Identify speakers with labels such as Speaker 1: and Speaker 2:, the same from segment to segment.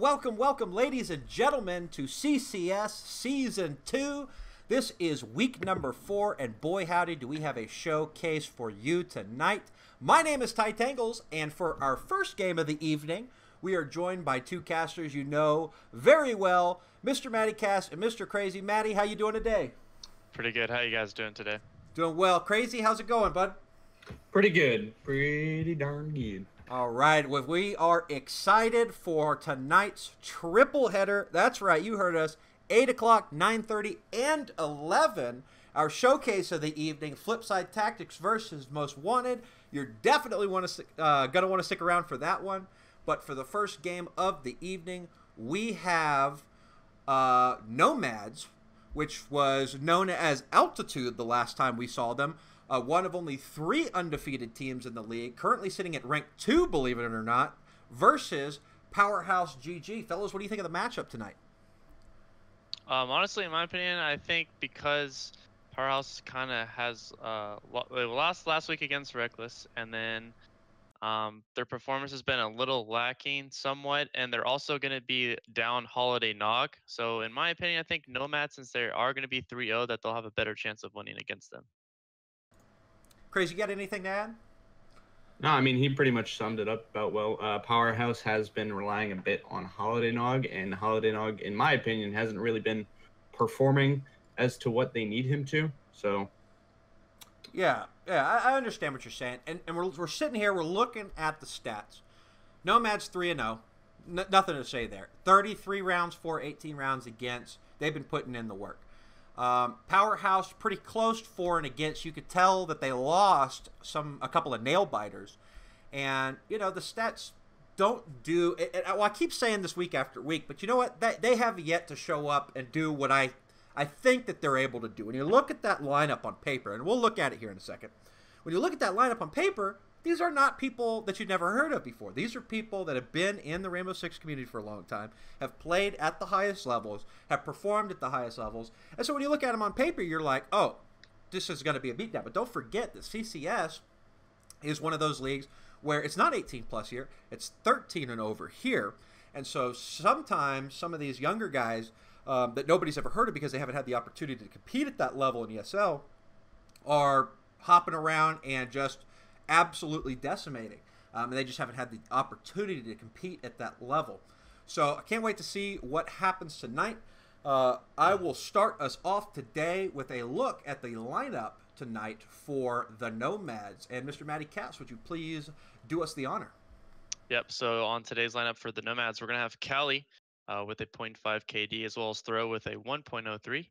Speaker 1: welcome, ladies and gentlemen, to CCS Season 2. This is week number 4, and boy howdy do we have a showcase for you tonight. My name is Ty Tangles, and for our first game of the evening, we are joined by two casters you know very well, Mr. Matty Cast and Mr. Crazy. Matty, how you doing today?
Speaker 2: Pretty good. How you guys doing today?
Speaker 1: Doing well. Crazy, how's it going, bud?
Speaker 3: Pretty good. Pretty darn good.
Speaker 1: All right, well, we are excited for tonight's triple header. That's right, you heard us. 8 o'clock, 9:30, and 11. Our showcase of the evening, Flipside Tactics versus Most Wanted. You're definitely going to want to stick around for that one. But for the first game of the evening, we have Nomads, which was known as Altitude the last time we saw them. One of only 3 undefeated teams in the league, currently sitting at rank 2, believe it or not, versus Powerhaus GG. Fellas, what do you think of the matchup tonight?
Speaker 2: Honestly, in my opinion, I think because Powerhaus kind of has they lost last week against Reckless, and then their performance has been a little lacking somewhat, and they're also going to be down Holiday Nog. So in my opinion, I think Nomad, since they are going to be 3-0, that they'll have a better chance of winning against them.
Speaker 1: Crazy, you got anything to add?
Speaker 3: No, I mean, he pretty much summed it up about well. Powerhaus has been relying a bit on Holiday Nog, and Holiday Nog, in my opinion, hasn't really been performing as to what they need him to. So,
Speaker 1: yeah, I understand what you're saying. And we're sitting here, we're looking at the stats. Nomads 3-0. Nothing to say there. 33 rounds for, 18 rounds against. They've been putting in the work. Powerhaus pretty close for and against. You could tell that they lost a couple of nail biters, and you know the stats don't do it. Well, I keep saying this week after week, but you know what? They have yet to show up and do what I think that they're able to do. When you look at that lineup on paper, and we'll look at it here in a second. When you look at that lineup on paper, these are not people that you've never heard of before. These are people that have been in the Rainbow Six community for a long time, have played at the highest levels, have performed at the highest levels. And so when you look at them on paper, you're like, oh, this is going to be a beatdown. But don't forget that CCS is one of those leagues where it's not 18 plus here, it's 13 and over here. And so sometimes some of these younger guys that nobody's ever heard of because they haven't had the opportunity to compete at that level in ESL are hopping around and just absolutely decimating, and they just haven't had the opportunity to compete at that level. So I can't wait to see what happens tonight. I will start us off today with a look at the lineup tonight for the Nomads. And Mr. Matty Cass, would you please do us the honor?
Speaker 2: Yep. So on today's lineup for the Nomads, we're going to have Cali with a 0.5 KD, as well as Throw with a 1.03.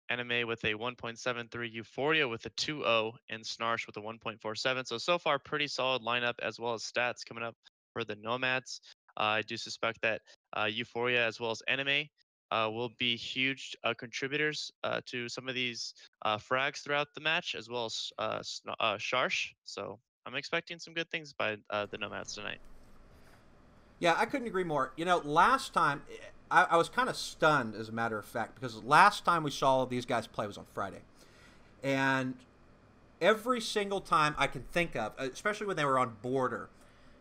Speaker 2: Anime with a 1.73, Euphoria with a 2.0, and Snarsh with a 1.47. So far, pretty solid lineup as well as stats coming up for the Nomads. I do suspect that Euphoria as well as Anime will be huge contributors to some of these frags throughout the match, as well as Sharsh. So I'm expecting some good things by the Nomads tonight.
Speaker 1: Yeah, I couldn't agree more. You know, last time I was kind of stunned, as a matter of fact, because last time we saw these guys play was on Friday. And every single time I can think of, especially when they were on Border,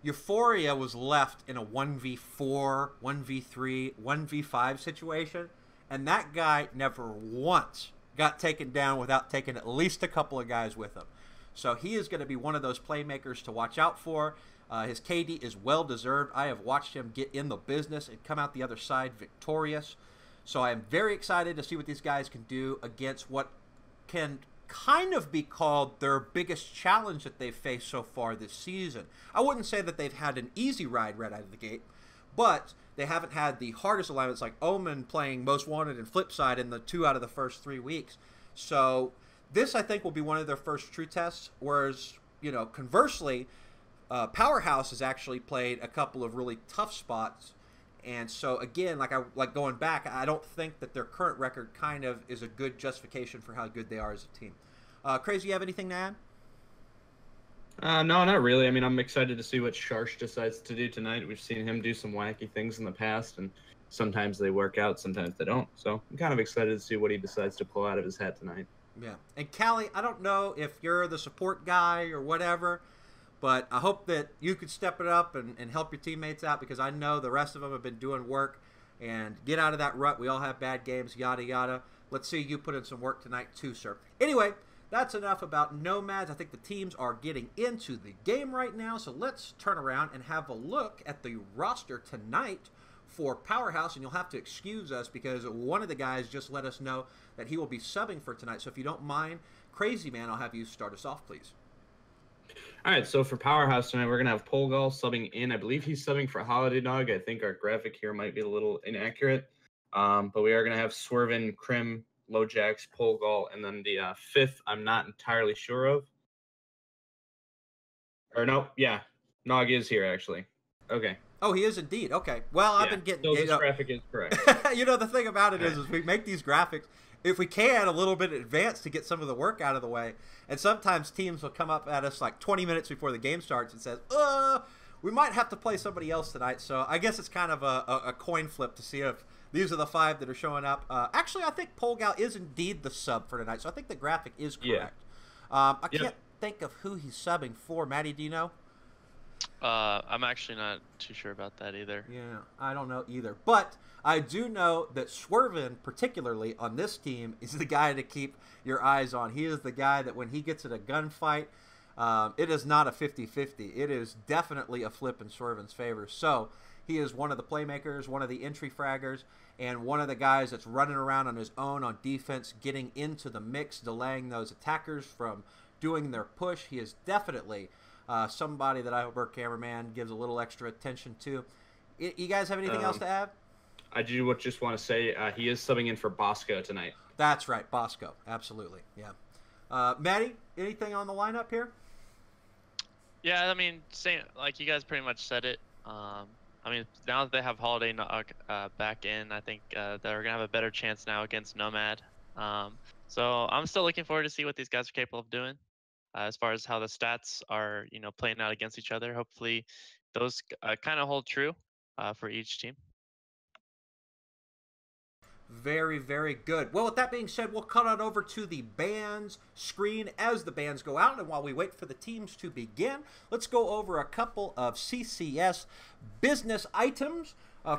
Speaker 1: Euphoria was left in a 1v4, 1v3, 1v5 situation. And that guy never once got taken down without taking at least a couple of guys with him. So he is going to be one of those playmakers to watch out for. His KD is well-deserved. I have watched him get in the business and come out the other side victorious. So I am very excited to see what these guys can do against what can kind of be called their biggest challenge that they've faced so far this season. I wouldn't say that they've had an easy ride right out of the gate, but they haven't had the hardest alignments like Omen playing Most Wanted and Flipside in the 2 out of the first 3 weeks. So this, I think, will be one of their first true tests, whereas, you know, conversely, Powerhaus has actually played a couple of really tough spots, and so again, like going back, I don't think that their current record kind of is a good justification for how good they are as a team. Crazy, you have anything to add?
Speaker 3: No, not really. I mean, I'm excited to see what Sharsh decides to do tonight. We've seen him do some wacky things in the past, and sometimes they work out, sometimes they don't. So I'm kind of excited to see what he decides to pull out of his hat tonight.
Speaker 1: Yeah, and Callie, I don't know if you're the support guy or whatever, But I hope that you could step it up and help your teammates out, because I know the rest of them have been doing work. And get out of that rut. We all have bad games, yada, yada. Let's see you put in some work tonight too, sir. Anyway, that's enough about Nomads. I think the teams are getting into the game right now. So let's turn around and have a look at the roster tonight for Powerhaus. And you'll have to excuse us because one of the guys just let us know that he will be subbing for tonight. So if you don't mind, Crazy Man, I'll have you start us off, please.
Speaker 3: All right, so for Powerhaus tonight, we're going to have Polgal subbing in. I believe he's subbing for Holiday Dog. I think our graphic here might be a little inaccurate. But we are going to have Swervin, Krim, Lojax, Polgal, and then the fifth I'm not entirely sure of. Or no, yeah, Nog is here, actually. Okay.
Speaker 1: Oh, he is indeed. Okay. Well, I've been getting...
Speaker 3: So this graphic is correct.
Speaker 1: The thing about it is we make these graphics, if we can, a little bit in advance to get some of the work out of the way. And sometimes teams will come up at us like 20 minutes before the game starts and says, we might have to play somebody else tonight. So I guess it's kind of a coin flip to see if these are the 5 that are showing up. Actually, I think Polgal is indeed the sub for tonight. So I think the graphic is correct. Yeah. I can't think of who he's subbing for. Maddie, do you know?
Speaker 2: I'm actually not too sure about that either.
Speaker 1: Yeah, I don't know either. But I do know that Swervin, particularly on this team, is the guy to keep your eyes on. He is the guy that when he gets in a gunfight, it is not a 50-50. It is definitely a flip in Swervin's favor. So he is one of the playmakers, one of the entry fraggers, and one of the guys that's running around on his own on defense, getting into the mix, delaying those attackers from doing their push. He is definitely... somebody that I hope our cameraman gives a little extra attention to. You guys have anything else to add?
Speaker 3: I do just want to say he is subbing in for Bosco tonight.
Speaker 1: That's right, Bosco. Absolutely, yeah. Maddie, anything on the lineup here?
Speaker 2: Yeah, I mean, same. Like you guys pretty much said it. I mean, now that they have Holiday back in, I think they're gonna have a better chance now against Nomad. So I'm still looking forward to see what these guys are capable of doing. As far as how the stats are, playing out against each other. Hopefully those kind of hold true for each team.
Speaker 1: Very, very good. Well, with that being said, we'll cut on over to the bands screen as the bands go out. And while we wait for the teams to begin, let's go over a couple of CCS business items.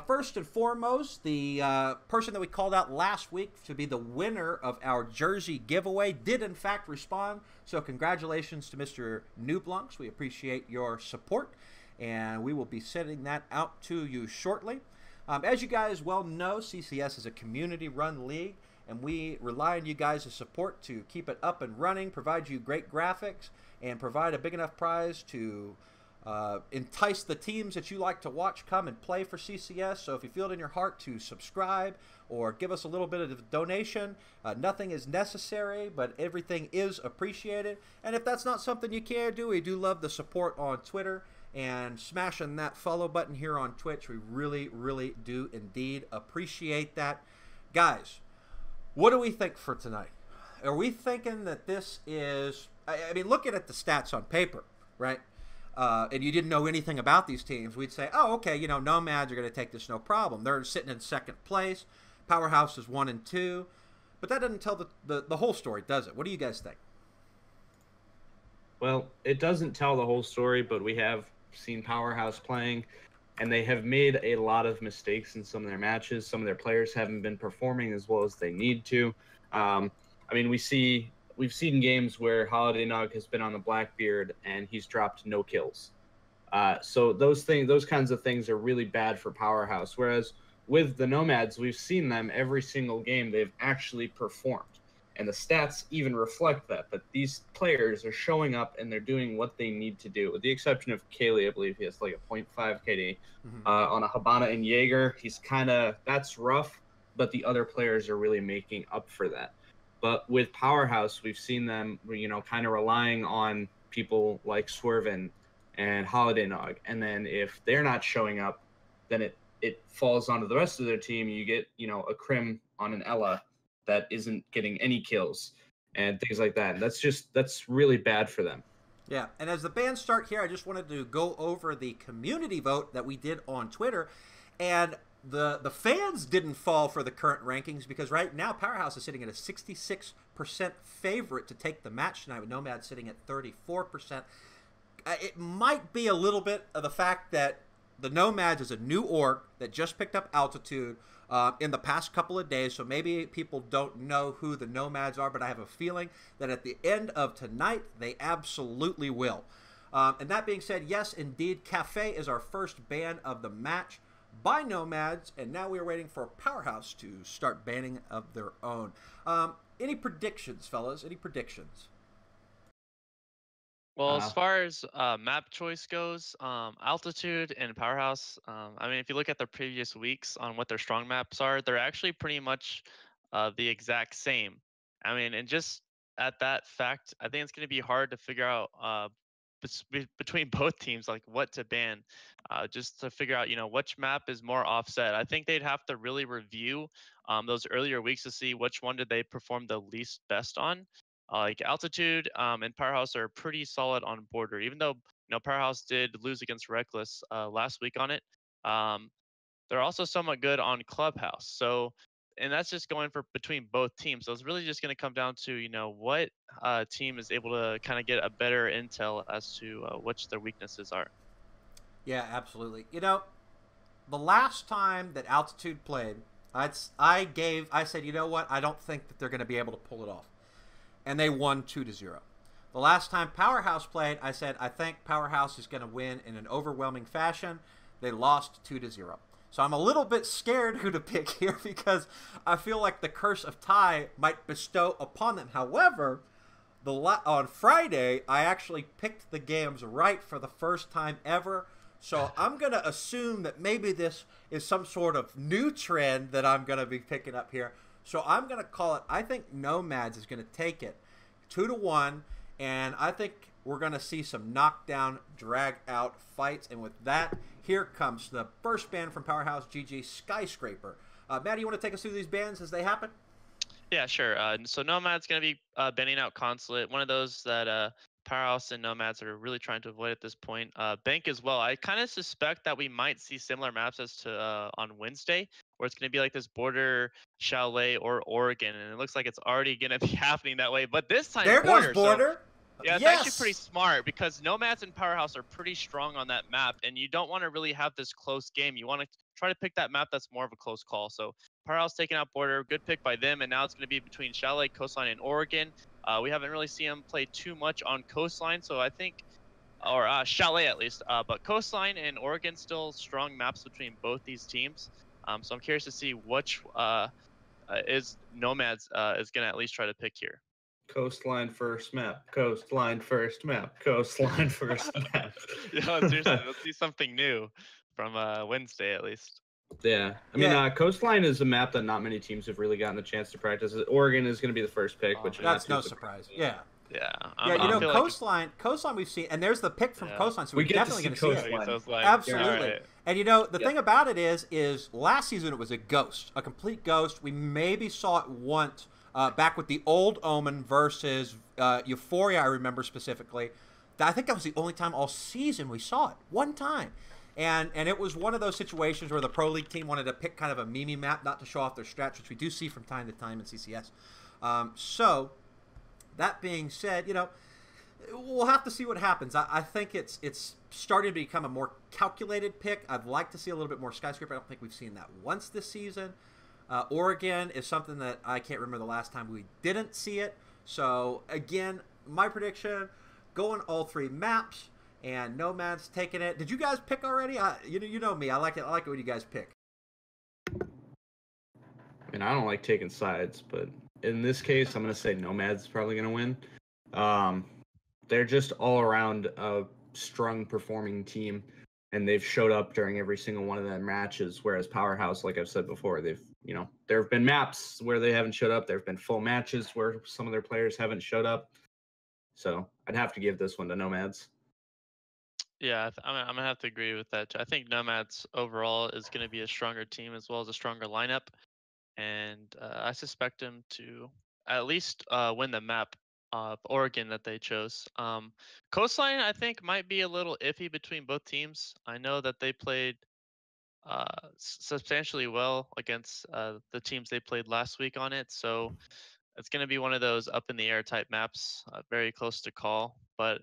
Speaker 1: First and foremost, the person that we called out last week to be the winner of our jersey giveaway did in fact respond. So congratulations to Mr. Newblunks. We appreciate your support, and we will be sending that out to you shortly. As you guys well know, CCS is a community-run league, and we rely on you guys' support to keep it up and running, provide you great graphics, and provide a big enough prize to entice the teams that you like to watch come and play for CCS. So if you feel it in your heart to subscribe or give us a little bit of a donation, nothing is necessary, but everything is appreciated. And if that's not something you can do, we do love the support on Twitter and smashing that follow button here on Twitch. We really, really do indeed appreciate that. Guys, what do we think for tonight? Are we thinking that this is, I mean, looking at the stats on paper, right? And you didn't know anything about these teams, we'd say, oh, okay, Nomads are going to take this no problem. They're sitting in second place. Powerhaus is 1 and 2. But that doesn't tell the whole story, does it? What do you guys think?
Speaker 3: Well, it doesn't tell the whole story, but we have seen Powerhaus playing, and they have made a lot of mistakes in some of their matches. Some of their players haven't been performing as well as they need to. I mean, we've seen games where Holiday Nog has been on the Blackbeard and he's dropped no kills. So those kinds of things are really bad for Powerhaus. Whereas with the Nomads, we've seen them every single game. They've actually performed. And the stats even reflect that these players are showing up and they're doing what they need to do. With the exception of Kaylee, I believe he has like a 0.5 KD. On a Habana and Jaeger, that's rough, but the other players are really making up for that. But with Powerhaus, we've seen them, kind of relying on people like Swervin and Holiday Nog. And then if they're not showing up, then it falls onto the rest of their team. You get, a Krim on an Ella that isn't getting any kills and things like that. That's really bad for them.
Speaker 1: Yeah, and as the bands start here, I just wanted to go over the community vote that we did on Twitter. And the fans didn't fall for the current rankings because right now Powerhaus is sitting at a 66% favorite to take the match tonight with Nomads sitting at 34%. it might be a little bit of the fact that the Nomads is a new org that just picked up Altitude in the past couple of days, so maybe people don't know who the Nomads are, but I have a feeling that at the end of tonight, they absolutely will. And that being said, yes, indeed, Cafe is our first ban of the match by Nomads, and now we are waiting for Powerhaus to start banning of their own. Any predictions, fellas? Any predictions?
Speaker 2: Well, as far as map choice goes, Altitude and Powerhouse, I mean, if you look at the previous weeks on what their strong maps are, they're actually pretty much the exact same. I mean, and just at that fact, I think it's going to be hard to figure out between both teams, like what to ban, just to figure out, which map is more offset. I think they'd have to really review those earlier weeks to see which one did they perform the least best on. Like Altitude and Powerhouse are pretty solid on border, even though Powerhouse did lose against Reckless last week on it. Um, they're also somewhat good on Clubhouse. So, and that's just going for between both teams. So it's really just going to come down to what team is able to kind of get a better intel as to which their weaknesses are.
Speaker 1: Yeah, absolutely. The last time that Altitude played, I said, you know what? I don't think that they're going to be able to pull it off, and they won 2-0. The last time Powerhouse played, I said, I think Powerhouse is going to win in an overwhelming fashion. They lost 2-0. So I'm a little bit scared who to pick here because I feel like the curse of tie might bestow upon them. However, on Friday, I actually picked the games right for the first time ever. So I'm going to assume that maybe this is some sort of new trend that I'm going to be picking up here. So I'm going to call it, I think Nomads is going to take it 2-1. And I think we're going to see some knockdown, drag-out fights. And with that, here comes the first ban from Powerhouse, GG Skyscraper. Maddie, you want to take us through these bans as they happen?
Speaker 2: Yeah, sure. So Nomad's going to be banning out Consulate, one of those that Powerhouse and Nomads are really trying to avoid at this point. Bank as well. I kind of suspect that we might see similar maps as to on Wednesday, where it's going to be like this border, Chalet, or Oregon, and it looks like it's already going to be happening that way. But this time,
Speaker 1: there
Speaker 2: border.
Speaker 1: Goes border.
Speaker 2: So, yeah, it's actually pretty smart because Nomads and Powerhouse are pretty strong on that map, and you don't want to really have this close game. You want to try to pick that map that's more of a close call. So Powerhouse taking out border, good pick by them, and now it's going to be between Chalet, Coastline, and Oregon. We haven't really seen them play too much on Coastline, so I think, or Chalet at least, but Coastline and Oregon still strong maps between both these teams. So I'm curious to see which is Nomads is going to at least try to pick here.
Speaker 3: Coastline first map. Coastline first map. Coastline first map.
Speaker 2: Yeah, seriously, let's see something new from Wednesday at least.
Speaker 3: Yeah, I mean, Coastline is a map that not many teams have really gotten a chance to practice. Oregon is going to be the first pick, which
Speaker 1: that's no surprise. Yeah.
Speaker 2: Yeah,
Speaker 1: Coastline we've seen, and there's the pick from Coastline, so we're definitely going to see it. Absolutely.
Speaker 2: Right.
Speaker 1: And the thing about it is last season it was a ghost, a complete ghost. We maybe saw it once back with the old Omen versus Euphoria, I remember specifically. I think that was the only time all season we saw it, one time. And it was one of those situations where the Pro League team wanted to pick kind of a meme map, not to show off their strats, which we do see from time to time in CCS. So, that being said, we'll have to see what happens. I think it's starting to become a more calculated pick. I'd like to see a little bit more Skyscraper. I don't think we've seen that once this season. Oregon is something that I can't remember the last time we didn't see it. So, again, my prediction, going all three maps. And Nomads taking it. Did you guys pick already? You know me. I like it. I like it when you guys pick.
Speaker 3: I mean, I don't like taking sides, but in this case, I'm going to say Nomads is probably going to win. They're just all around a strong performing team, and they've showed up during every single one of their matches. Whereas Powerhouse, like I've said before, there have been maps where they haven't showed up. There have been full matches where some of their players haven't showed up. So I'd have to give this one to Nomads.
Speaker 2: Yeah, I'm gonna have to agree with that. I think Nomads overall is gonna be a stronger team as well as a stronger lineup, and I suspect them to at least win the map of Oregon that they chose. Coastline, I think, might be a little iffy between both teams. I know that they played substantially well against the teams they played last week on it, so it's gonna be one of those up in the air type maps, very close to call, but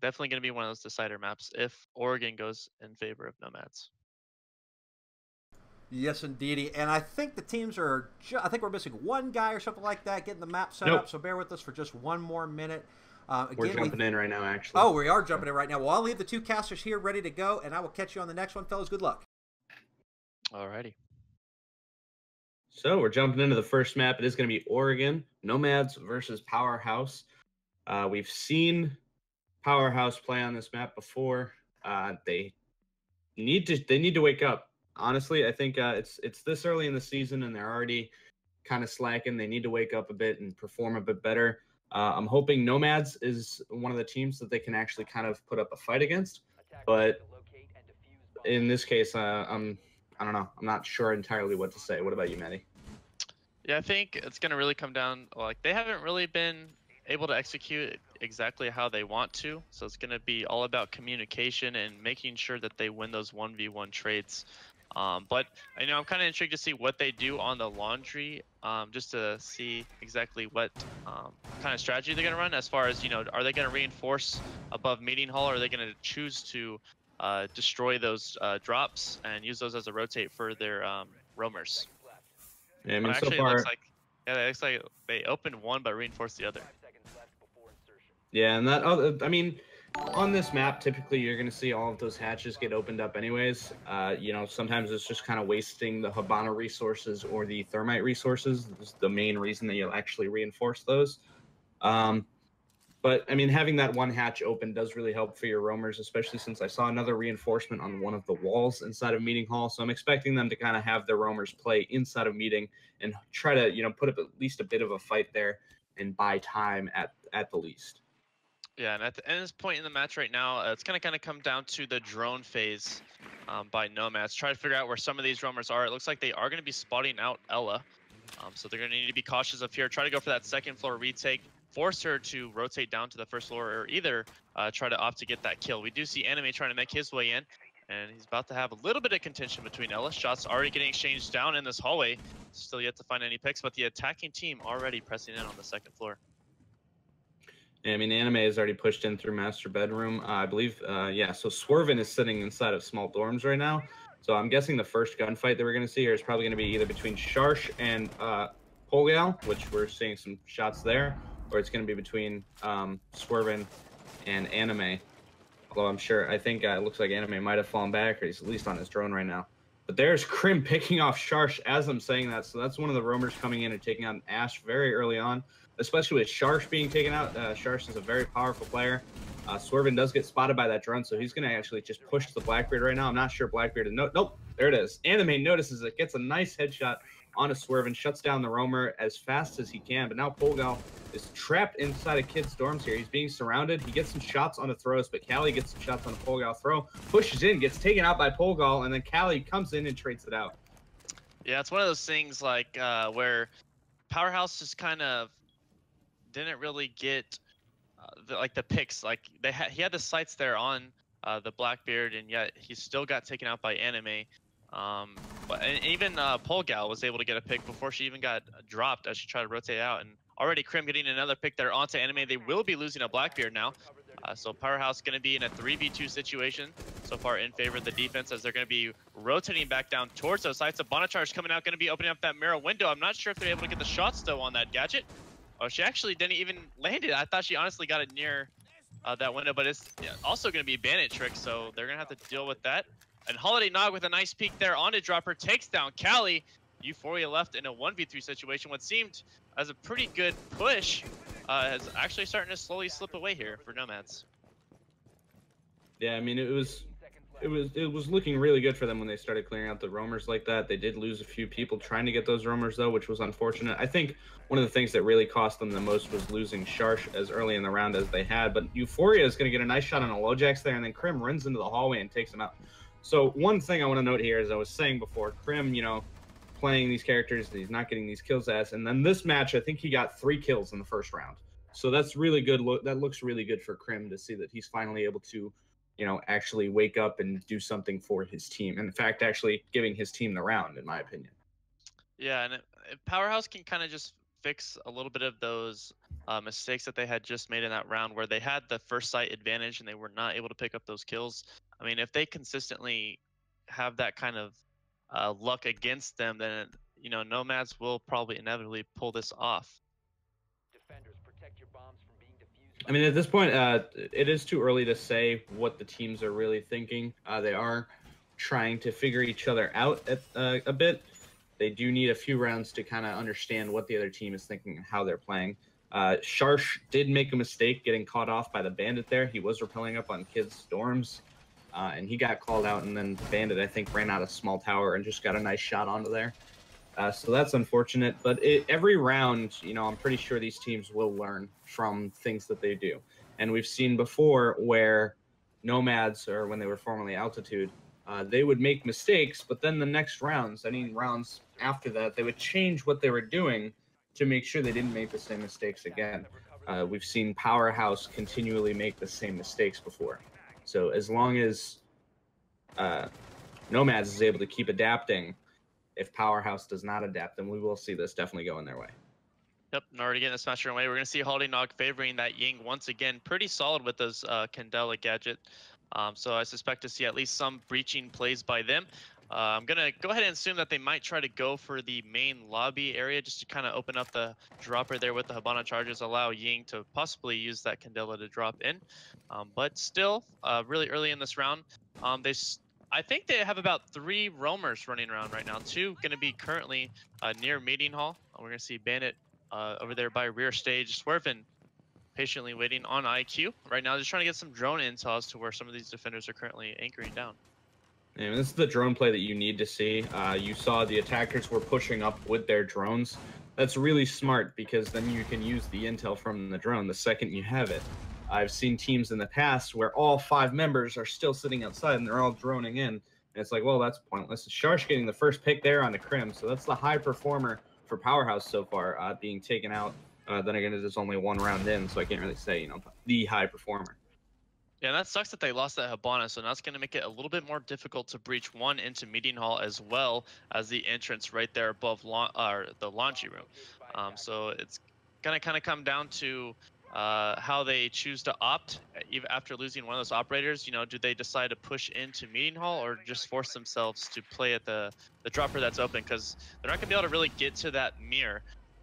Speaker 2: definitely going to be one of those decider maps if Oregon goes in favor of Nomads.
Speaker 1: Yes, indeedy. And I think the teams are, I think we're missing one guy or something like that getting the map set
Speaker 3: Nope.
Speaker 1: up. So bear with us for just one more minute.
Speaker 3: We're jumping in right now, actually.
Speaker 1: Oh, we are jumping in right now. Well, I'll leave the two casters here ready to go, and I will catch you on the next one, fellas. Good luck.
Speaker 2: Alrighty.
Speaker 3: So we're jumping into the first map. It is going to be Oregon Nomads versus Powerhaus. We've seen Powerhaus play on this map before. They need to wake up. Honestly, I think it's this early in the season and they're already kind of slacking. They need to wake up a bit and perform a bit better. I'm hoping Nomads is one of the teams that they can actually kind of put up a fight against. But in this case, I don't know. I'm not sure entirely what to say. What about you, Maddie?
Speaker 2: Yeah, I think it's going to really come down, like, they haven't really been able to execute exactly how they want to. So it's going to be all about communication and making sure that they win those 1v1 trades. But, you know, I'm kind of intrigued to see what they do on the laundry, just to see exactly what kind of strategy they're going to run as far as, you know, are they going to reinforce above meeting hall, or are they going to choose to destroy those drops and use those as a rotate for their roamers?
Speaker 3: Yeah, I mean,
Speaker 2: actually,
Speaker 3: so far,
Speaker 2: it looks like they opened one but reinforced the other.
Speaker 3: Yeah, and that, I mean, on this map, typically you're going to see all of those hatches get opened up anyways. You know, sometimes it's just kind of wasting the Habana resources or the thermite resources. This is the main reason that you'll actually reinforce those. But, I mean, having that one hatch open does really help for your roamers, especially since I saw another reinforcement on one of the walls inside of Meeting Hall. So I'm expecting them to kind of have their roamers play inside of Meeting and try to, you know, put up at least a bit of a fight there and buy time at the least.
Speaker 2: Yeah, and at this point in the match right now, it's going to kind of come down to the drone phase by Nomads. Try to figure out where some of these roamers are. It looks like they are going to be spotting out Ella. So they're going to need to be cautious up here. Try to go for that second floor retake. Force her to rotate down to the first floor, or either try to opt to get that kill. We do see Anime trying to make his way in, and he's about to have a little bit of contention between Ella. Shots already getting exchanged down in this hallway. Still yet to find any picks, but the attacking team already pressing in on the second floor.
Speaker 3: Yeah, I mean, Anime has already pushed in through master bedroom. I believe, yeah, so Swervin is sitting inside of small dorms right now. So I'm guessing the first gunfight that we're going to see here is probably going to be either between Sharsh and Polgal, which we're seeing some shots there, or it's going to be between Swervin and Anime. Although I think it looks like Anime might have fallen back, or he's at least on his drone right now. But there's Crim picking off Sharsh as I'm saying that. So that's one of the roamers coming in and taking out Ash very early on, especially with Sharsh being taken out. Sharsh is a very powerful player. Swervin does get spotted by that drone, so he's going to actually just push the Blackbeard right now. I'm not sure Blackbeard is... Nope, there it is. Anime notices it, gets a nice headshot on a Swervin, shuts down the roamer as fast as he can. But now Polgal is trapped inside of Kid's dorms here. He's being surrounded. He gets some shots on the throws, but Callie gets some shots on the Polgal throw, pushes in, gets taken out by Polgal, and then Callie comes in and trades it out.
Speaker 2: Yeah, it's one of those things like where Powerhaus just kind of didn't really get the picks. Like he had the sights there on the Blackbeard, and yet he still got taken out by Anime. And even Polgal was able to get a pick before she even got dropped as she tried to rotate out. And already Crim getting another pick there onto Anime. They will be losing a Blackbeard now. So Powerhaus going to be in a 3v2 situation so far in favor of the defense, as they're going to be rotating back down towards those sites. A Bonacharge coming out, going to be opening up that mirror window. I'm not sure if they're able to get the shots though on that gadget. Oh, she actually didn't even land it. I thought she honestly got it near that window, but it's also going to be a bandit trick, so they're going to have to deal with that. And Holiday Nog with a nice peek there on to dropper, takes down Callie. Euphoria left in a 1v3 situation. What seemed as a pretty good push is actually starting to slowly slip away here for Nomads.
Speaker 3: Yeah, I mean, it was looking really good for them when they started clearing out the roamers like that. They did lose a few people trying to get those roamers though, which was unfortunate. I think one of the things that really cost them the most was losing Sharsh as early in the round as they had. But Euphoria is going to get a nice shot on a Lojax there, and then Crim runs into the hallway and takes him out. So one thing I want to note here, as I was saying before, Crim, you know, playing these characters, he's not getting these kills as, and then this match, I think he got 3 kills in the first round. So that's really good. That looks really good for Crim to see that he's finally able to, you know, actually wake up and do something for his team. And in fact, actually giving his team the round, in my opinion.
Speaker 2: Yeah, and Powerhaus can kind of just fix a little bit of those mistakes that they had just made in that round where they had the first sight advantage and they were not able to pick up those kills. I mean, if they consistently have that kind of luck against them, then, you know, Nomads will probably inevitably pull this off.
Speaker 3: I mean, at this point, it is too early to say what the teams are really thinking. They are trying to figure each other out a bit. They do need a few rounds to kind of understand what the other team is thinking and how they're playing. Sharsh did make a mistake getting caught off by the Bandit there. He was rappelling up on kids' dorms, and he got called out, and then the Bandit, I think, ran out of small tower and just got a nice shot onto there. So that's unfortunate, but every round, you know, I'm pretty sure these teams will learn from things that they do. And we've seen before where Nomads, or when they were formerly Altitude, they would make mistakes, but then the next rounds, any rounds after that, they would change what they were doing to make sure they didn't make the same mistakes again. We've seen Powerhaus continually make the same mistakes before. So as long as Nomads is able to keep adapting, if Powerhaus does not adapt, then we will see this definitely going their way.
Speaker 2: Yep, and already getting the smasher away. We're going to see Holiday Nog favoring that Ying once again. Pretty solid with those Candela gadget. So I suspect to see at least some breaching plays by them. I'm going to go ahead and assume that they might try to go for the main lobby area just to kind of open up the dropper there with the Hibana charges, allow Ying to possibly use that Candela to drop in. But still, really early in this round, I think they have about 3 roamers running around right now. 2 going to be currently near Meeting Hall. We're going to see Bandit over there by rear stage, Swervin patiently waiting on IQ right now, just trying to get some drone intel as to where some of these defenders are currently anchoring down.
Speaker 3: And this is the drone play that you need to see. You saw the attackers were pushing up with their drones. That's really smart because then you can use the intel from the drone the second you have it. I've seen teams in the past where all 5 members are still sitting outside and they're all droning in. And it's like, well, that's pointless. Sharsh getting the first pick there on the Crim. So that's the high performer for Powerhaus so far, being taken out. Then again, there's only 1 round in, so I can't really say, you know, the high performer.
Speaker 2: Yeah, and that sucks that they lost that Hibana, so now it's going to make it a little bit more difficult to breach 1 into Meeting Hall as well as the entrance right there above the laundry room. So it's going to kind of come down to how they choose to opt even after losing one of those operators. You know, do they decide to push into Meeting Hall or just force themselves to play at the dropper that's open? Because they're not going to be able to really get to that mirror.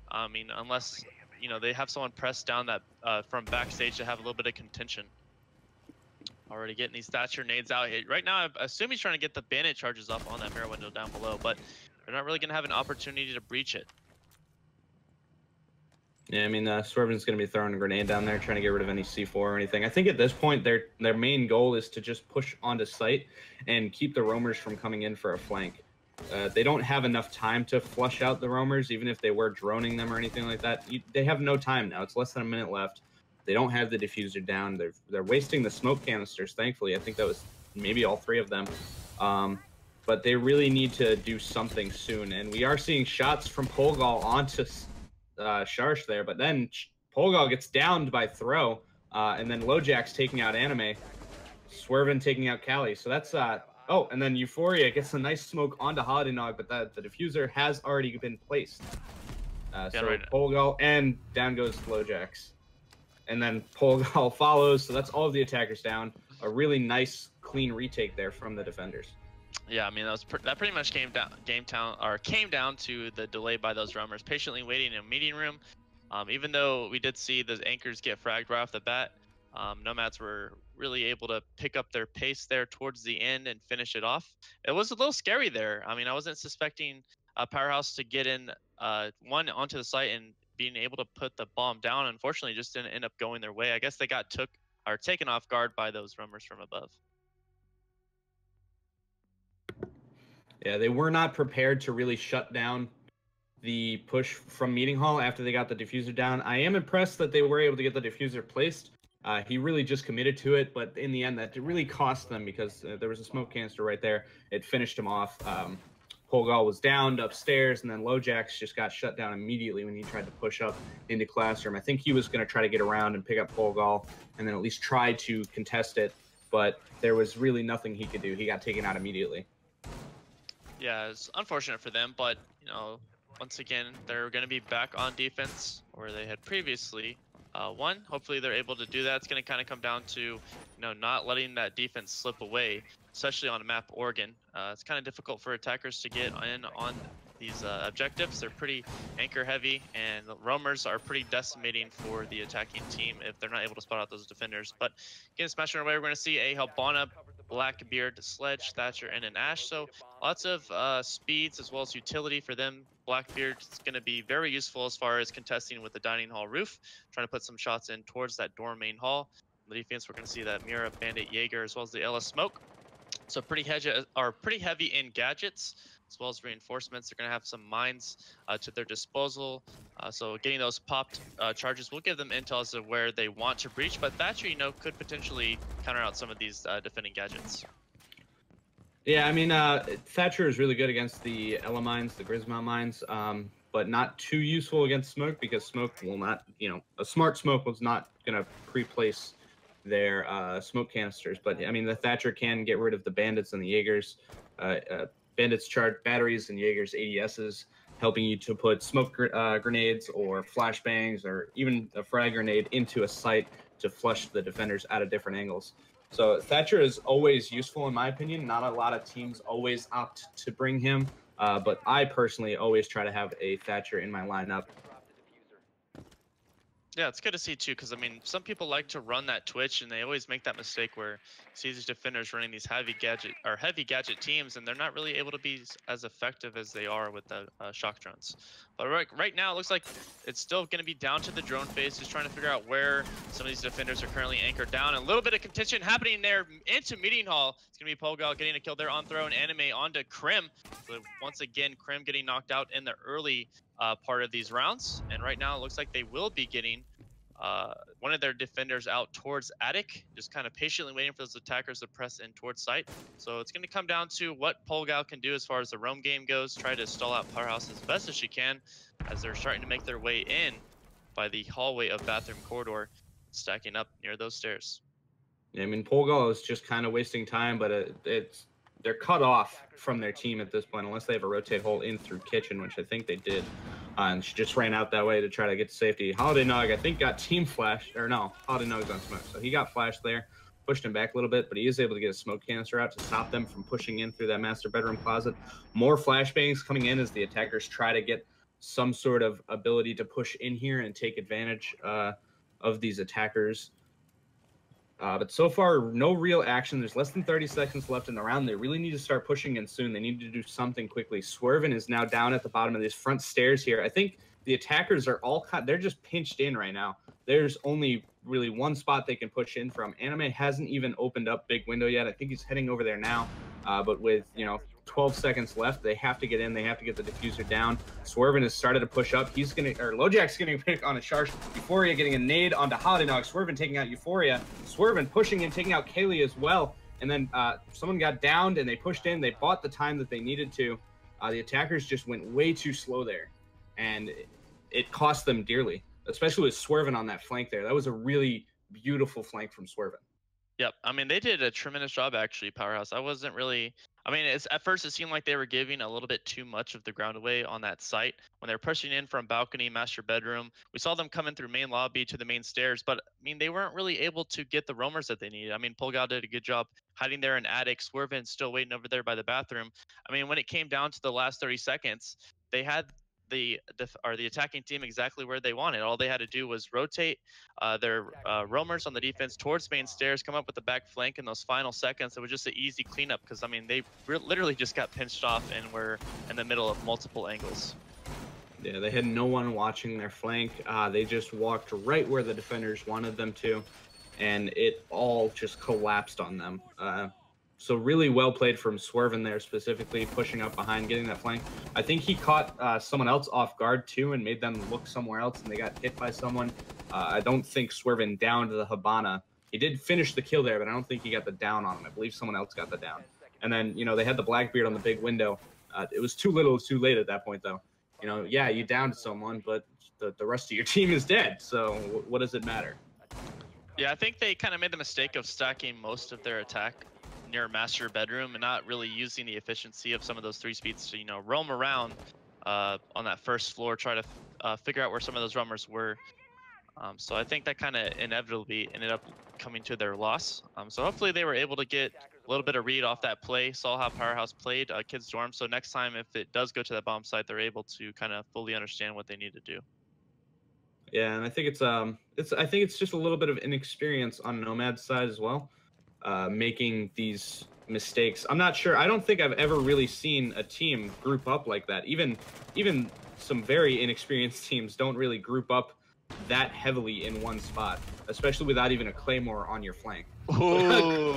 Speaker 2: I mean, unless, you know, they have someone press down that from backstage to have a little bit of contention. Already getting these Thatcher nades out here. Right now, I assume he's trying to get the Bandit charges up on that mirror window down below, but they're not really going to have an opportunity to breach it.
Speaker 3: Yeah, I mean, Swervin's going to be throwing a grenade down there, trying to get rid of any C4 or anything. I think at this point, their main goal is to just push onto site and keep the roamers from coming in for a flank. They don't have enough time to flush out the roamers, even if they were droning them or anything like that. They have no time now. It's less than a minute left. They don't have the diffuser down. They're wasting the smoke canisters, thankfully. I think that was maybe all 3 of them. But they really need to do something soon. And we are seeing shots from Polgal onto Sharsh there, but then Polgal gets downed by throw, and then Lojack's taking out Anime. Swervin taking out Cali. So that's... oh, and then Euphoria gets a nice smoke onto Holiday Nog, but the diffuser has already been placed. So right. Polgal, and down goes Lojack's. And then Polgal follows, so that's all of the attackers down. A really nice, clean retake there from the defenders.
Speaker 2: Yeah, I mean that pretty much came down to the delay by those roamers, patiently waiting in a meeting room. Even though we did see the anchors get fragged right off the bat, Nomads were really able to pick up their pace there towards the end and finish it off. It was a little scary there. I mean, I wasn't suspecting Powerhaus to get in onto the site and being able to put the bomb down. Unfortunately, just didn't end up going their way. I guess they got taken off guard by those roamers from above.
Speaker 3: Yeah, they were not prepared to really shut down the push from Meeting Hall after they got the diffuser down. I am impressed that they were able to get the diffuser placed. He really just committed to it, but in the end, that really cost them because there was a smoke canister right there. It finished him off. Polgal was downed upstairs, and then Lojack's just got shut down immediately when he tried to push up into Classroom. I think he was going to try to get around and pick up Polgal and then at least try to contest it, but there was really nothing he could do. He got taken out immediately.
Speaker 2: Yeah, it's unfortunate for them, but, you know, once again, they're going to be back on defense where they had previously one. Hopefully they're able to do that. It's going to kind of come down to, not letting that defense slip away, especially on a map Oregon. It's kind of difficult for attackers to get in on these objectives. They're pretty anchor heavy, and the roamers are pretty decimating for the attacking team if they're not able to spot out those defenders. But again, smashing our way, we're going to see a Habana, Blackbeard, Sledge, Thatcher, and an Ash. So lots of speeds as well as utility for them. Blackbeard is going to be very useful as far as contesting with the dining hall roof, trying to put some shots in towards that dorm main hall. On the defense, we're going to see that Mira, Bandit, Jaeger, as well as the LS Smoke. So pretty heavy in gadgets, as well as reinforcements. They're going to have some mines to their disposal. So getting those popped charges will give them intel as to where they want to breach. But Thatcher, could potentially counter out some of these defending gadgets.
Speaker 3: Yeah, I mean, Thatcher is really good against the Ela mines, the Grisma mines, but not too useful against Smoke, because Smoke will not, a smart Smoke was not going to pre-place their smoke canisters. But, I mean, the Thatcher can get rid of the Bandits and the Jaegers. Bandits charge batteries and Jaegers ADSs, helping you to put smoke grenades or flashbangs or even a frag grenade into a site to flush the defenders out of different angles. So Thatcher is always useful, in my opinion. Not a lot of teams always opt to bring him, but I personally always try to have a Thatcher in my lineup.
Speaker 2: Yeah, it's good to see too, because I mean, some people like to run that Twitch, and they always make that mistake where you see these defenders running these heavy gadget teams, and they're not really able to be as effective as they are with the shock drones. But right now, it looks like it's still going to be down to the drone phase, just trying to figure out where some of these defenders are currently anchored down. A little bit of contention happening there into meeting hall. It's going to be Pogal getting a kill there on throw and anime onto Krim. So once again, Krim getting knocked out in the early part of these rounds, and right now it looks like they will be getting one of their defenders out towards attic, just kind of patiently waiting for those attackers to press in towards site. So it's going to come down to what Polgal can do as far as the roam game goes, try to stall out Powerhaus as best as she can as they're starting to make their way in by the hallway of bathroom corridor, stacking up near those stairs.
Speaker 3: Yeah, I mean, Polgal is just kind of wasting time, but they're cut off from their team at this point, unless they have a rotate hole in through kitchen, which I think they did. And she just ran out that way to try to get to safety. Holiday Nog, I think, got team flashed, or no, Holiday Nog's on smoke. So he got flashed there, pushed him back a little bit, but he is able to get a smoke canister out to stop them from pushing in through that master bedroom closet. More flashbangs coming in as the attackers try to get some sort of ability to push in here and take advantage of these attackers. But so far, no real action. There's less than 30 seconds left in the round. They really need to start pushing in soon. They need to do something quickly. Swervin is now down at the bottom of these front stairs here. I think the attackers are all they're just pinched in right now. There's only really one spot they can push in from. Anime hasn't even opened up big window yet. I think he's heading over there now. But with, 12 seconds left, they have to get in. They have to get the diffuser down. Swervin has started to push up. Lojack's getting a pick on a Sharsh. Euphoria getting a nade onto Holiday Nog. Swervin taking out Euphoria. Swervin pushing in, taking out Kaylee as well. And then someone got downed and they pushed in. They bought the time that they needed to. The attackers just went way too slow there. And it cost them dearly, especially with Swervin on that flank there. That was a really beautiful flank from Swervin.
Speaker 2: Yep. I mean, they did a tremendous job, actually, Powerhaus. At first it seemed like they were giving a little bit too much of the ground away on that site. When they were pushing in from balcony, master bedroom, we saw them coming through main lobby to the main stairs, but I mean, they weren't really able to get the roamers that they needed. I mean, Polgal did a good job hiding there in attic. Swervin still waiting over there by the bathroom. I mean, when it came down to the last 30 seconds, they had the attacking team exactly where they wanted. All they had to do was rotate their roamers on the defense towards main stairs, come up with the back flank in those final seconds. It was just an easy cleanup because, I mean, they literally just got pinched off and were in the middle of multiple angles.
Speaker 3: Yeah, they had no one watching their flank. They just walked right where the defenders wanted them to, and it all just collapsed on them. So really well played from Swervin there, specifically pushing up behind, getting that flank. I think he caught someone else off guard too and made them look somewhere else, and they got hit by someone. I don't think Swervin downed the Habana. He did finish the kill there, but I don't think he got the down on him. I believe someone else got the down. And then, they had the Blackbeard on the big window. It was too little, too late at that point, though. Yeah, you downed someone, but the rest of your team is dead. So what does it matter?
Speaker 2: Yeah, I think they kind of made the mistake of stacking most of their attack near master bedroom and not really using the efficiency of some of those 3 speeds to roam around on that first floor, try to figure out where some of those roamers were. So I think that kind of inevitably ended up coming to their loss. So hopefully they were able to get a little bit of read off that play, saw how Powerhaus played Kids Dorm. So next time, if it does go to that bomb site, they're able to kind of fully understand what they need to do.
Speaker 3: Yeah, and I think it's just a little bit of inexperience on Nomad's side as well, making these mistakes. I'm not sure. I don't think I've ever really seen a team group up like that. Even some very inexperienced teams don't really group up that heavily in one spot, especially without even a claymore on your flank.
Speaker 2: Ooh,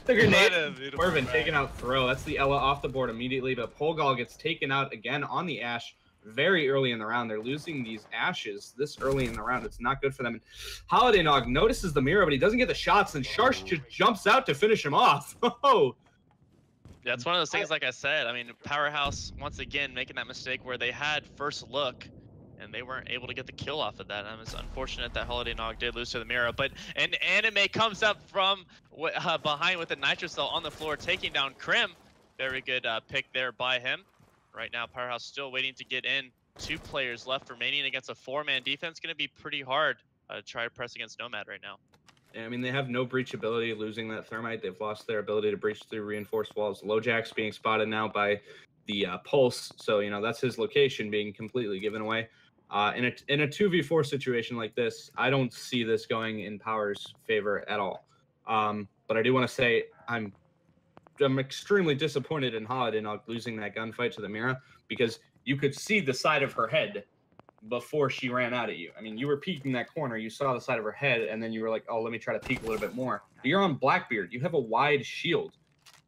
Speaker 3: the grenade, Irvin taking out throw. That's the Ella off the board immediately, but Polgal gets taken out again on the Ash very early in the round. They're losing these Ashes this early in the round. It's not good for them. And Holiday Nog notices the mirror, but he doesn't get the shots, and Sharsh just jumps out to finish him off. Oh.
Speaker 2: Yeah, it's one of those things, like I said. I mean, Powerhaus, once again, making that mistake where they had first look, and they weren't able to get the kill off of that. And it's unfortunate that Holiday Nog did lose to the mirror. But an Anime comes up from behind with the Nitro Cell on the floor, taking down Krim. Very good pick there by him. Right now, Powerhaus still waiting to get in. 2 players left remaining against a 4-man defense. Going to be pretty hard to try to press against Nomad right now.
Speaker 3: Yeah, I mean, they have no breach ability losing that Thermite. They've lost their ability to breach through reinforced walls. Lojack's being spotted now by the Pulse. So, you know, that's his location being completely given away. In a 2v4 situation like this, I don't see this going in Power's favor at all. But I do want to say I'm extremely disappointed in Holiday Nog losing that gunfight to the Mira, because you could see the side of her head before she ran out at you. I mean, you were peeking that corner, you saw the side of her head, and then you were like, oh, let me try to peek a little bit more. But you're on Blackbeard. You have a wide shield.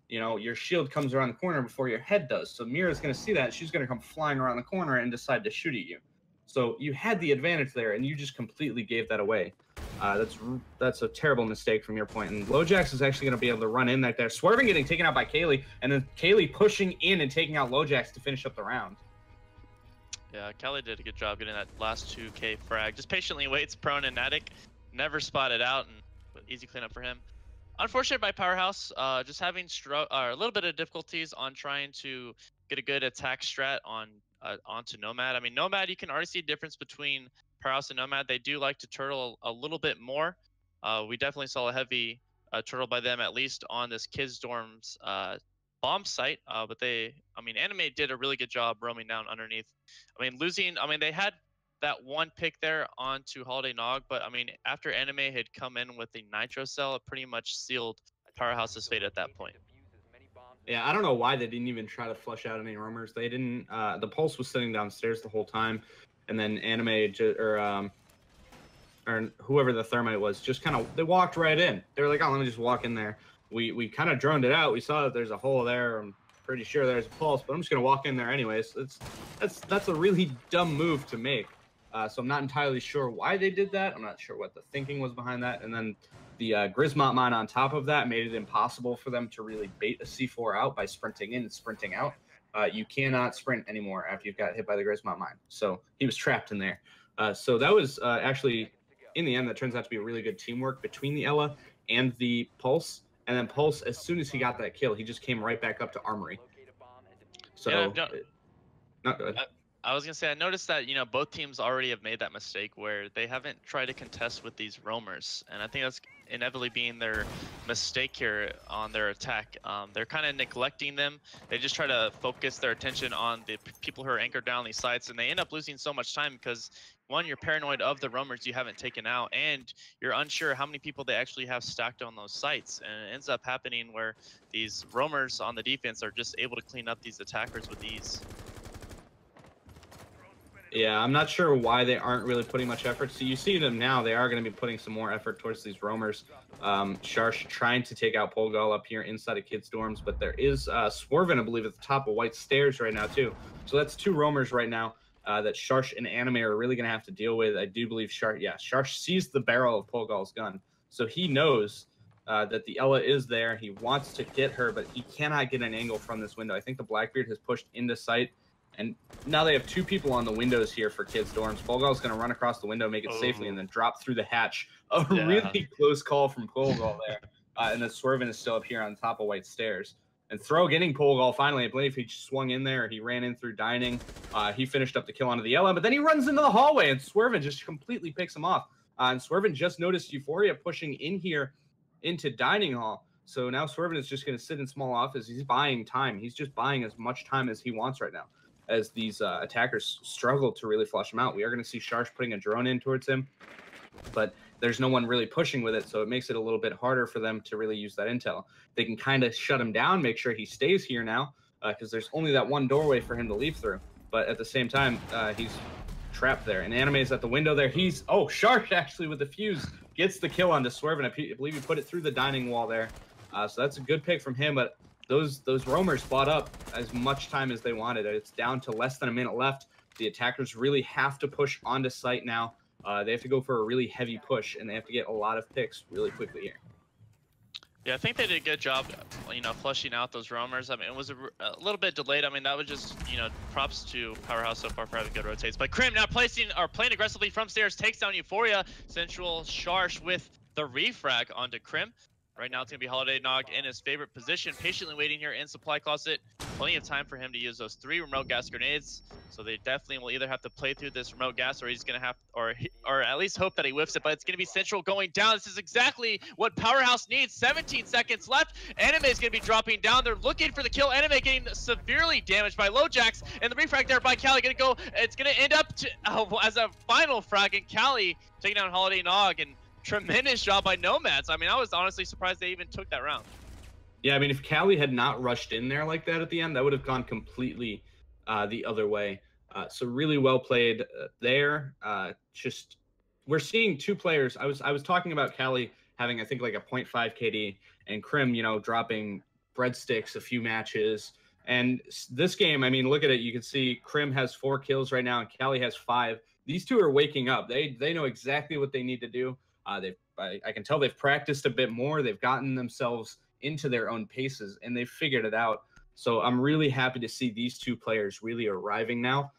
Speaker 3: You know, your shield comes around the corner before your head does. So Mira's going to see that, and she's going to come flying around the corner and decide to shoot at you. So you had the advantage there, and you just completely gave that away. That's a terrible mistake from your point. And Lojax is actually going to be able to run in there. Swerving getting taken out by Kaylee, and then Kaylee pushing in and taking out Lojax to finish up the round.
Speaker 2: Yeah, Kelly did a good job getting that last 2K frag. Just patiently waits, prone and Natic. Never spotted out, and easy cleanup for him. Unfortunate by Powerhaus, just having a little bit of difficulties on trying to get a good attack strat onto Nomad. I mean, Nomad, you can already see a difference between Powerhaus and Nomad. They do like to turtle a little bit more. We definitely saw a heavy turtle by them, at least on this Kids Dorm's bomb site. But Anime did a really good job roaming down underneath. They had that one pick there onto Holiday Nog, but I mean, after Anime had come in with the Nitro Cell, it pretty much sealed Powerhouse's fate at that point.
Speaker 3: Yeah, I don't know why they didn't even try to flush out any roamers. They didn't. The Pulse was sitting downstairs the whole time, and then Anime or whoever the Thermite was just they walked right in. They were like, oh, let me just walk in there. We kind of droned it out. We saw that there's a hole there. I'm pretty sure there's a Pulse, but I'm just gonna walk in there anyways. That's a really dumb move to make. So I'm not entirely sure why they did that. I'm not sure what the thinking was behind that. And then the Grismont mine on top of that made it impossible for them to really bait a C4 out by sprinting in and sprinting out. You cannot sprint anymore after you've got hit by the Grismont mine. So he was trapped in there. So that was actually, in the end, that turns out to be a really good teamwork between the Ella and the Pulse. And then Pulse, as soon as he got that kill, he just came right back up to Armory. So,
Speaker 2: yeah,
Speaker 3: not good.
Speaker 2: I was gonna say, I noticed that both teams already have made that mistake where they haven't tried to contest with these roamers, and I think that's inevitably being their mistake here on their attack. They're kind of neglecting them. They just try to focus their attention on the people who are anchored down these sites, and they end up losing so much time because, one, you're paranoid of the roamers you haven't taken out, and you're unsure how many people they actually have stacked on those sites. And it ends up happening where these roamers on the defense are just able to clean up these attackers with ease.
Speaker 3: Yeah, I'm not sure why they aren't really putting much effort. So you see them now, they are going to be putting some more effort towards these roamers. Sharsh trying to take out Polgal up here inside of Kids Dorms, but there is Swervin, I believe, at the top of White Stairs right now, too. So that's 2 roamers right now that Sharsh and Anime are really going to have to deal with. I do believe Sharsh sees the barrel of Polgal's gun. So he knows that the Ella is there. He wants to get her, but he cannot get an angle from this window. I think the Blackbeard has pushed into sight. And now they have 2 people on the windows here for Kids Dorms. Polgal's going to run across the window, make it safely, and then drop through the hatch. A really close call from Polgal there. And then Swervin is still up here on top of White Stairs. And Throw getting pole goal finally. I believe he swung in there. He ran in through dining. He finished up the kill onto the LM, but then he runs into the hallway, and Swervin just completely picks him off. And Swervin just noticed Euphoria pushing in here into dining hall. So now Swervin is just going to sit in small office. He's buying time. He's just buying as much time as he wants right now, as these attackers struggle to really flush him out. We are going to see Sharsh putting a drone in towards him, but there's no one really pushing with it, so it makes it a little bit harder for them to really use that intel. They can kind of shut him down, make sure he stays here now, because there's only that one doorway for him to leave through. But at the same time, he's trapped there. And Anime's at the window there. Sharsh actually with the fuse gets the kill onto Swerve, and I believe he put it through the dining wall there. So that's a good pick from him, but those roamers bought up as much time as they wanted. It's down to less than a minute left. The attackers really have to push onto site now. They have to go for a really heavy push, and they have to get a lot of picks really quickly here.
Speaker 2: Yeah, I think they did a good job, flushing out those roamers. I mean, it was a little bit delayed. I mean, that was just, props to Powerhaus so far for having good rotates. But Krim now playing aggressively from stairs, takes down Euphoria. Central Sharsh with the refrag onto Krim. Right now, it's going to be Holiday Nog in his favorite position, patiently waiting here in supply closet. Plenty of time for him to use those 3 remote gas grenades. So they definitely will either have to play through this remote gas, or he's going to have, or at least hope that he whiffs it. But it's going to be Central going down. This is exactly what Powerhaus needs. 17 seconds left. Anime is going to be dropping down. They're looking for the kill. Anime getting severely damaged by Lowjacks, and the refrag there by Cali going to go. It's going to end up as a final frag, and Cali taking down Holiday Nog. And tremendous job by Nomads. I mean, I was honestly surprised they even took that round.
Speaker 3: Yeah, I mean, if Cali had not rushed in there like that at the end, that would have gone completely the other way. So really well played there. We're seeing 2 players. I was talking about Cali having, I think, like a 0.5 KD, and Krim, dropping breadsticks a few matches. And this game, I mean, look at it. You can see Krim has 4 kills right now, and Cali has 5. These 2 are waking up. They know exactly what they need to do. I can tell they've practiced a bit more. They've gotten themselves into their own paces, and they've figured it out. So I'm really happy to see these 2 players really arriving now.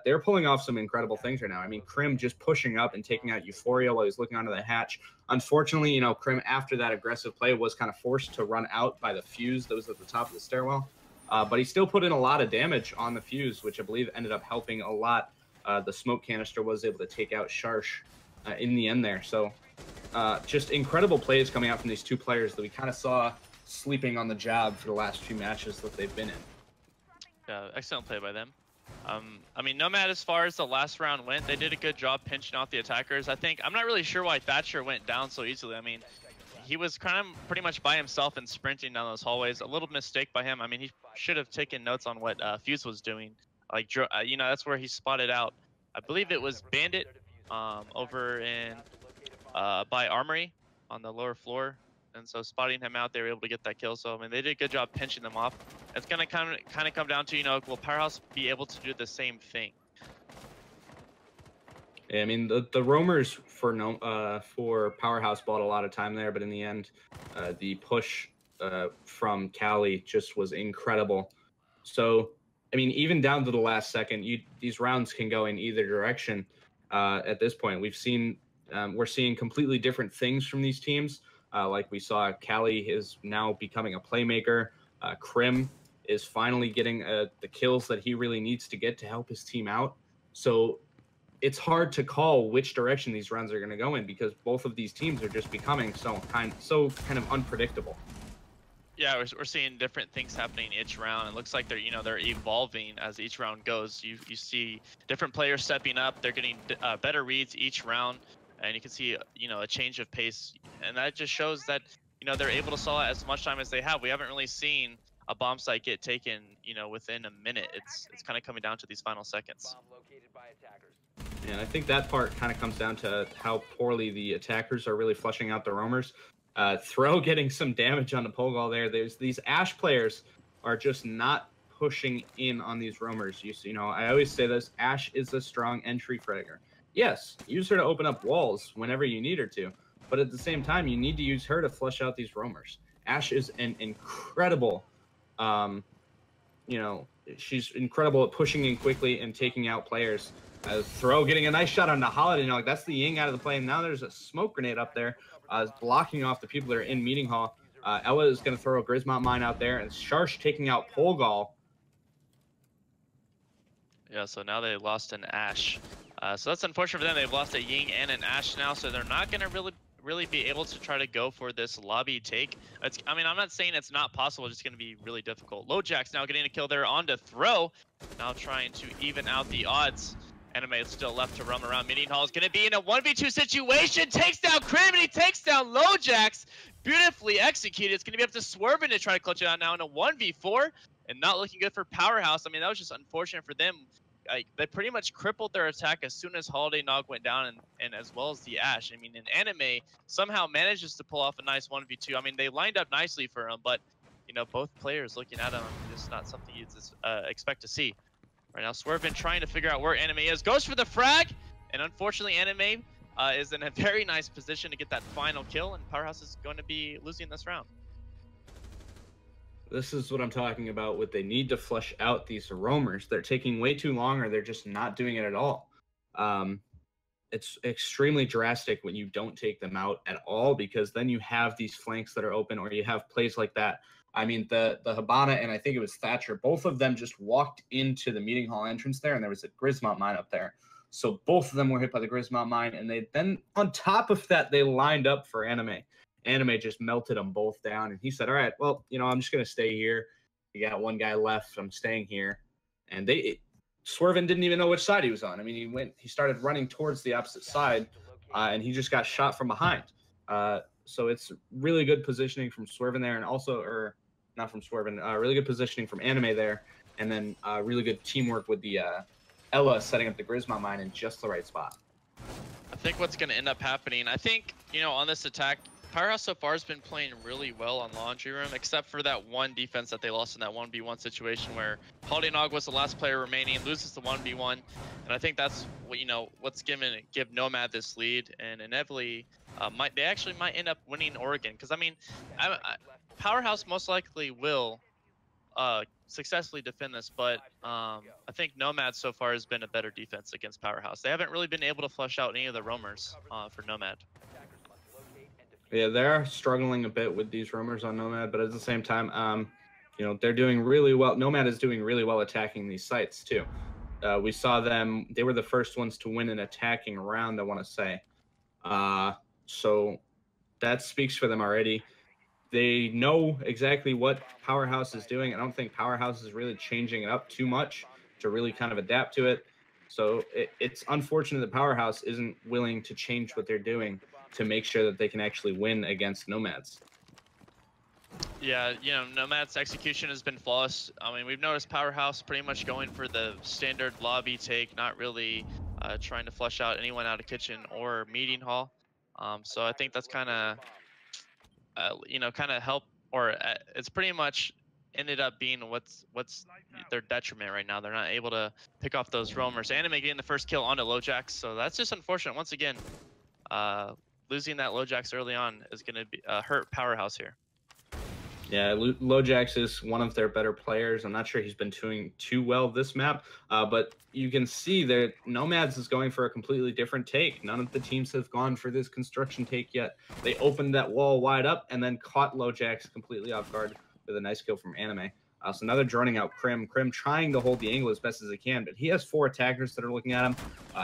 Speaker 3: They're pulling off some incredible things right now. I mean, Krim just pushing up and taking out Euphoria while he's looking onto the hatch. Unfortunately, Krim, after that aggressive play, was kind of forced to run out by the fuse that was at the top of the stairwell. But he still put in a lot of damage on the fuse, which I believe ended up helping a lot. The smoke canister was able to take out Sharsh in the end there. So just incredible plays coming out from these 2 players that we kind of saw sleeping on the job for the last few matches that they've been in.
Speaker 2: Yeah, excellent play by them. I mean, Nomad, as far as the last round went, they did a good job pinching off the attackers. I'm not really sure why Thatcher went down so easily. I mean, he was kind of pretty much by himself and sprinting down those hallways. A little mistake by him. I mean, he should have taken notes on what Fuse was doing. Like, that's where he spotted out. I believe it was Bandit over in by Armory on the lower floor. And so spotting him out, they were able to get that kill. So, I mean, they did a good job pinching them off. It's going to kind of come down to, will Powerhaus be able to do the same thing?
Speaker 3: Yeah, I mean, the roamers for Powerhaus bought a lot of time there, but in the end, the push from Cali just was incredible. So, I mean, even down to the last second, these rounds can go in either direction at this point. We're seeing completely different things from these teams. Like we saw, Cali is now becoming a playmaker. Krim is finally getting the kills that he really needs to get to help his team out. So it's hard to call which direction these runs are going to go in, because both of these teams are just becoming so kind of unpredictable.
Speaker 2: Yeah, we're seeing different things happening each round. It looks like they're evolving as each round goes. You see different players stepping up. They're getting better reads each round. And you can see, a change of pace, and that just shows that, they're able to stall out as much time as they have. We haven't really seen a bomb site get taken, within a minute. It's kind of coming down to these final seconds.
Speaker 3: Yeah, and I think that part kind of comes down to how poorly the attackers are really flushing out the roamers. Throw getting some damage on the pole there. These Ashe players are just not pushing in on these roamers. I always say this: Ashe is a strong entry fragger. Yes, use her to open up walls whenever you need her to, but at the same time, you need to use her to flush out these roamers. Ashe is an incredible, she's incredible at pushing in quickly and taking out players. Throw getting a nice shot on the Holiday Nog. That's the Ying out of the play. And now there's a smoke grenade up there, blocking off the people that are in meeting hall. Ella is going to throw a Grismont mine out there, and Sharsh taking out Polgal.
Speaker 2: Yeah, so now they lost an Ashe. So that's unfortunate for them. They've lost a Ying and an Ashe now, so they're not going to really be able to try to go for this lobby take. I mean, I'm not saying it's not possible, it's just going to be really difficult. LoJack's now getting a kill there on to throw. Now trying to even out the odds. Anime is still left to roam around. Meeting Hall is going to be in a 1v2 situation. Takes down Crim and he takes down LoJack's. Beautifully executed. It's going to be up to Swervin to try to clutch it out now in a 1v4. And not looking good for Powerhaus. I mean, that was just unfortunate for them. They pretty much crippled their attack as soon as Holiday Nog went down, and as well as the Ashe. I mean, in Anime somehow manages to pull off a nice 1v2. I mean, they lined up nicely for him, but you know, both players looking at him, it's not something you'd expect to see. Right now, Swervin trying to figure out where Anime is, goes for the frag, and unfortunately, Anime is in a very nice position to get that final kill, and Powerhaus is going to be losing this round.
Speaker 3: This is what I'm talking about. What they need to flush out these roamers. They're taking way too long, or they're just not doing it at all. It's extremely drastic when you don't take them out at all, because then you have these flanks that are open, or you have plays like that. I mean, the Habana and I think it was Thatcher, both of them just walked into the meeting hall entrance there, and there was a Grismont mine up there. So both of them were hit by the Grismont mine, and they then, on top of that, they lined up for Anime. Anime just melted them both down, and he said, all right, well, you know, I'm just going to stay here. You got one guy left. I'm staying here. And Swervin didn't even know which side he was on. I mean, he started running towards the opposite side, and he just got shot from behind. So it's really good positioning from Swervin there, and also, or not from Swervin, really good positioning from Anime there, and then really good teamwork with the Ella setting up the Grismont mine in just the right spot.
Speaker 2: I think what's going to end up happening, I think, you know, on this attack, Powerhaus so far has been playing really well on Laundry Room, except for that one defense that they lost in that 1v1 situation where Holiday Nog was the last player remaining, loses the 1v1, and I think that's what, you know, what's give Nomad this lead, and inevitably they actually might end up winning Oregon, because I mean, Powerhaus most likely will successfully defend this, but I think Nomads so far has been a better defense against Powerhaus. They haven't really been able to flush out any of the roamers for Nomad.
Speaker 3: Yeah, they're struggling a bit with these roamers on Nomad, but at the same time, you know, they're doing really well. Nomad is doing really well attacking these sites too. We saw them; they were the first ones to win an attacking round, I want to say. So that speaks for them already. They know exactly what Powerhaus is doing. I don't think Powerhaus is really changing it up too much to really kind of adapt to it. So it's unfortunate that Powerhaus isn't willing to change what they're doing to make sure that they can actually win against Nomads.
Speaker 2: Yeah, you know, Nomads' execution has been flawless. I mean, we've noticed Powerhaus pretty much going for the standard lobby take, not really trying to flush out anyone out of kitchen or meeting hall. So I think that's kind of, you know, kind of help, or it's pretty much ended up being what's their detriment right now. They're not able to pick off those roamers. Anime getting the first kill onto LoJack, so that's just unfortunate. Once again, losing that LoJax early on is going to be hurt Powerhaus here.
Speaker 3: Yeah, LoJax is one of their better players. I'm not sure he's been doing too well this map, but you can see that Nomads is going for a completely different take. None of the teams have gone for this construction take yet. They opened that wall wide up and then caught LoJax completely off guard with a nice kill from Anime. So now they're droning out Crim. Crim trying to hold the angle as best as they can, but he has 4 attackers that are looking at him.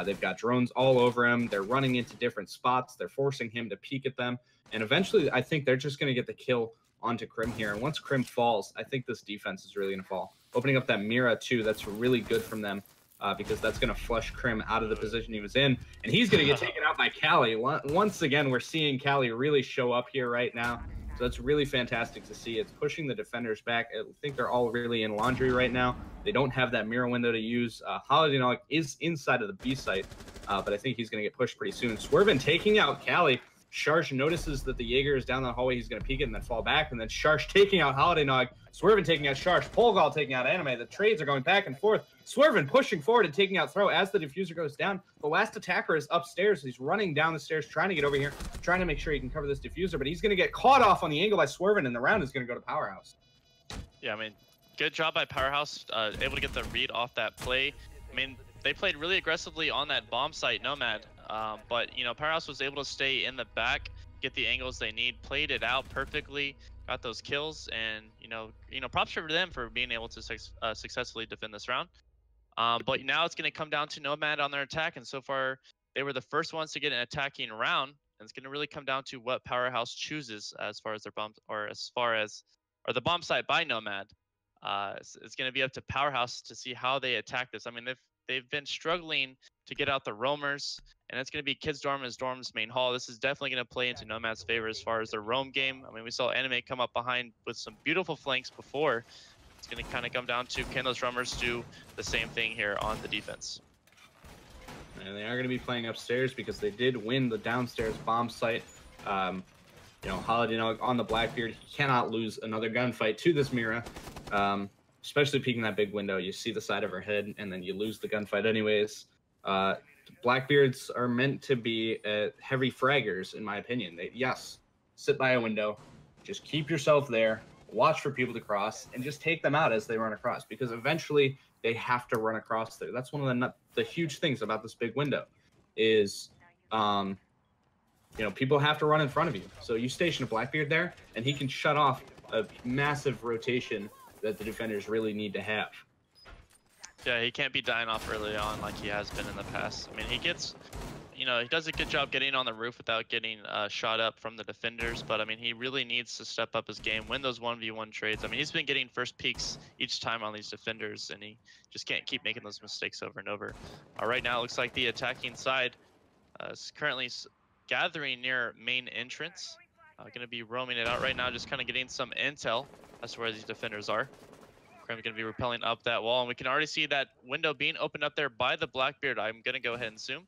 Speaker 3: They've got drones all over him. They're running into different spots. They're forcing him to peek at them. And eventually, I think they're just going to get the kill onto Crim here. And once Crim falls, I think this defense is really going to fall. Opening up that Mira, too, that's really good from them because that's going to flush Crim out of the position he was in. And he's going to get taken out by Cali. Once again, we're seeing Cali really show up here right now. So that's really fantastic to see. It's pushing the defenders back. I think they're all really in laundry right now. They don't have that mirror window to use. Holiday Nog is inside of the B site, but I think he's going to get pushed pretty soon. Swervin taking out Cali. Sharsh notices that the Jaeger is down the hallway. He's going to peek it and then fall back. And then Sharsh taking out Holiday Nog. Swervin taking out Sharsh. Polgal taking out Anime. The trades are going back and forth. Swervin pushing forward and taking out Throw as the diffuser goes down. The last attacker is upstairs. He's running down the stairs, trying to get over here, trying to make sure he can cover this diffuser. But he's going to get caught off on the angle by Swervin, and the round is going to go to Powerhaus.
Speaker 2: Yeah, I mean, good job by Powerhaus, able to get the read off that play. I mean, they played really aggressively on that bomb site, Nomad. But, you know, Powerhaus was able to stay in the back get the angles they need, played it out perfectly, got those kills, and props for them for being able to successfully defend this round. But now it's going to come down to Nomad on their attack, and so far they were the first ones to get an attacking round, and it's going to really come down to what Powerhaus chooses as far as their bombs, or the bomb site by Nomad. It's going to be up to Powerhaus to see how they attack this. I mean, they've been struggling to get out the roamers, and it's going to be Kids Dorm as Dorm's main hall. This is definitely going to play into Nomad's favor as far as their roam game. I mean, we saw Anime come up behind with some beautiful flanks before. It's going to kind of come down to, can those roamers do the same thing here on the defense?
Speaker 3: And they are going to be playing upstairs because they did win the downstairs bomb site. Holiday Nog on the Blackbeard, he cannot lose another gunfight to this Mira, especially peeking that big window. You see the side of her head, and then you lose the gunfight anyways. Blackbeards are meant to be heavy fraggers, in my opinion. Yes, sit by a window, just keep yourself there, watch for people to cross, and just take them out as they run across, because eventually they have to run across there. That's one of the huge things about this big window is, people have to run in front of you. So you station a Blackbeard there, and he can shut off a massive rotation that the defenders really need to have.
Speaker 2: Yeah, he can't be dying off early on like he has been in the past. I mean, he does a good job getting on the roof without getting shot up from the defenders, but I mean, he really needs to step up his game, win those 1v1 trades. I mean, he's been getting first peaks each time on these defenders, and he just can't keep making those mistakes over and over. Right now, it looks like the attacking side is currently gathering near main entrance. Going to be roaming it out right now, just kind of getting some intel as to where these defenders are. Krim's going to be repelling up that wall, and we can already see that window being opened up there by the Blackbeard. I'm going to go ahead and zoom.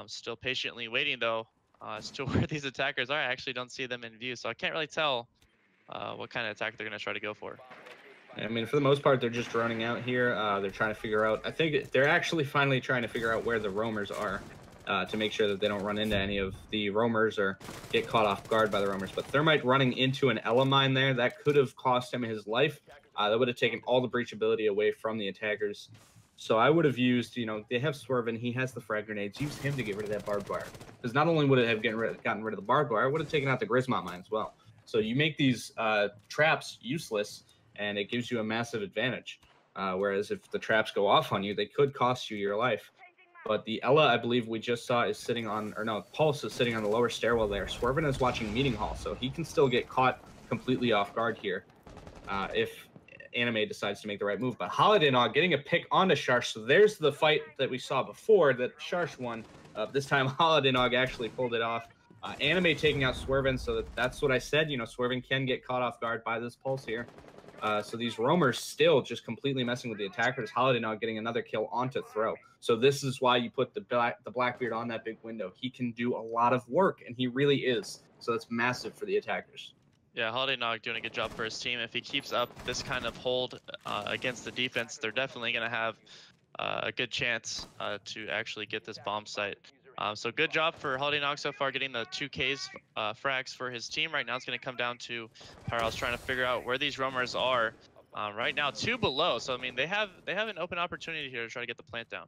Speaker 2: Still patiently waiting, though, as to where these attackers are. I actually don't see them in view, so I can't really tell what kind of attack they're going to try to go for.
Speaker 3: I mean, for the most part, they're just droning out here. They're trying to figure out... I think they're actually finally trying to figure out where the roamers are to make sure that they don't run into any of the roamers or get caught off guard by the roamers. But Thermite running into an Ella mine there, that could have cost him his life. That would have taken all the breachability away from the attackers. So I would have used, they have Swervin, he has the frag grenades, use him to get rid of that barbed wire. Because not only would it have gotten rid of the barbed wire, it would have taken out the Grismont mine as well. So you make these traps useless, and it gives you a massive advantage. Whereas if the traps go off on you, they could cost you your life. But the Ella, I believe we just saw, is sitting on, Pulse is sitting on the lower stairwell there. Swervin is watching Meeting Hall, so he can still get caught completely off guard here if Anime decides to make the right move. But Holiday Nog getting a pick onto Sharsh, so there's the fight that we saw before that Sharsh won. This time Holiday Nog actually pulled it off. Anime taking out Swervin, so that's what I said. Swervin can get caught off guard by this Pulse here. So these roamers still just completely messing with the attackers. Holiday Nog getting another kill onto Throw. So this is why you put the Blackbeard on that big window. He can do a lot of work, and he really is. So that's massive for the attackers.
Speaker 2: Yeah, Holiday Nog doing a good job for his team. If he keeps up this kind of hold against the defense, they're definitely going to have a good chance to actually get this bomb site. So good job for Holiday Nog so far, getting the 2Ks frags for his team. Right now it's going to come down to Powerhaus trying to figure out where these roamers are. Right now 2 below, so I mean they have an open opportunity here to try to get the plant down.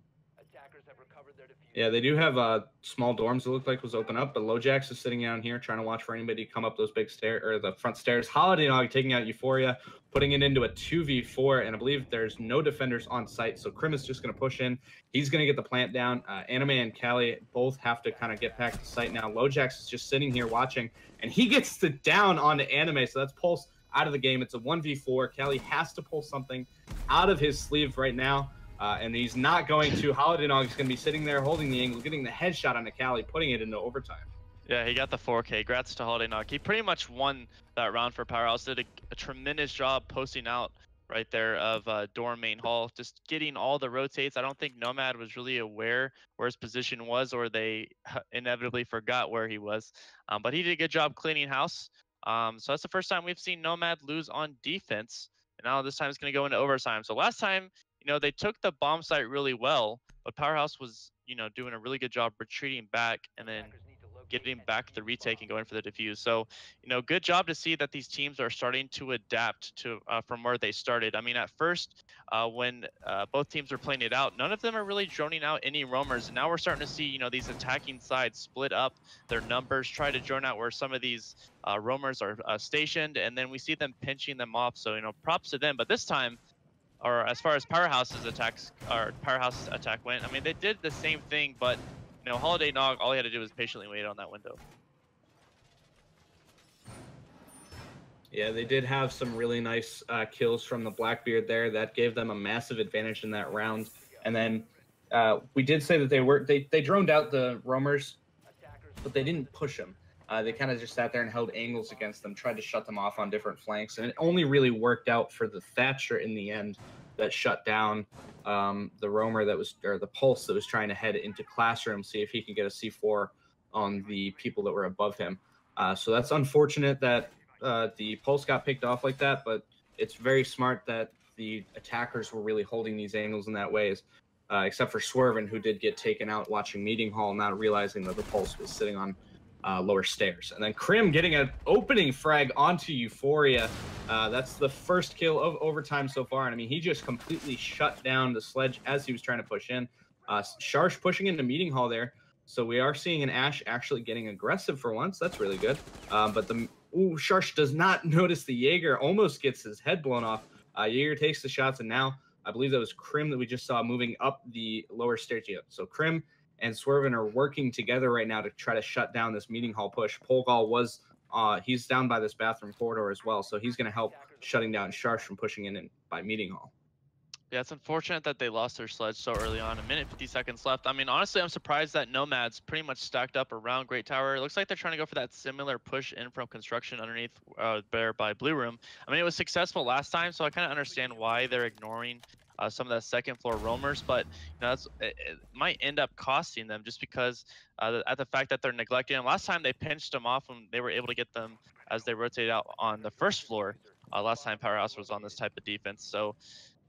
Speaker 3: Yeah, they do have small dorms, it looked like, was open up, but Lojax is sitting down here trying to watch for anybody to come up those big stairs, or the front stairs. Holiday Nog taking out Euphoria, putting it into a 2v4, and I believe there's no defenders on site, so Krim is just going to push in. He's going to get the plant down. Anime and Callie both have to kind of get back to site now. Lojax is just sitting here watching, and he gets the down onto Anime, so that's Pulse out of the game. It's a 1v4. Callie has to pull something out of his sleeve right now. And he's not going to. Holiday Nog is going to be sitting there holding the angle, getting the headshot on Callie, putting it into overtime.
Speaker 2: Yeah, he got the 4K. Congrats to Holiday Nog. He pretty much won that round for Powerhaus. Did a tremendous job posting out right there of Dorm Main Hall, just getting all the rotates. I don't think Nomad was really aware where his position was, or they inevitably forgot where he was. But he did a good job cleaning house. So that's the first time we've seen Nomad lose on defense. And now this time it's going to go into overtime. So last time, they took the bomb site really well, but Powerhaus was, doing a really good job retreating back and then getting back the retake and going for the defuse. So, you know, good job to see that these teams are starting to adapt to from where they started. I mean, at first, when both teams were playing it out, none of them are really droning out any roamers. And now we're starting to see, you know, these attacking sides split up their numbers, try to drone out where some of these roamers are stationed, and then we see them pinching them off. So, you know, props to them. But this time, or as far as Powerhouse's attacks, or Powerhouse's attack went, I mean, they did the same thing, but, you know, Holiday Nog, all he had to do was patiently wait on that window.
Speaker 3: Yeah, they did have some really nice kills from the Blackbeard there. That gave them a massive advantage in that round. And then we did say that they droned out the roamers, but they didn't push them. They kind of just sat there and held angles against them, tried to shut them off on different flanks, and it only really worked out for the Thatcher in the end that shut down the roamer that was, or the Pulse that was trying to head into Classroom, see if he could get a C4 on the people that were above him. So that's unfortunate that the Pulse got picked off like that, but it's very smart that the attackers were really holding these angles in that ways, except for Swervin, who did get taken out watching Meeting Hall, not realizing that the Pulse was sitting on lower stairs. And then Krim getting an opening frag onto Euphoria. That's the first kill of overtime so far. And I mean, he just completely shut down the sledge as he was trying to push in. Sharsh pushing into Meeting Hall there. So we are seeing an Ash actually getting aggressive for once. That's really good. But Sharsh does not notice the Jaeger, almost gets his head blown off. Jaeger takes the shots, and now I believe that was Krim that we just saw moving up the lower stairs. So Krim and Swervin are working together right now to try to shut down this Meeting Hall push. Polgal was, he's down by this bathroom corridor as well, so he's going to help shutting down Sharsh from pushing in by Meeting Hall.
Speaker 2: Yeah, it's unfortunate that they lost their sledge so early on. 1:50 left. I mean, honestly, I'm surprised that Nomads pretty much stacked up around Great Tower. It looks like they're trying to go for that similar push in from construction underneath there by Blue Room. I mean, it was successful last time, so I kind of understand why they're ignoring some of that second floor roamers, but you know, it might end up costing them just because at the fact that they're neglecting them. Last time they pinched them off and they were able to get them as they rotate out on the first floor. Last time Powerhouse was on this type of defense. So,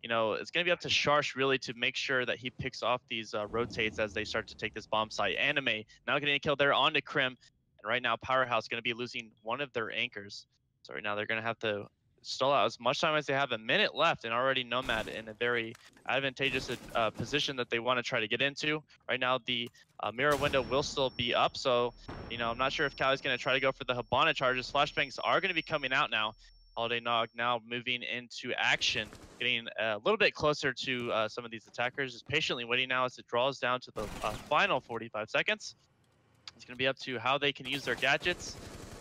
Speaker 2: you know, it's going to be up to Sharsh really to make sure that he picks off these rotates as they start to take this bomb site. Anime now getting a kill there onto Krim. And right now Powerhouse going to be losing one of their anchors. So right now they're going to have to stall out as much time as they have. A minute left, and already Nomad in a very advantageous position that they want to try to get into. Right now the mirror window will still be up, so you know, I'm not sure if Cali's going to try to go for the Hibana charges. Flashbangs are going to be coming out now. Holiday Nog now moving into action, getting a little bit closer to some of these attackers, just patiently waiting now as it draws down to the final 45 seconds. It's going to be up to how they can use their gadgets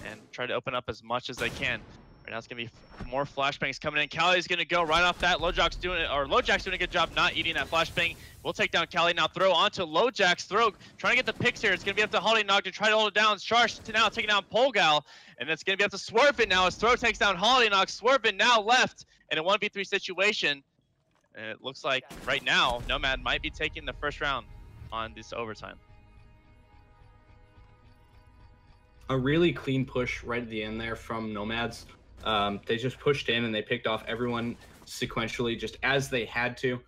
Speaker 2: and try to open up as much as they can. Right now it's going to be more flashbangs coming in. Cali's going to go right off that. Lojack's doing a good job not eating that flashbang. We'll take down Cali now. Throw onto Lojack's throw. Trying to get the picks here. It's going to be up to Holiday Nog to try to hold it down. Sharsh to now taking down Polgal. And it's going to be up to Swervin now as Throw takes down Holiday Nog. Swervin now left in a 1v3 situation. And it looks like right now Nomad might be taking the first round on this overtime.
Speaker 3: A really clean push right at the end there from Nomads. They just pushed in and they picked off everyone sequentially just as they had to.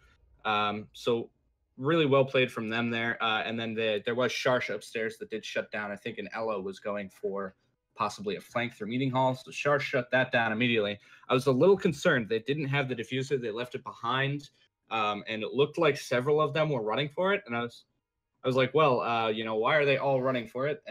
Speaker 3: So really well played from them there. And then there was Sharsh upstairs that did shut down. I think an Ella was going for possibly a flank through Meeting Hall. So Sharsh shut that down immediately. I was a little concerned. They didn't have the diffuser. They left it behind. And it looked like several of them were running for it. And I was like, well, you know, why are they all running for it?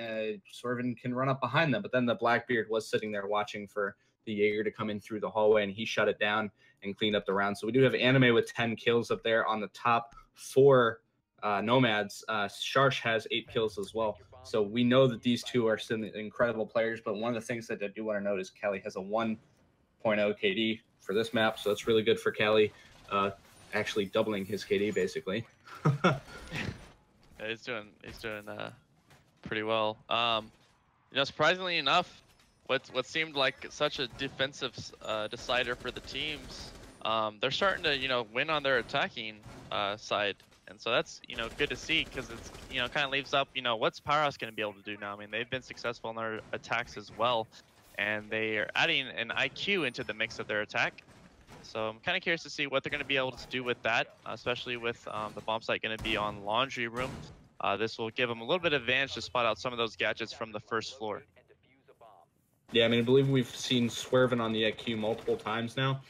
Speaker 3: Swervin can run up behind them. But then the Blackbeard was sitting there watching for the Jaeger to come in through the hallway, and he shut it down and cleaned up the round. So we do have Anime with 10 kills up there on the top for Nomads. Sharsh has 8 kills as well. So we know that these two are still incredible players, but one of the things that I do want to note is Cali has a 1.0 KD for this map, so that's really good for Cali, actually doubling his KD basically.
Speaker 2: Yeah, he's doing pretty well. You know, surprisingly enough, what seemed like such a defensive decider for the teams, they're starting to, you know, win on their attacking side, and so that's, you know, good to see, because it's, you know, kind of leaves up, you know, what's Powerhouse going to be able to do now. I mean, they've been successful in their attacks as well, and they are adding an IQ into the mix of their attack. So I'm kind of curious to see what they're going to be able to do with that, especially with the bomb site going to be on Laundry Room. This will give them a little bit of advantage to spot out some of those gadgets from the first floor.
Speaker 3: Yeah, I mean, I believe we've seen Swervin on the IQ multiple times now.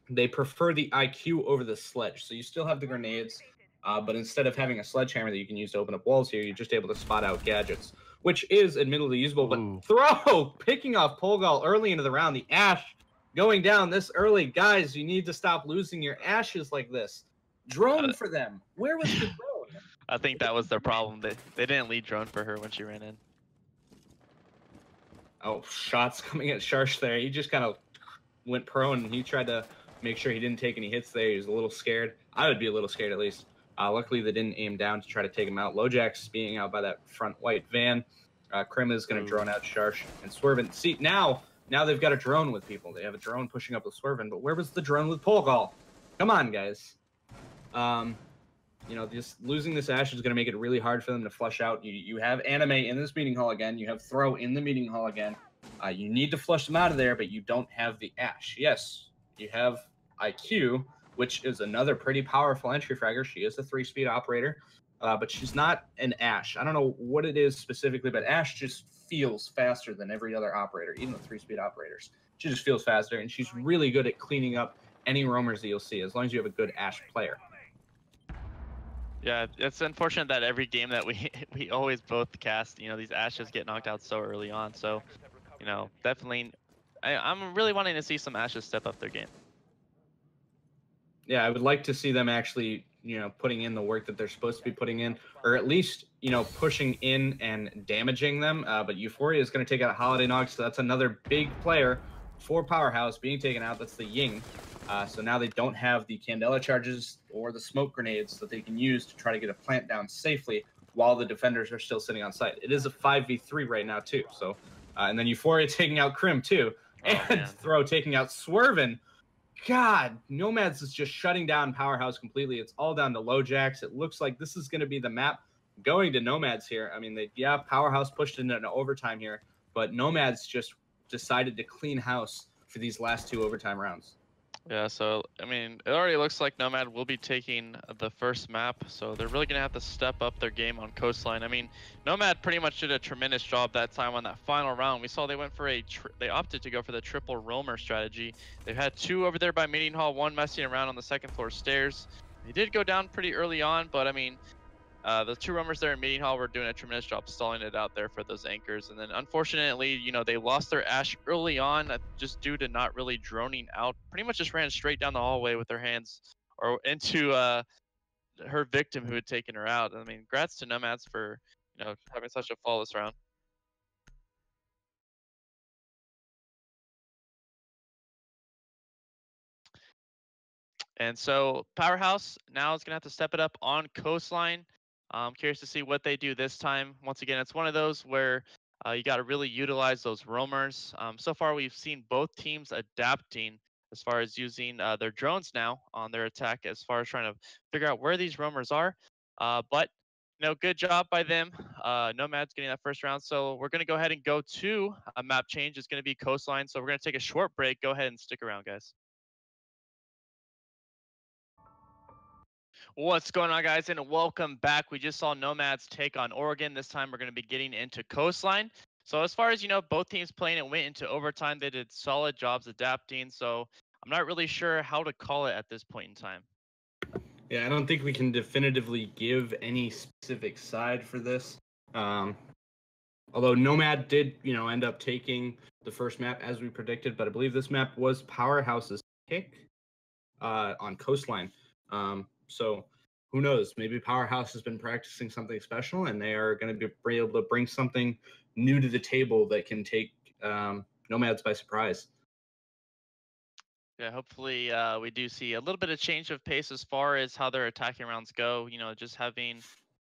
Speaker 3: They prefer the IQ over the sledge. So you still have the grenades, but instead of having a sledgehammer that you can use to open up walls here, you're just able to spot out gadgets, which is admittedly usable.
Speaker 2: Ooh.
Speaker 3: But throw, picking off Polgal early into the round, the Ash going down this early. Guys, you need to stop losing your Ashes like this. Drone for them. Where was the drone?
Speaker 2: I think that was their problem. They didn't lead drone for her when she ran in.
Speaker 3: Oh, shots coming at Sharsh there. He just kind of went prone, and he tried to make sure he didn't take any hits there. He was a little scared. I would be a little scared at least. Luckily, they didn't aim down to try to take him out. Lojack's being out by that front white van. Krim is going to drone out Sharsh and Swervin. See, now they've got a drone with people. They have a drone pushing up with Swervin, but where was the drone with Polgal? Come on, guys. You know, just losing this Ash is going to make it really hard for them to flush out. You have Anime in this meeting hall again. You have Throw in the meeting hall again. You need to flush them out of there, but you don't have the Ash. Yes, you have IQ, which is another pretty powerful entry fragger. She is a 3-speed operator, but she's not an Ash. I don't know what it is specifically, but Ash just feels faster than every other operator, even the 3-speed operators. She just feels faster, and she's really good at cleaning up any roamers that you'll see, as long as you have a good Ash player.
Speaker 2: Yeah, it's unfortunate that every game that we always both cast, you know, these Ashes get knocked out so early on. So, you know, definitely, I'm really wanting to see some Ashes step up their game.
Speaker 3: Yeah, I would like to see them actually, you know, putting in the work that they're supposed to be putting in, or at least, you know, pushing in and damaging them. But Euphoria is going to take out Holiday Nog, so that's another big player for Powerhaus being taken out. That's the Ying. So now they don't have the Candela charges or the smoke grenades that they can use to try to get a plant down safely while the defenders are still sitting on site. It is a 5v3 right now, too. So, and then Euphoria taking out Krim, too. And Throw taking out Swervin. God, Nomads is just shutting down Powerhaus completely. It's all down to Lojacks. It looks like this is going to be the map going to Nomads here. I mean, Powerhaus pushed into an overtime here, but Nomads just decided to clean house for these last 2 overtime rounds.
Speaker 2: Yeah, so, I mean, it already looks like Nomad will be taking the first map, so they're really going to have to step up their game on Coastline. I mean, Nomad pretty much did a tremendous job that time on that final round. We saw they went for they opted to go for the triple roamer strategy. They've had 2 over there by Meeting Hall, 1 messing around on the 2nd floor stairs. They did go down pretty early on, but I mean, the 2 roamers there in Meeting Hall were doing a tremendous job stalling it out there for those anchors. And then unfortunately, you know, they lost their Ash early on just due to not really droning out. Pretty much just ran straight down the hallway with their hands or into her victim who had taken her out. I mean, congrats to Nomads for, you know, having such a flawless round. And so Powerhaus now is going to have to step it up on Coastline. I'm curious to see what they do this time. Once again, it's one of those where you got to really utilize those roamers. So far, we've seen both teams adapting as far as using their drones now on their attack, as far as trying to figure out where these roamers are. But, you know, good job by them. Nomads getting that first round. So we're going to go ahead and go to a map change. It's going to be Coastline. So we're going to take a short break. Go ahead and stick around, guys. What's going on, guys, and welcome back. We just saw Nomads take on Oregon. This time we're going to be getting into Coastline. So as far as, you know, both teams playing and went into overtime, they did solid jobs adapting. So I'm not really sure how to call it at this point in time.
Speaker 3: Yeah, I don't think we can definitively give any specific side for this. Although Nomad did, you know, end up taking the first map as we predicted, but I believe this map was Powerhouse's pick on Coastline. So who knows? Maybe Powerhaus has been practicing something special, and they are going to be able to bring something new to the table that can take Nomads by surprise.
Speaker 2: Yeah, hopefully we do see a little bit of change of pace as far as how their attacking rounds go. You know, just having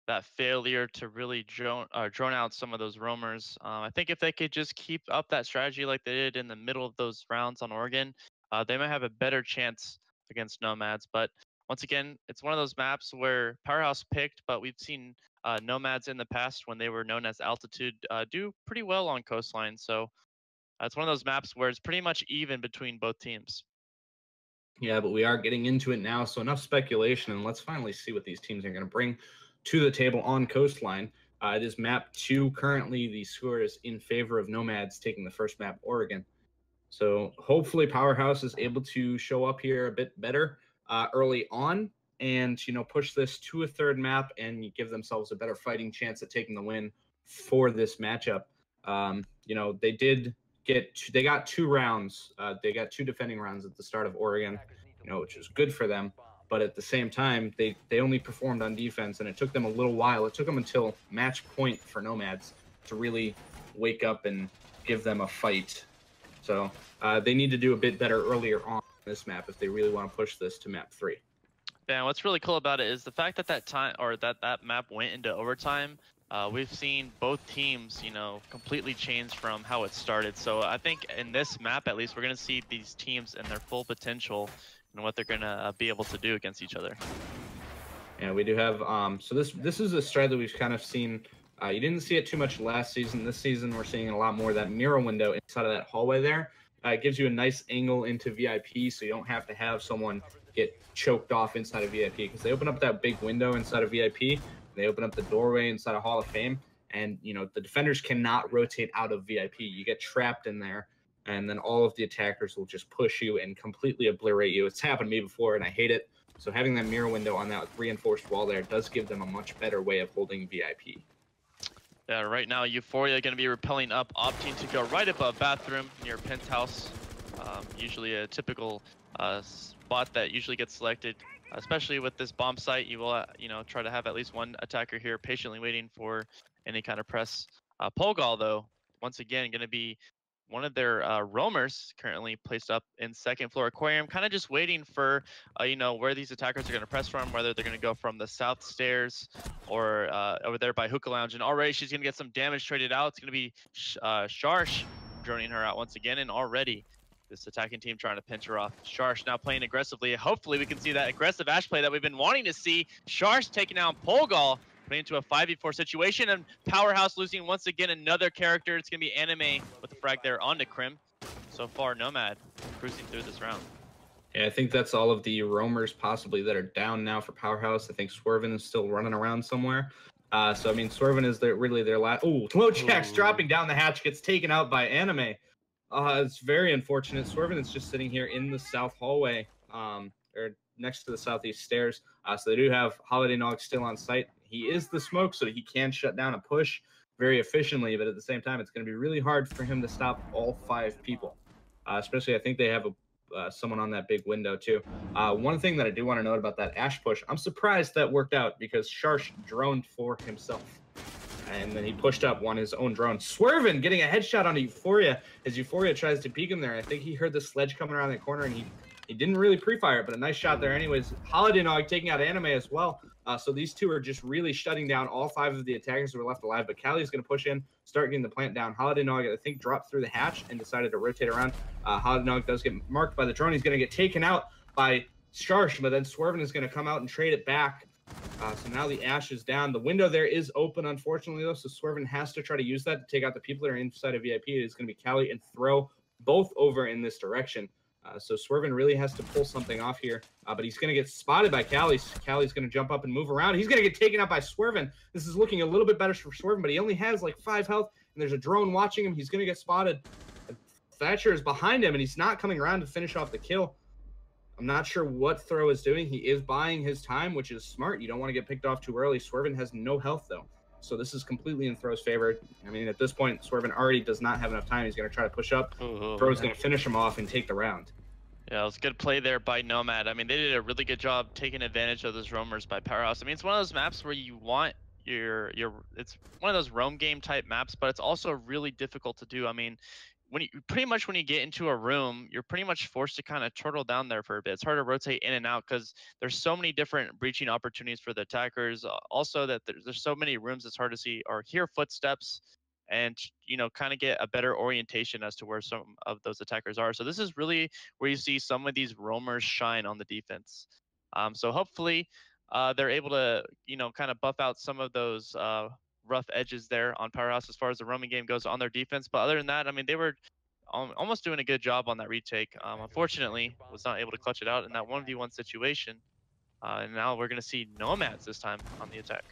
Speaker 2: that failure to really drone out some of those roamers. I think if they could just keep up that strategy like they did in the middle of those rounds on Oregon, they might have a better chance against Nomads. But once again, it's one of those maps where Powerhaus picked, but we've seen Nomads in the past when they were known as Altitude do pretty well on Coastline. So it's one of those maps where it's pretty much even between both teams.
Speaker 3: Yeah, but we are getting into it now, so enough speculation, and let's finally see what these teams are going to bring. to the table on Coastline. It is map 2. Currently, the score is in favor of Nomads taking the first map, Oregon. So hopefully Powerhaus is able to show up here a bit better early on and, push this to a third map and give themselves a better fighting chance at taking the win for this matchup. They got 2 rounds. They got 2 defending rounds at the start of Oregon, which was good for them. But at the same time, they only performed on defense, and it took them a little while. It took them until match point for Nomads to really wake up and give them a fight. So they need to do a bit better earlier on this map if they really want to push this to map 3.
Speaker 2: Yeah, what's really cool about it is the fact that that map went into overtime. We've seen both teams, completely change from how it started. So I think in this map, at least, we're going to see these teams and their full potential and what they're going to be able to do against each other.
Speaker 3: Yeah, we do have. So this is a strat that we've kind of seen. You didn't see it too much last season. This season, we're seeing a lot more of that mirror window inside of that hallway there. It gives you a nice angle into VIP, so you don't have to have someone get choked off inside of VIP, because they open up that big window inside of VIP. They open up the doorway inside of Hall of Fame, and the defenders cannot rotate out of VIP. You get trapped in there, and then all of the attackers will just push you and completely obliterate you. It's happened to me before, and I hate it. So having that mirror window on that reinforced wall there does give them a much better way of holding VIP.
Speaker 2: Yeah, right now Euphoria going to be repelling up, opting to go right above bathroom near penthouse. Usually a typical spot that usually gets selected, especially with this bomb site. You will try to have at least one attacker here patiently waiting for any kind of press. Polgal, though, once again going to be one of their roamers currently placed up in second floor aquarium, kind of just waiting for where these attackers are going to press from, whether they're going to go from the south stairs or over there by hookah lounge. And already she's going to get some damage traded out. It's going to be Sharsh droning her out once again, and already this attacking team trying to pinch her off. Sharsh now playing aggressively. Hopefully we can see that aggressive Ash play that we've been wanting to see. Sharsh taking out Polgal, putting into a 5v4 situation, and Powerhaus losing once again another character. It's going to be Anime with the frag there onto Crim. So far, Nomad cruising through this round.
Speaker 3: Yeah, I think that's all of the roamers possibly that are down now for Powerhaus. I think Swerven is still running around somewhere. So, I mean, Swerven is really their last... Oh, Lojack's dropping down the hatch, gets taken out by Anime. It's very unfortunate. Swerven is just sitting here in the south hallway, or next to the southeast stairs. So they do have Holiday Nog still on site. He is the smoke, so he can shut down a push very efficiently, but at the same time, it's going to be really hard for him to stop all 5 people. Especially, I think they have someone on that big window, too. One thing that I do want to note about that Ash push, I'm surprised that worked out, because Sharsh droned for himself. And then he pushed up on his own drone. Swerven getting a headshot on Euphoria as Euphoria tries to peek him there. I think he heard the sledge coming around the corner, and he didn't really pre-fire it, but a nice shot there anyways. Holiday Nog taking out Anime as well. So these two are just really shutting down all 5 of the attackers who were left alive. But Callie's going to push in, start getting the plant down. Holiday Nog, I think, dropped through the hatch and decided to rotate around. Holiday Nog does get marked by the drone. He's going to get taken out by Sharsh, but then Swerven is going to come out and trade it back. So now the Ash is down. The window there is open, unfortunately, though, so Swerven has to try to use that to take out the people that are inside of VIP. It is going to be Callie and Throw both over in this direction. So Swerven really has to pull something off here, but he's going to get spotted by Callie. Callie's going to jump up and move around. He's going to get taken out by Swerven. This is looking a little bit better for Swerven, but he only has like 5 health, and there's a drone watching him. He's going to get spotted. Thatcher is behind him, and he's not coming around to finish off the kill. I'm not sure what Throw is doing. He is buying his time, which is smart. You don't want to get picked off too early. Swerven has no health, though. So this is completely in Throw's favor. I mean, at this point, Swerven already does not have enough time. He's going to try to push up. Throw's going to finish him off and take the round.
Speaker 2: Yeah, it was a good play there by Nomad. I mean, they did a really good job taking advantage of those roamers by Powerhaus. I mean, it's one of those maps where you want it's one of those roam game type maps, but it's also really difficult to do. I mean, when you get into a room, you're pretty much forced to kind of turtle down there for a bit. It's hard to rotate in and out because there's so many different breaching opportunities for the attackers. Also, that there's so many rooms, it's hard to see or hear footsteps, and kind of get a better orientation as to where some of those attackers are. So this is really where you see some of these roamers shine on the defense. So hopefully they're able to kind of buff out some of those rough edges there on Powerhaus as far as the roaming game goes on their defense. But other than that, I mean, they were almost doing a good job on that retake. Unfortunately, was not able to clutch it out in that 1v1 situation. And now we're going to see Nomads this time on the attack.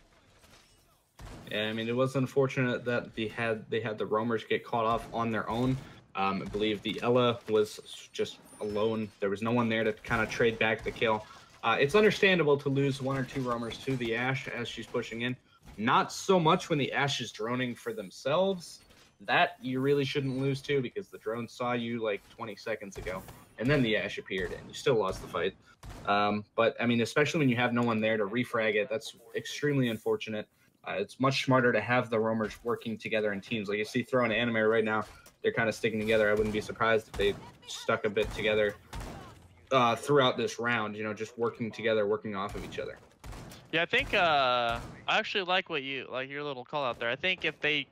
Speaker 3: Yeah, I mean, it was unfortunate that they had the roamers get caught off on their own. I believe the Ella was just alone. There was no one there to kind of trade back the kill. It's understandable to lose 1 or 2 roamers to the Ashe as she's pushing in. Not so much when the Ashe is droning for themselves. That you really shouldn't lose to, because the drone saw you like 20 seconds ago, and then the Ashe appeared, and you still lost the fight. But I mean, especially when you have no one there to refrag it, that's extremely unfortunate. It's much smarter to have the roamers working together in teams. Like you see Throw and Anime right now, they're kind of sticking together. I wouldn't be surprised if they stuck a bit together throughout this round, you know, just working together, working off of each other.
Speaker 2: Yeah, I think I actually like your little call out there. I think if they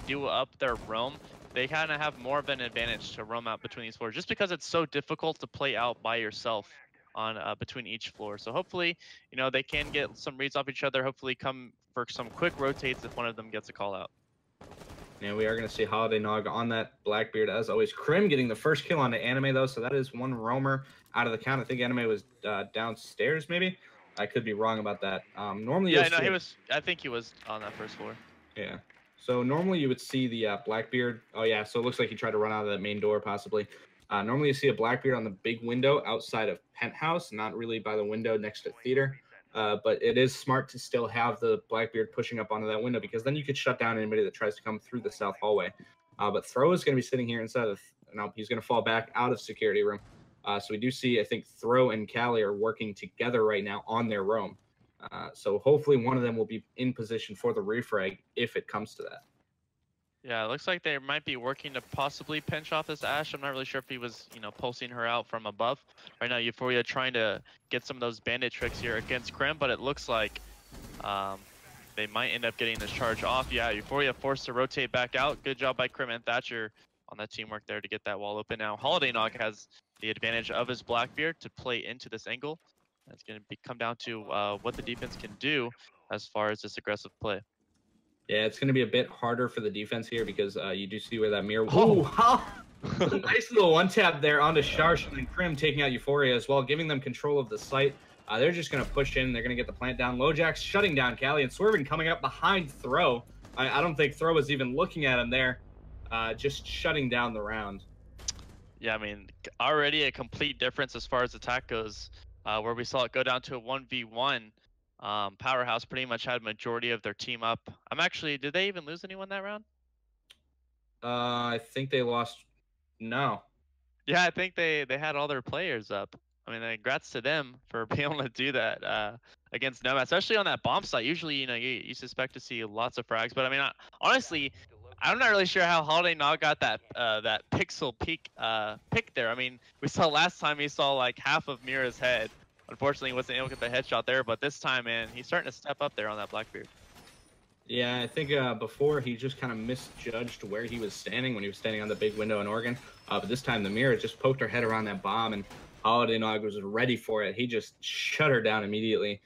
Speaker 2: do up their roam, they kind of have more of an advantage to roam out between these floors, just because it's so difficult to play out by yourself on between each floor. So hopefully, you know, they can get some reads off each other. Hopefully, come for some quick rotates if one of them gets a call out.
Speaker 3: Yeah, we are going to see Holiday Nog on that Blackbeard as always. Krim getting the first kill on the Anime though, so that is 1 roamer out of the count. I think Anime was downstairs maybe. I could be wrong about that. Normally,
Speaker 2: yeah, no, he was. I think he was on that first floor.
Speaker 3: Yeah. So normally you would see the Blackbeard. Oh yeah, so it looks like he tried to run out of that main door possibly. Normally you see a Blackbeard on the big window outside of Penthouse, not really by the window next to theater. But it is smart to still have the Blackbeard pushing up onto that window, because then you could shut down anybody that tries to come through the south hallway. But Throw is going to be sitting here instead of, no, he's going to fall back out of security room. So we do see, I think Throw and Callie are working together right now on their roam. So hopefully one of them will be in position for the refrag if it comes to that.
Speaker 2: Yeah, it looks like they might be working to possibly pinch off this Ashe. I'm not really sure if he was, you know, pulsing her out from above. Right now, Euphoria trying to get some of those bandit tricks here against Krim, but it looks like they might end up getting this charge off. Yeah, Euphoria forced to rotate back out. Good job by Krim and Thatcher on that teamwork there to get that wall open. Now, Holiday Nog has the advantage of his Blackbeard to play into this angle. It's going to come down to what the defense can do as far as this aggressive play.
Speaker 3: Yeah, it's going to be a bit harder for the defense here, because you do see where that mirror... Oh, nice little one-tap there onto Sharsh, and then Krim taking out Euphoria as well, giving them control of the site. They're just going to push in. They're going to get the plant down. Lojack's shutting down Callie, and Swervin coming up behind Throw. I don't think Throw was even looking at him there, just shutting down the round.
Speaker 2: Yeah, I mean, already a complete difference as far as attack goes, where we saw it go down to a 1v1. Powerhaus pretty much had majority of their team up. Did they even lose anyone that round?
Speaker 3: I think they lost. No.
Speaker 2: Yeah, I think they had all their players up. I mean, congrats to them for being able to do that against Nomads, especially on that bomb site. Usually, you know, you suspect to see lots of frags, but I mean, honestly, I'm not really sure how Holiday Nog got that that pixel pick there. I mean, we saw last time he saw like half of Mira's head. Unfortunately, he wasn't able to get the headshot there, but this time, man, he's starting to step up there on that Blackbeard.
Speaker 3: Yeah, I think before he just kind of misjudged where he was standing when he was standing on the big window in Oregon. But this time the Mira just poked her head around that bomb, and Holiday Nog was ready for it. He just shut her down immediately.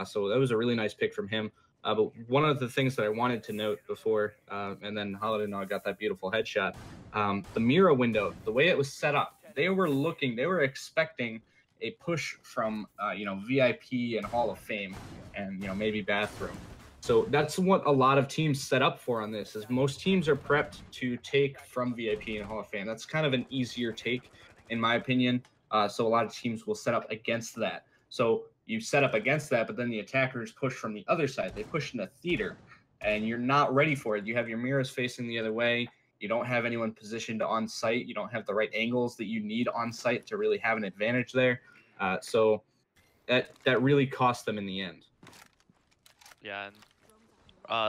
Speaker 3: So that was a really nice pick from him. But one of the things that I wanted to note before, and then Holiday Nog got that beautiful headshot, the Mira window, the way it was set up, they were expecting a push from, you know, VIP and Hall of Fame and, you know, maybe bathroom. So that's what a lot of teams set up for on this, is most teams are prepped to take from VIP and Hall of Fame. That's kind of an easier take, in my opinion. So a lot of teams will set up against that. So you set up against that, but then the attackers push from the other side. They push into theater, and you're not ready for it. You have your mirrors facing the other way. You don't have anyone positioned on site. You don't have the right angles that you need on site to really have an advantage there. So that really cost them in the end.
Speaker 2: Yeah, and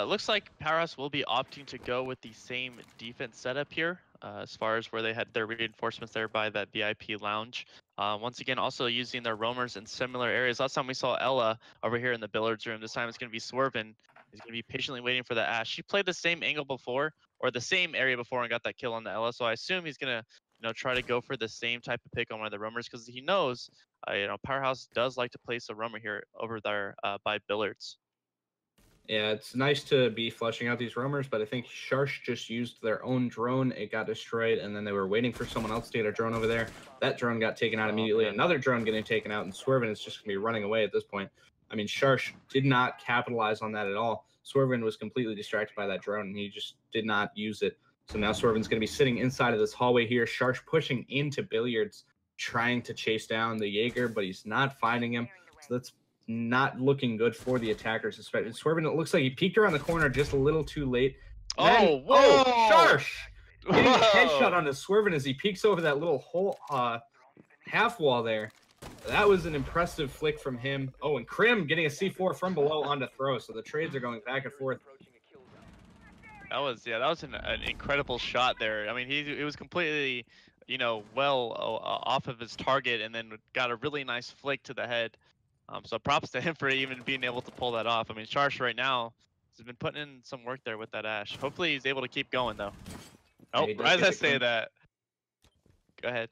Speaker 2: it looks like Powerhaus will be opting to go with the same defense setup here, as far as where they had their reinforcements there by that VIP lounge. Once again, also using their roamers in similar areas. Last time we saw Ella over here in the billiards room. This time it's going to be Swervin. He's going to be patiently waiting for the Ashe. She played the same angle before, or the same area before, and got that kill on the Ella. So I assume he's going to, you know, try to go for the same type of pick on one of the roamers, because he knows, you know, Powerhaus does like to place a roamer here over there by billiards.
Speaker 3: Yeah, it's nice to be flushing out these roamers, but I think Sharsh just used their own drone. It got destroyed, and then they were waiting for someone else to get a drone over there. That drone got taken out immediately. Another drone getting taken out, and Swervin is just going to be running away at this point. I mean, Sharsh did not capitalize on that at all. Swervin was completely distracted by that drone, and he just did not use it. So now Swervin's going to be sitting inside of this hallway here. Sharsh pushing into Billiards, trying to chase down the Jaeger, but he's not finding him. So that's not looking good for the attackers, especially Swervin. It looks like he peeked around the corner just a little too late.
Speaker 2: Oh, whoa!
Speaker 3: Sharsh! Getting a
Speaker 2: Whoa.
Speaker 3: headshot onto Swervin as he peeks over that little hole, half wall there. That was an impressive flick from him. Oh, and Krim getting a C4 from below onto throw. So the trades are going back and forth.
Speaker 2: That was an incredible shot there. I mean, he was completely, well off of his target, and then got a really nice flick to the head. So props to him for even being able to pull that off. I mean, Sharsh right now has been putting in some work there with that Ash. Hopefully he's able to keep going though. Oh, as I say that. Go ahead.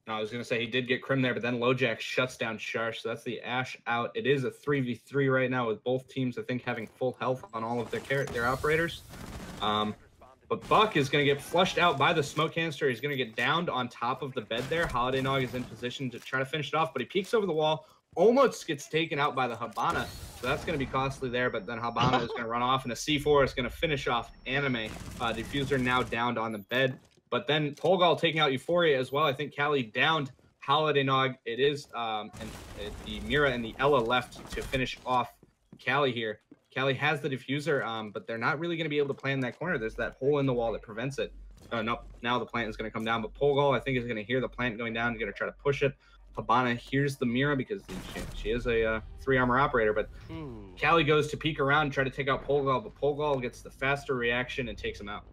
Speaker 3: No, I was going to say he did get Krim there, but then LoJack shuts down Sharsh. So that's the Ash out. It is a 3v3 right now with both teams, I think, having full health on all of their operators. But Buck is going to get flushed out by the smoke canister. He's going to get downed on top of the bed there. Holiday Nog is in position to try to finish it off, but he peeks over the wall, almost gets taken out by the Habana. So that's going to be costly there, but then Habana is going to run off, and a C4 is going to finish off Anime. Diffuser now downed on the bed. But then Polgal taking out Euphoria as well. I think Cali downed Holiday Nog. It is the Mira and the Ella left to finish off Cali here. Cali has the diffuser, but they're not really going to be able to plan that corner. There's that hole in the wall that prevents it. Nope, now the plant is going to come down. But Polgal, I think, is going to hear the plant going down. He's going to try to push it. Habana hears the Mira because she is a 3-armor operator. But Cali goes to peek around and try to take out Polgal, but Polgal gets the faster reaction and takes him out.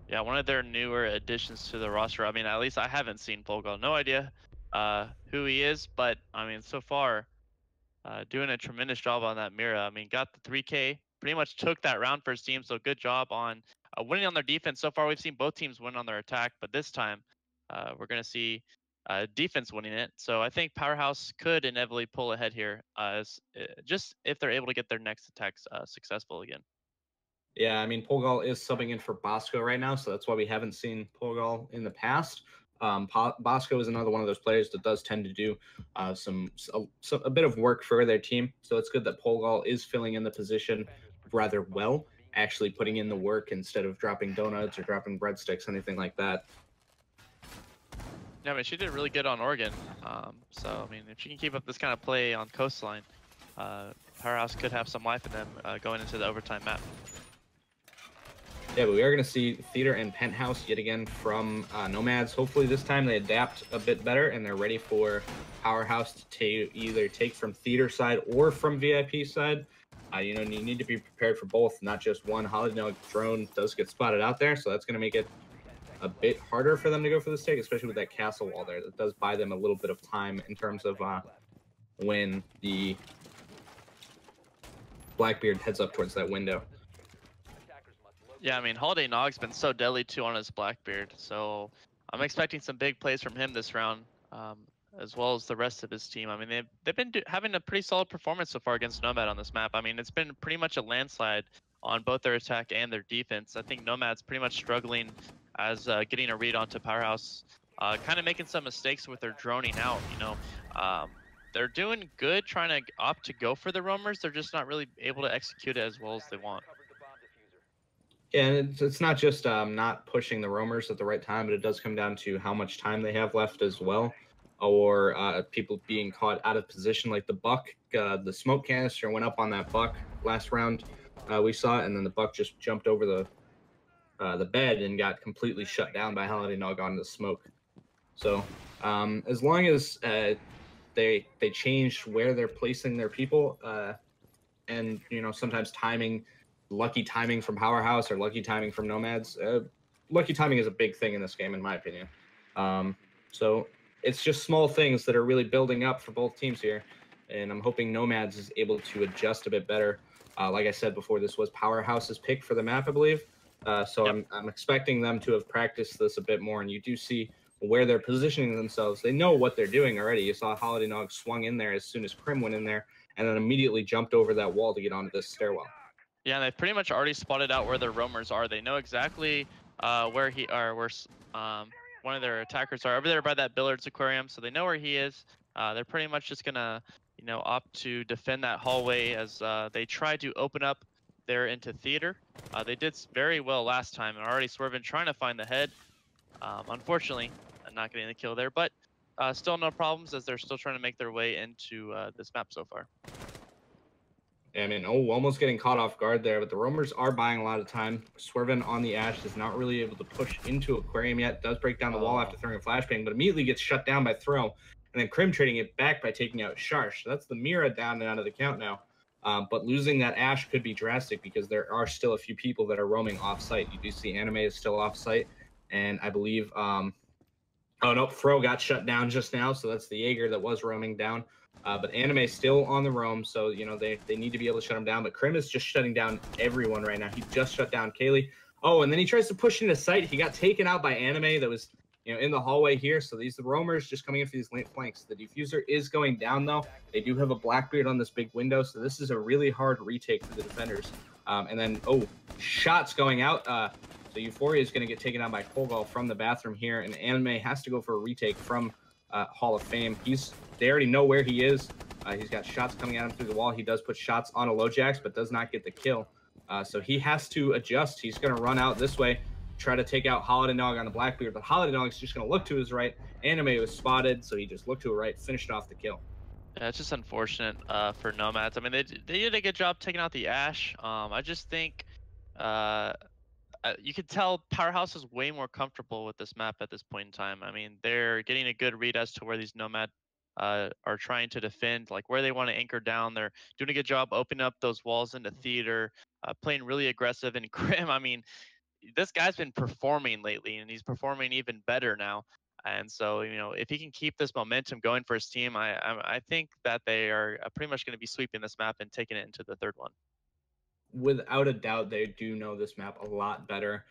Speaker 2: Yeah, one of their newer additions to the roster. I mean, at least I haven't seen Polgal. No idea who he is, but I mean, so far, doing a tremendous job on that Mira. I mean, got the 3K, pretty much took that round for his team, so good job on winning on their defense. So far, we've seen both teams win on their attack, but this time, we're going to see defense winning it. So I think Powerhaus could inevitably pull ahead here, just if they're able to get their next attacks successful again.
Speaker 3: Yeah, I mean, Polgal is subbing in for Bosco right now, so that's why we haven't seen Polgal in the past. Bosco is another one of those players that does tend to do a bit of work for their team, so it's good that Polgal is filling in the position rather well, actually putting in the work instead of dropping donuts or dropping breadsticks, anything like that.
Speaker 2: Yeah, I mean, she did really good on Oregon, so I mean, if she can keep up this kind of play on Coastline, Powerhaus could have some life in them going into the overtime map.
Speaker 3: Yeah, but we are going to see Theater and Penthouse yet again from Nomads. Hopefully this time they adapt a bit better and they're ready for Powerhaus to either take from Theater side or from VIP side. You need to be prepared for both, not just one. Holiday Nog drone does get spotted out there, so that's going to make it a bit harder for them to go for this take, especially with that castle wall there. That does buy them a little bit of time in terms of when the Blackbeard heads up towards that window.
Speaker 2: Yeah, I mean, Holiday Nog's been so deadly too on his Blackbeard, so I'm expecting some big plays from him this round, as well as the rest of his team. I mean, they've been having a pretty solid performance so far against Nomad on this map. I mean, it's been pretty much a landslide on both their attack and their defense. I think Nomad's pretty much struggling as getting a read onto Powerhaus, kind of making some mistakes with their droning out. They're doing good trying to opt to go for the roamers. They're just not really able to execute it as well as they want.
Speaker 3: Yeah, and it's not just not pushing the roamers at the right time, but it does come down to how much time they have left as well, or people being caught out of position. Like the Buck, the smoke canister went up on that Buck last round. We saw it, and then the Buck just jumped over the bed and got completely shut down by Holiday Nog on the smoke. So as long as they change where they're placing their people, and sometimes lucky timing from Powerhaus or lucky timing from Nomads. Lucky timing is a big thing in this game, in my opinion. So it's just small things that are really building up for both teams here, and I'm hoping Nomads is able to adjust a bit better. Like I said before, this was Powerhaus's pick for the map, I believe. So yep. I'm expecting them to have practiced this a bit more, and you do see where they're positioning themselves. They know what they're doing already. You saw Holiday Nog swung in there as soon as Krim went in there, and then immediately jumped over that wall to get onto this stairwell.
Speaker 2: Yeah, they've pretty much already spotted out where their roamers are. They know exactly where one of their attackers are over there by that Billiards aquarium, so they know where he is. They're pretty much just gonna, opt to defend that hallway as they try to open up there into theater. They did very well last time and already swerving, trying to find the head. Unfortunately, not getting the kill there, but still no problems as they're still trying to make their way into this map so far.
Speaker 3: Yeah, I mean, almost getting caught off guard there, but the roamers are buying a lot of time. Swervin on the Ash is not really able to push into Aquarium yet. Does break down the wall after throwing a flashbang, but immediately gets shut down by Throw. And then Crim trading it back by taking out Sharsh. So that's the Mira down and out of the count now. But losing that Ash could be drastic because there are still a few people that are roaming off-site. You do see Anime is still off-site, and I believe... oh, no, Throw got shut down just now, so that's the Jaeger that was roaming down. But Anime still on the roam, so, you know, they need to be able to shut him down. But Crim is just shutting down everyone right now. He just shut down Kaylee. Oh, and then he tries to push into sight. He got taken out by Anime that was, you know, in the hallway here. So these the roamers just coming in for these late flanks. The diffuser is going down, though. They do have a Blackbeard on this big window, so this is a really hard retake for the defenders. And then, oh, shots going out. So Euphoria is going to get taken out by Kolgal from the bathroom here, and Anime has to go for a retake from Hall of Fame. They already know where he is. He's got shots coming at him through the wall. He does put shots on a Lojax, but does not get the kill. So he has to adjust. He's going to run out this way, try to take out Holiday Nog on the Blackbeard, but Holiday Nog is just going to look to his right. Anime was spotted, so he just looked to his right, finished off the kill.
Speaker 2: Yeah, it's just unfortunate for Nomads. I mean, they did a good job taking out the Ash. I just think you could tell Powerhaus is way more comfortable with this map at this point in time. I mean, they're getting a good read as to where these Nomad are trying to defend, like where they want to anchor down. They're doing a good job opening up those walls into theater, playing really aggressive. And Crim, I mean, this guy's been performing lately, and he's performing even better now. And so, you know, if he can keep this momentum going for his team, I think that they are pretty much going to be sweeping this map and taking it into the third one.
Speaker 3: Without a doubt, they do know this map a lot better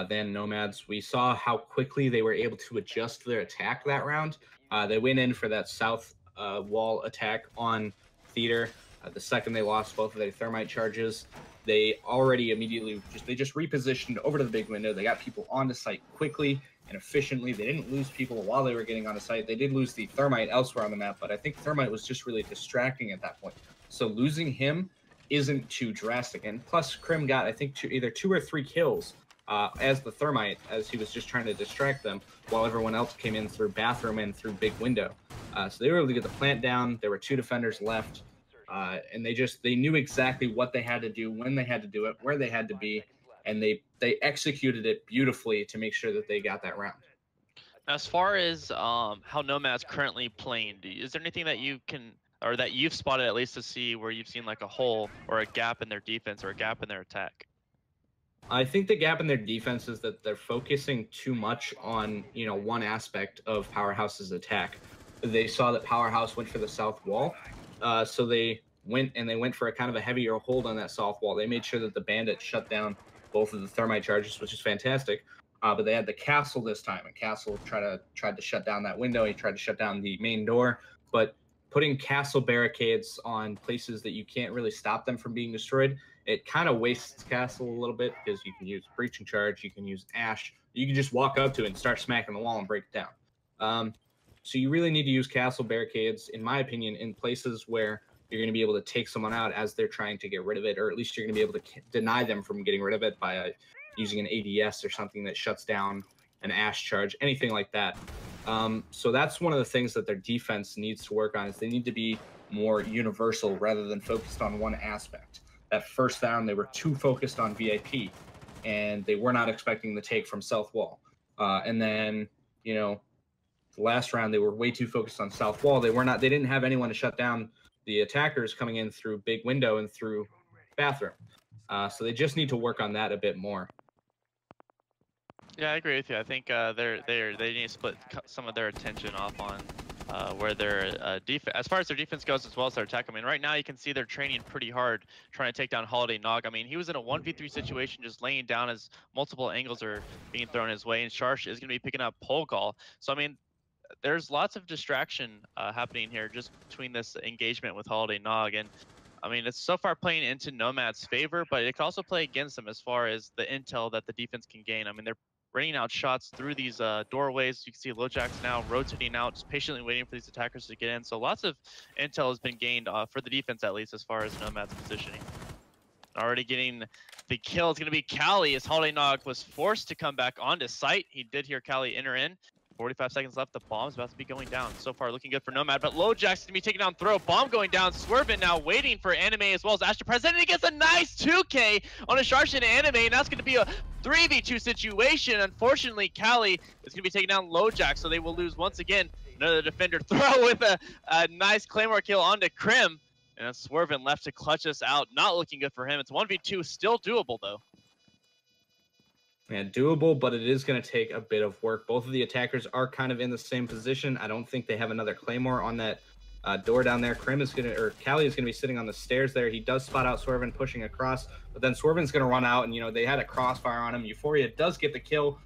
Speaker 3: than Nomads. We saw how quickly they were able to adjust their attack that round. They went in for that south wall attack on theater. The second they lost both of their thermite charges, they already immediately just repositioned over to the big window. They got people onto site quickly and efficiently. They didn't lose people while they were getting onto site. They did lose the thermite elsewhere on the map, but I think thermite was just really distracting at that point. So losing him isn't too drastic. And plus, Crim got, I think, either 2 or 3 kills as the thermite, as he was just trying to distract them, while everyone else came in through bathroom and through big window. So they were able to get the plant down. There were 2 defenders left, and they knew exactly what they had to do, when they had to do it, where they had to be, and they executed it beautifully to make sure that they got that round.
Speaker 2: As far as how Nomad's currently playing, is there anything that you can, or that you've spotted at least to see where you've seen like a hole or a gap in their defense or a gap in their attack?
Speaker 3: I think the gap in their defense is that they're focusing too much on, you know, one aspect of Powerhouse's attack. They saw that Powerhaus went for the south wall, so they went for a kind of a heavier hold on that south wall. They made sure that the bandit shut down both of the thermite charges, which is fantastic. But they had the castle this time, and Castle tried to shut down that window. He tried to shut down the main door, but putting castle barricades on places that you can't really stop them from being destroyed, it kind of wastes castle a little bit, because you can use breaching charge, you can use ash, you can just walk up to it and start smacking the wall and break it down. So you really need to use castle barricades, in my opinion, in places where you're going to be able to take someone out as they're trying to get rid of it, or at least you're going to be able to deny them from getting rid of it by using an ADS or something that shuts down an ash charge, anything like that. So that's one of the things that their defense needs to work on, is they need to be more universal rather than focused on one aspect. That first round, they were too focused on VIP, and they were not expecting the take from south wall. And then, you know, the last round, they were way too focused on south wall. They didn't have anyone to shut down the attackers coming in through big window and through bathroom. So they just need to work on that a bit more.
Speaker 2: Yeah, I agree with you. I think they need to split some of their attention off on where their defense, as far as their defense goes, as well as their attack. I mean, right now you can see they're training pretty hard trying to take down Holiday Nog. I mean, he was in a 1v3 situation, just laying down as multiple angles are being thrown his way, and Sharsh is going to be picking up pole call. So I mean, there's lots of distraction happening here just between this engagement with Holiday Nog, and I mean, it's so far playing into Nomad's favor, but it can also play against them as far as the intel that the defense can gain. I mean, they're raining out shots through these doorways. You can see Lojax now rotating out, just patiently waiting for these attackers to get in. So lots of intel has been gained for the defense, at least, as far as Nomad's positioning. Already getting the kill. It's going to be Cali as Holiday Nog was forced to come back onto site. He did hear Cali enter in. 45 seconds left. The bomb's about to be going down. So far, looking good for Nomad, but LoJack's going to be taking down Throw. Bomb going down. Swervin now waiting for Anime as well as Astra Present. And he gets a nice 2K on a Sharshin Anime, and that's going to be a 3v2 situation. Unfortunately, Cali is going to be taking down LoJack, so they will lose once again. Another defender Throw with a nice Claymore kill onto Krim. And then Swervin left to clutch us out. Not looking good for him. It's 1v2, still doable, though.
Speaker 3: Yeah, doable, but it is going to take a bit of work. Both of the attackers are kind of in the same position. I don't think they have another Claymore on that door down there. Krim is going to, or Cali is going to be sitting on the stairs there. He does spot out Swervin pushing across, but then Swervin's going to run out, and, you know, they had a crossfire on him. Euphoria does get the kill.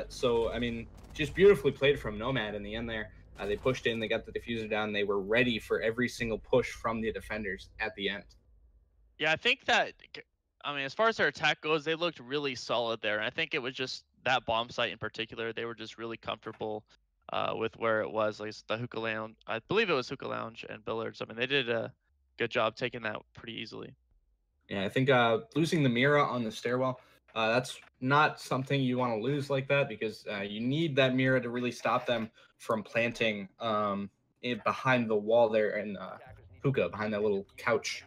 Speaker 3: So, I mean, just beautifully played from Nomad in the end there. They pushed in, they got the diffuser down. They were ready for every single push from the defenders at the end. Yeah,
Speaker 2: I think that, I mean, as far as their attack goes, they looked really solid there. And I think it was just that bomb site in particular. They were just really comfortable with where it was, like the Hookah Lounge. I believe it was Hookah Lounge and Billards. I mean, they did a good job taking that pretty easily.
Speaker 3: Yeah, I think losing the Mira on the stairwell, that's not something you want to lose like that, because you need that Mira to really stop them from planting behind the wall there in Hookah, behind that little couch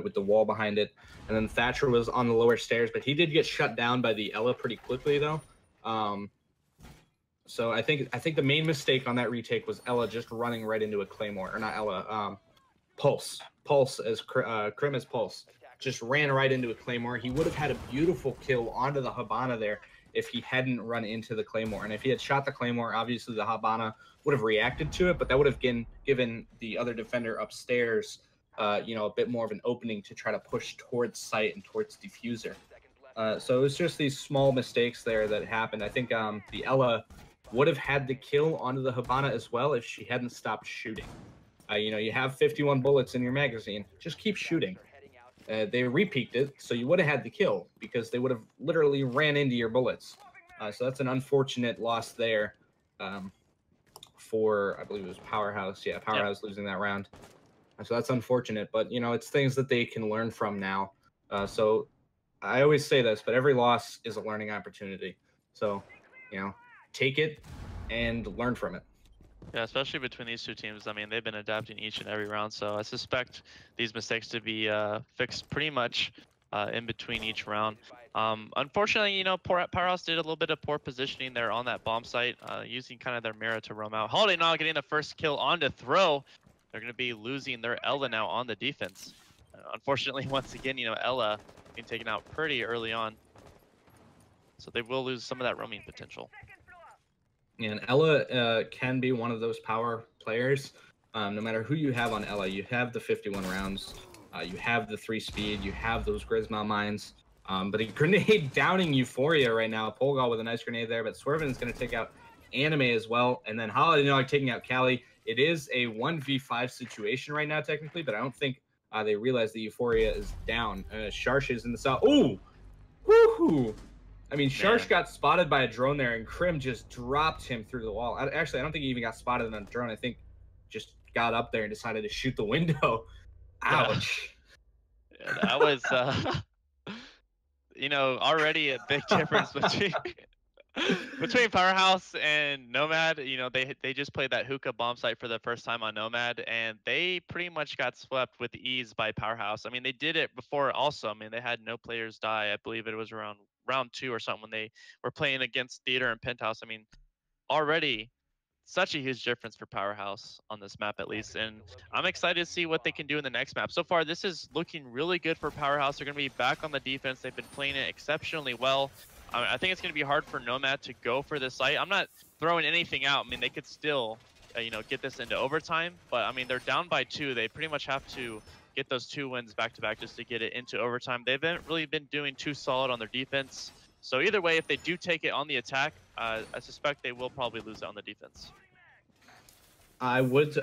Speaker 3: with the wall behind it. And then Thatcher was on the lower stairs, but he did get shut down by the Ella pretty quickly, though. So I think the main mistake on that retake was Ella just running right into a Claymore, or not Ella, Pulse as Krim as Pulse. Just ran right into a Claymore. He would have had a beautiful kill onto the Habana there if he hadn't run into the Claymore. And if he had shot the Claymore, obviously the Habana would have reacted to it, but that would have given the other defender upstairs, you know, a bit more of an opening to try to push towards site and towards diffuser. So it was just these small mistakes there that happened. I think the Ella would have had the kill onto the Habana as well if she hadn't stopped shooting. You know, you have 51 bullets in your magazine. Just keep shooting. They repeaked it, so you would have had the kill because they would have literally ran into your bullets. So that's an unfortunate loss there for, I believe it was Powerhaus. Yeah, Powerhaus losing that round. So that's unfortunate, but, you know, it's things that they can learn from now. So I always say this, but every loss is a learning opportunity. So, you know, take it and learn from it.
Speaker 2: Yeah, especially between these two teams. I mean, they've been adapting each and every round, so I suspect these mistakes to be fixed pretty much in between each round. Unfortunately, you know, Powerhaus did a little bit of poor positioning there on that bomb site, using kind of their Mira to roam out. Holiday Nog getting the first kill onto Throw. They're going to be losing their Ella now on the defense. Unfortunately, once again, you know, Ella being taken out pretty early on, so they will lose some of that roaming potential.
Speaker 3: And Ella can be one of those power players. No matter who you have on Ella, you have the 51 rounds, you have the 3 speed, you have those Grisma mines. But a grenade downing Euphoria right now. Polgal with a nice grenade there, but Swervin is going to take out Anime as well. And then Holiday Nog taking out Cali. It is a 1v5 situation right now, technically, but I don't think they realize the Euphoria is down. Sharsh is in the south. Ooh! Woohoo! I mean, Sharsh got spotted by a drone there, and Krim just dropped him through the wall. Actually, I don't think he even got spotted on a drone. I think just got up there and decided to shoot the window. Ouch.
Speaker 2: Yeah, that was, you know, already a big difference between Powerhaus and Nomad. You know, they just played that Hookah bomb site for the first time on Nomad, and they pretty much got swept with ease by Powerhaus. I mean, they did it before also. I mean, they had no players die. I believe it was around round 2 or something when they were playing against Theater and Penthouse. I mean, already such a huge difference for Powerhaus on this map, at least. And I'm excited to see what they can do in the next map. So far, this is looking really good for Powerhaus. They're going to be back on the defense. They've been playing it exceptionally well. I think it's going to be hard for Nomad to go for this site. I'm not throwing anything out. I mean, they could still, you know, get this into overtime. But, I mean, they're down by 2. They pretty much have to get those 2 wins back-to-back just to get it into overtime. They haven't really been doing too solid on their defense. So either way, if they do take it on the attack, I suspect they will probably lose it on the defense.
Speaker 3: I would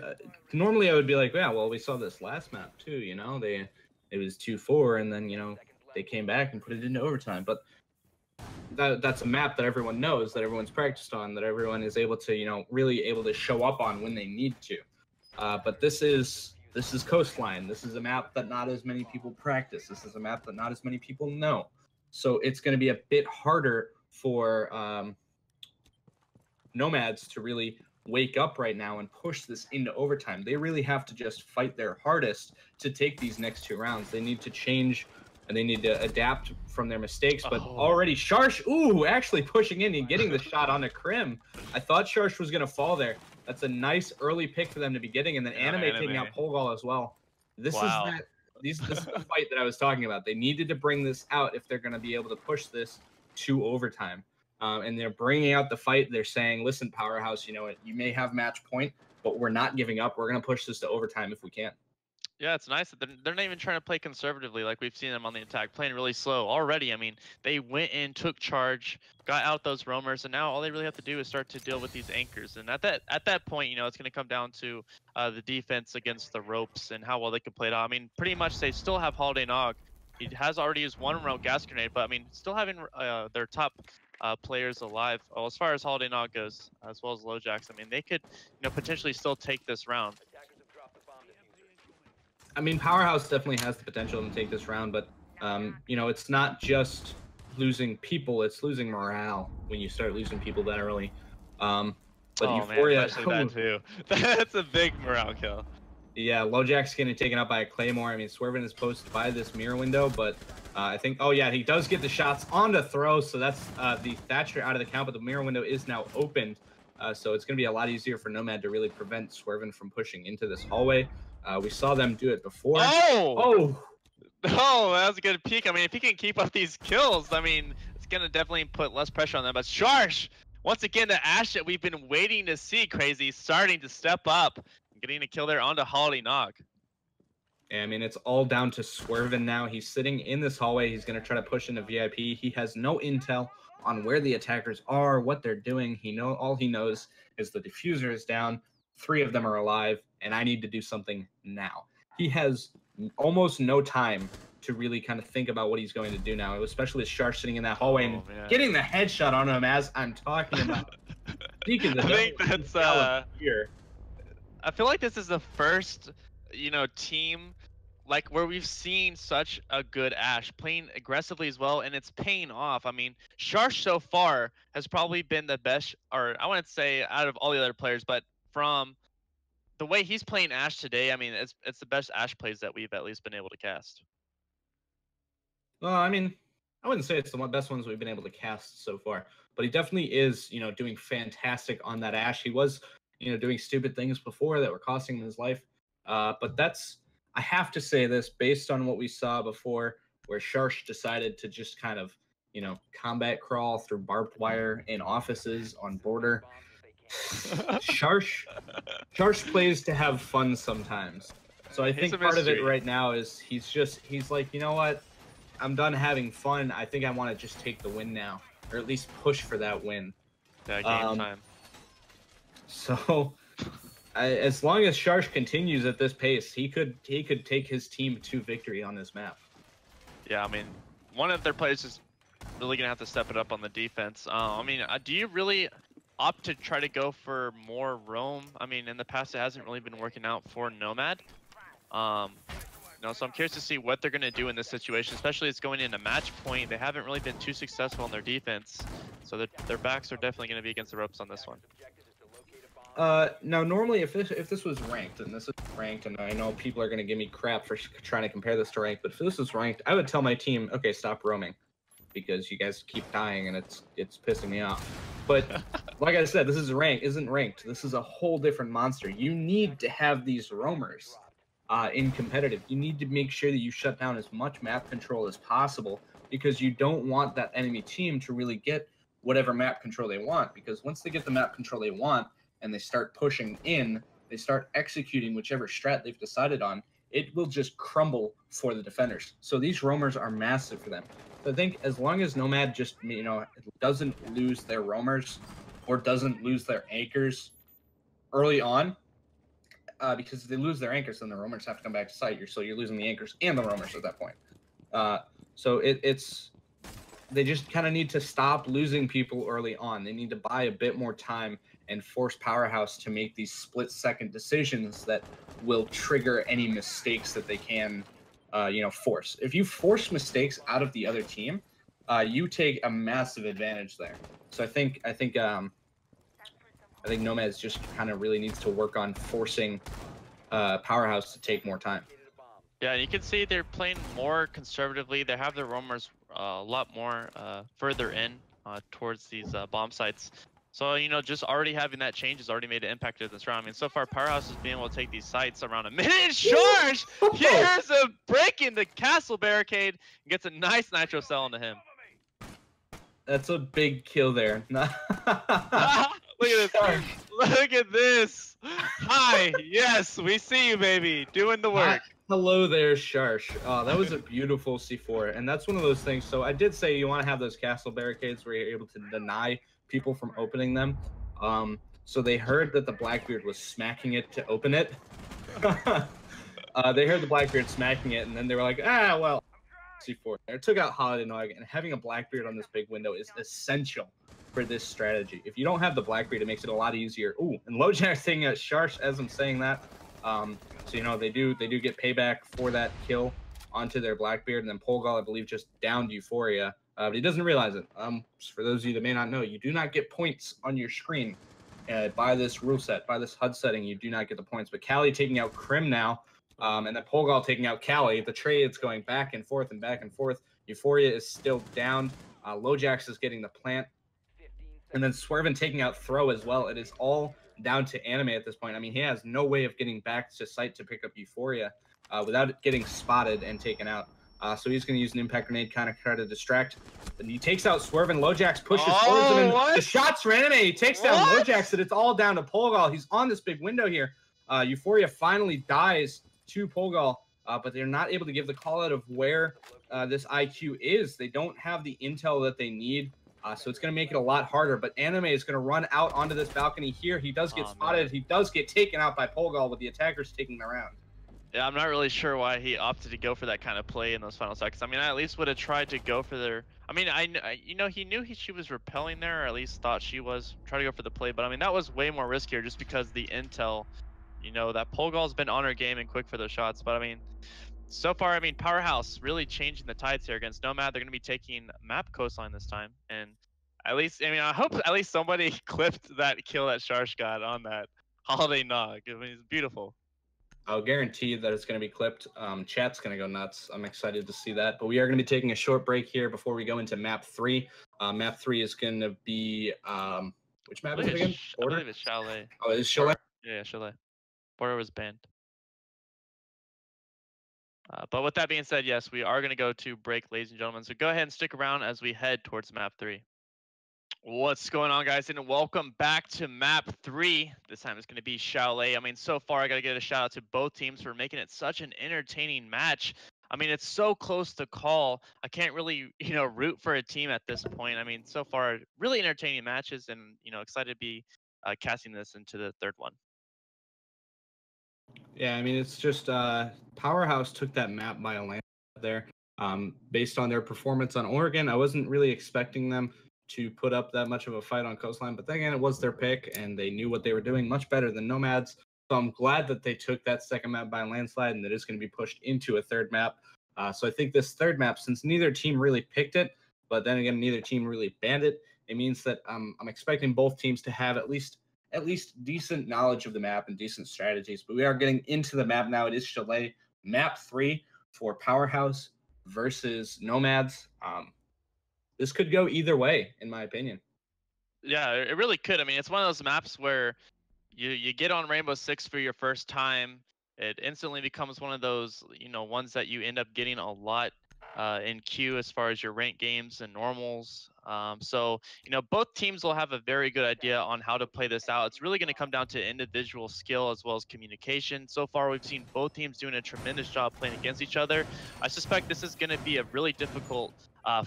Speaker 3: normally I would be like, yeah, well, we saw this last map too, you know, it was 2-4, and then, you know, they came back and put it into overtime. But that's a map that everyone knows, that everyone's practiced on, that everyone is able to, you know, really able to show up on when they need to. But this is This is Coastline. This is a map that not as many people practice. This is a map that not as many people know. So it's going to be a bit harder for Nomads to really wake up right now and push this into overtime. They really have to just fight their hardest to take these next 2 rounds. They need to change and they need to adapt from their mistakes. But already Sharsh, actually pushing in and getting the shot on the Crim. I thought Sharsh was going to fall there. That's a nice early pick for them to be getting, and then Anime taking out Polgal as well. This is the fight that I was talking about. They needed to bring this out if they're going to be able to push this to overtime. And they're bringing out the fight. They're saying, listen, Powerhaus, you know what? You may have match point, but we're not giving up. We're going to push this to overtime if we can.
Speaker 2: Yeah, it's nice that they're not even trying to play conservatively like we've seen them on the attack, playing really slow already. I mean, they went in, took charge, got out those roamers, and now all they really have to do is start to deal with these anchors. And at that point, you know, it's going to come down to the defense against the ropes and how well they can play it out. I mean, pretty much they still have Holiday Nog. He has already used 1 remote gas grenade, but I mean, still having their top players alive. Well, as far as Holiday Nog goes, as well as Lojax, I mean, they could, you know, potentially still take this round.
Speaker 3: I mean, Powerhaus definitely has the potential to take this round, but you know, it's not just losing people; it's losing morale when you start losing people that early. But Euphoria,
Speaker 2: man, especially that too. That's a big morale kill.
Speaker 3: Yeah, Lojack's getting taken up by a Claymore. I mean, Swervin is posted by this mirror window, but I think, oh yeah, he does get the shots on the throw, so that's the Thatcher out of the count, but the mirror window is now opened. So it's going to be a lot easier for Nomad to really prevent Swervin from pushing into this hallway. We saw them do it before.
Speaker 2: Oh, that was a good peek. I mean, if he can keep up these kills, I mean, it's going to definitely put less pressure on them. But Sharsh, once again, the Ash that we've been waiting to see, Crazy, starting to step up, getting a kill there onto Holiday Nog.
Speaker 3: I mean, it's all down to Swervin now. He's sitting in this hallway. He's going to try to push into VIP. He has no intel on where the attackers are, what they're doing. All he knows is the diffuser is down. 3 of them are alive, and I need to do something now. He has almost no time to really kind of think about what he's going to do now, especially with Sharsh sitting in that hallway and getting the headshot on him as I'm talking about.
Speaker 2: I think that's
Speaker 3: here.
Speaker 2: I feel like this is the first, you know, team like where we've seen such a good Ash playing aggressively as well, and it's paying off. I mean, Sharsh so far has probably been the best, or I wouldn't say out of all the other players, but from the way he's playing Ash today, I mean, it's the best Ash plays that we've at least been able to cast.
Speaker 3: Well, I mean, I wouldn't say it's the best ones we've been able to cast so far, but he definitely is, you know, doing fantastic on that Ash. He was, you know, doing stupid things before that were costing him his life. But that's, I have to say this based on what we saw before, where Sharsh decided to just kind of, you know, combat crawl through barbed wire in offices on border. Sharsh plays to have fun sometimes. So I think part of it right now is he's like, you know what? I'm done having fun. I think I want to just take the win now, or at least push for that win.
Speaker 2: Yeah, game time.
Speaker 3: So, as long as Sharsh continues at this pace, he could take his team to victory on this map.
Speaker 2: Yeah, I mean, one of their players is really gonna have to step it up on the defense. I mean, do you really opt to try to go for more roam? I mean, in the past, it hasn't really been working out for Nomad. You know, so I'm curious to see what they're gonna do in this situation, especially it's going into match point. They haven't really been too successful in their defense, so their backs are definitely gonna be against the ropes on this one.
Speaker 3: Now normally if this was ranked, and this is ranked, and I know people are going to give me crap for trying to compare this to ranked, but if this was ranked, I would tell my team, okay, stop roaming, because you guys keep dying and it's pissing me off. But like I said, this isn't ranked. This is a whole different monster. You need to have these roamers in competitive. You need to make sure that you shut down as much map control as possible, because you don't want that enemy team to really get whatever map control they want, because once they get the map control they want, and they start pushing in, they start executing whichever strat they've decided on, it will just crumble for the defenders. So these roamers are massive for them. So I think as long as Nomad just, you know, doesn't lose their roamers or doesn't lose their anchors early on, because if they lose their anchors, then the roamers have to come back to site. So you're losing the anchors and the roamers at that point. So it's they just kind of need to stop losing people early on. They need to buy a bit more time and force Powerhaus to make these split-second decisions that will trigger any mistakes that they can, force. If you force mistakes out of the other team, you take a massive advantage there. So I think Nomads just kind of really needs to work on forcing Powerhaus to take more time.
Speaker 2: Yeah, you can see they're playing more conservatively. They have their roamers a lot more further in towards these bomb sites. So, just already having that change has already made an impact in this round. I mean, so far, Powerhaus has been able to take these sites around a minute. Charge! Here's a break in the castle barricade. Gets a nice nitro cell into him.
Speaker 3: That's a big kill there.
Speaker 2: Look at this. Look at this. Hi. Yes, we see you, baby. Doing the work.
Speaker 3: Hello there, Sharsh. Oh, that was a beautiful C4. And that's one of those things. So I did say you want to have those castle barricades where you're able to deny people from opening them. So they heard that the Blackbeard was smacking it to open it. They heard the Blackbeard smacking it, and then they were like, well, C4. It took out Holiday Nog, and having a Blackbeard on this big window is essential for this strategy. If you don't have the Blackbeard, it makes it a lot easier. Ooh, and LoJack's taking a Sharsh as I'm saying that. So, they do get payback for that kill onto their Blackbeard, and then Polgal, I believe, just downed Euphoria, but he doesn't realize it. For those of you that may not know, you do not get points on your screen by this rule set, by this HUD setting. You do not get the points. But Cali taking out Krim now, and then Polgal taking out Cali. The trade's going back and forth and back and forth. Euphoria is still down. LoJax is getting the plant, and then Swervin taking out Throw as well. It is all down to Anime at this point. I mean, he has no way of getting back to site to pick up Euphoria without getting spotted and taken out. So he's going to use an impact grenade, kind of try to distract. And he takes out Swervin. LoJax pushes towards him. And the shots for Anime. He takes down LoJax, and it's all down to Polgal. He's on this big window here. Euphoria finally dies to Polgal, but they're not able to give the call out of where this IQ is. They don't have the intel that they need. So it's going to make it a lot harder, but Anime is going to run out onto this balcony here. He does get spotted. Man. He does get taken out by Polgal with the attackers taking the round.
Speaker 2: Yeah, I'm not really sure why he opted to go for that kind of play in those final seconds. I mean, I at least would have tried to go for their... I mean, he knew she was repelling there, or at least thought she was. Try to go for the play, but I mean, that was way more riskier just because the intel, that Polgal's been on her game and quick for those shots. But I mean, so far, Powerhaus really changing the tides here against Nomad. They're going to be taking map coastline this time. And at least, I hope at least somebody clipped that kill that Sharsh got on that Holiday Nog. I mean, it's beautiful.
Speaker 3: I'll guarantee that it's going to be clipped. Chat's going to go nuts. I'm excited to see that. But we are going to be taking a short break here before we go into map 3. Map 3 is going to be... which map is it again?
Speaker 2: I believe it's Chalet.
Speaker 3: Oh, it's Chalet?
Speaker 2: Yeah, Chalet. Border was banned. But with that being said, yes, we are going to go to break, ladies and gentlemen. So go ahead and stick around as we head towards map 3. What's going on, guys, and welcome back to map 3. This time it's going to be Chalet. I mean, so far I got to give a shout out to both teams for making it such an entertaining match. I mean, it's so close to call. I can't really, root for a team at this point. I mean, so far really entertaining matches, and excited to be casting this into the third one.
Speaker 3: Yeah, I mean, it's just Powerhaus took that map by a landslide there. Based on their performance on Oregon, I wasn't really expecting them to put up that much of a fight on Coastline, but then again, it was their pick, and they knew what they were doing much better than Nomads. So I'm glad that they took that second map by a landslide, and that it's going to be pushed into a third map. So I think this third map, since neither team really picked it, but then again, neither team really banned it, it means that I'm expecting both teams to have at least decent knowledge of the map and decent strategies. But we are getting into the map now. It is Chalet, map 3 for Powerhaus versus Nomads. This could go either way, in my opinion.
Speaker 2: Yeah, it really could. I mean, it's one of those maps where you get on Rainbow Six for your first time. It instantly becomes one of those, ones that you end up getting a lot in queue as far as your rank games and normals. So, both teams will have a very good idea on how to play this out. It's really going to come down to individual skill as well as communication. So far, we've seen both teams doing a tremendous job playing against each other. I suspect this is going to be a really difficult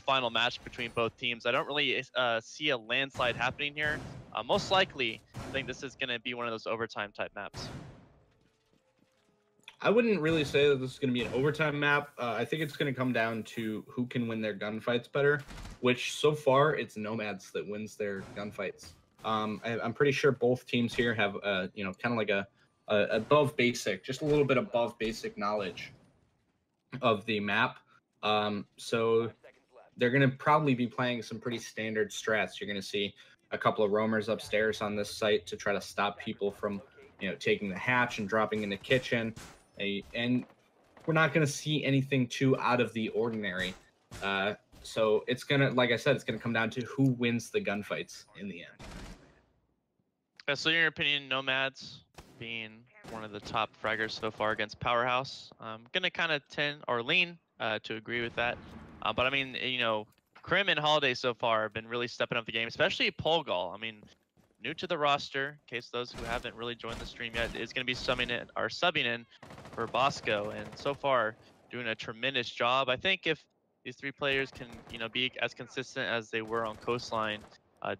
Speaker 2: final match between both teams. I don't really see a landslide happening here. Most likely, I think this is going to be one of those overtime type maps.
Speaker 3: I wouldn't really say that this is going to be an overtime map. I think it's going to come down to who can win their gunfights better, which so far it's Nomads that wins their gunfights. I'm pretty sure both teams here have, you know, kind of like a above basic, just a little bit above basic knowledge of the map. So they're going to probably be playing some pretty standard strats. You're going to see a couple of roamers upstairs on this site to try to stop people from, you know, taking the hatch and dropping in the kitchen. And we're not going to see anything too out of the ordinary. So it's going to, like I said, it's going to come down to who wins the gunfights in the end.
Speaker 2: So in your opinion, Nomads being one of the top fraggers so far against Powerhaus, I'm going to kind of tend or lean to agree with that. But I mean, you know, Krim and Holiday so far have been really stepping up the game, especially Polgal. I mean, new to the roster, in case those who haven't really joined the stream yet, is going to be subbing in for Bosco, and so far doing a tremendous job. I think if these three players can, you know, be as consistent as they were on Coastline,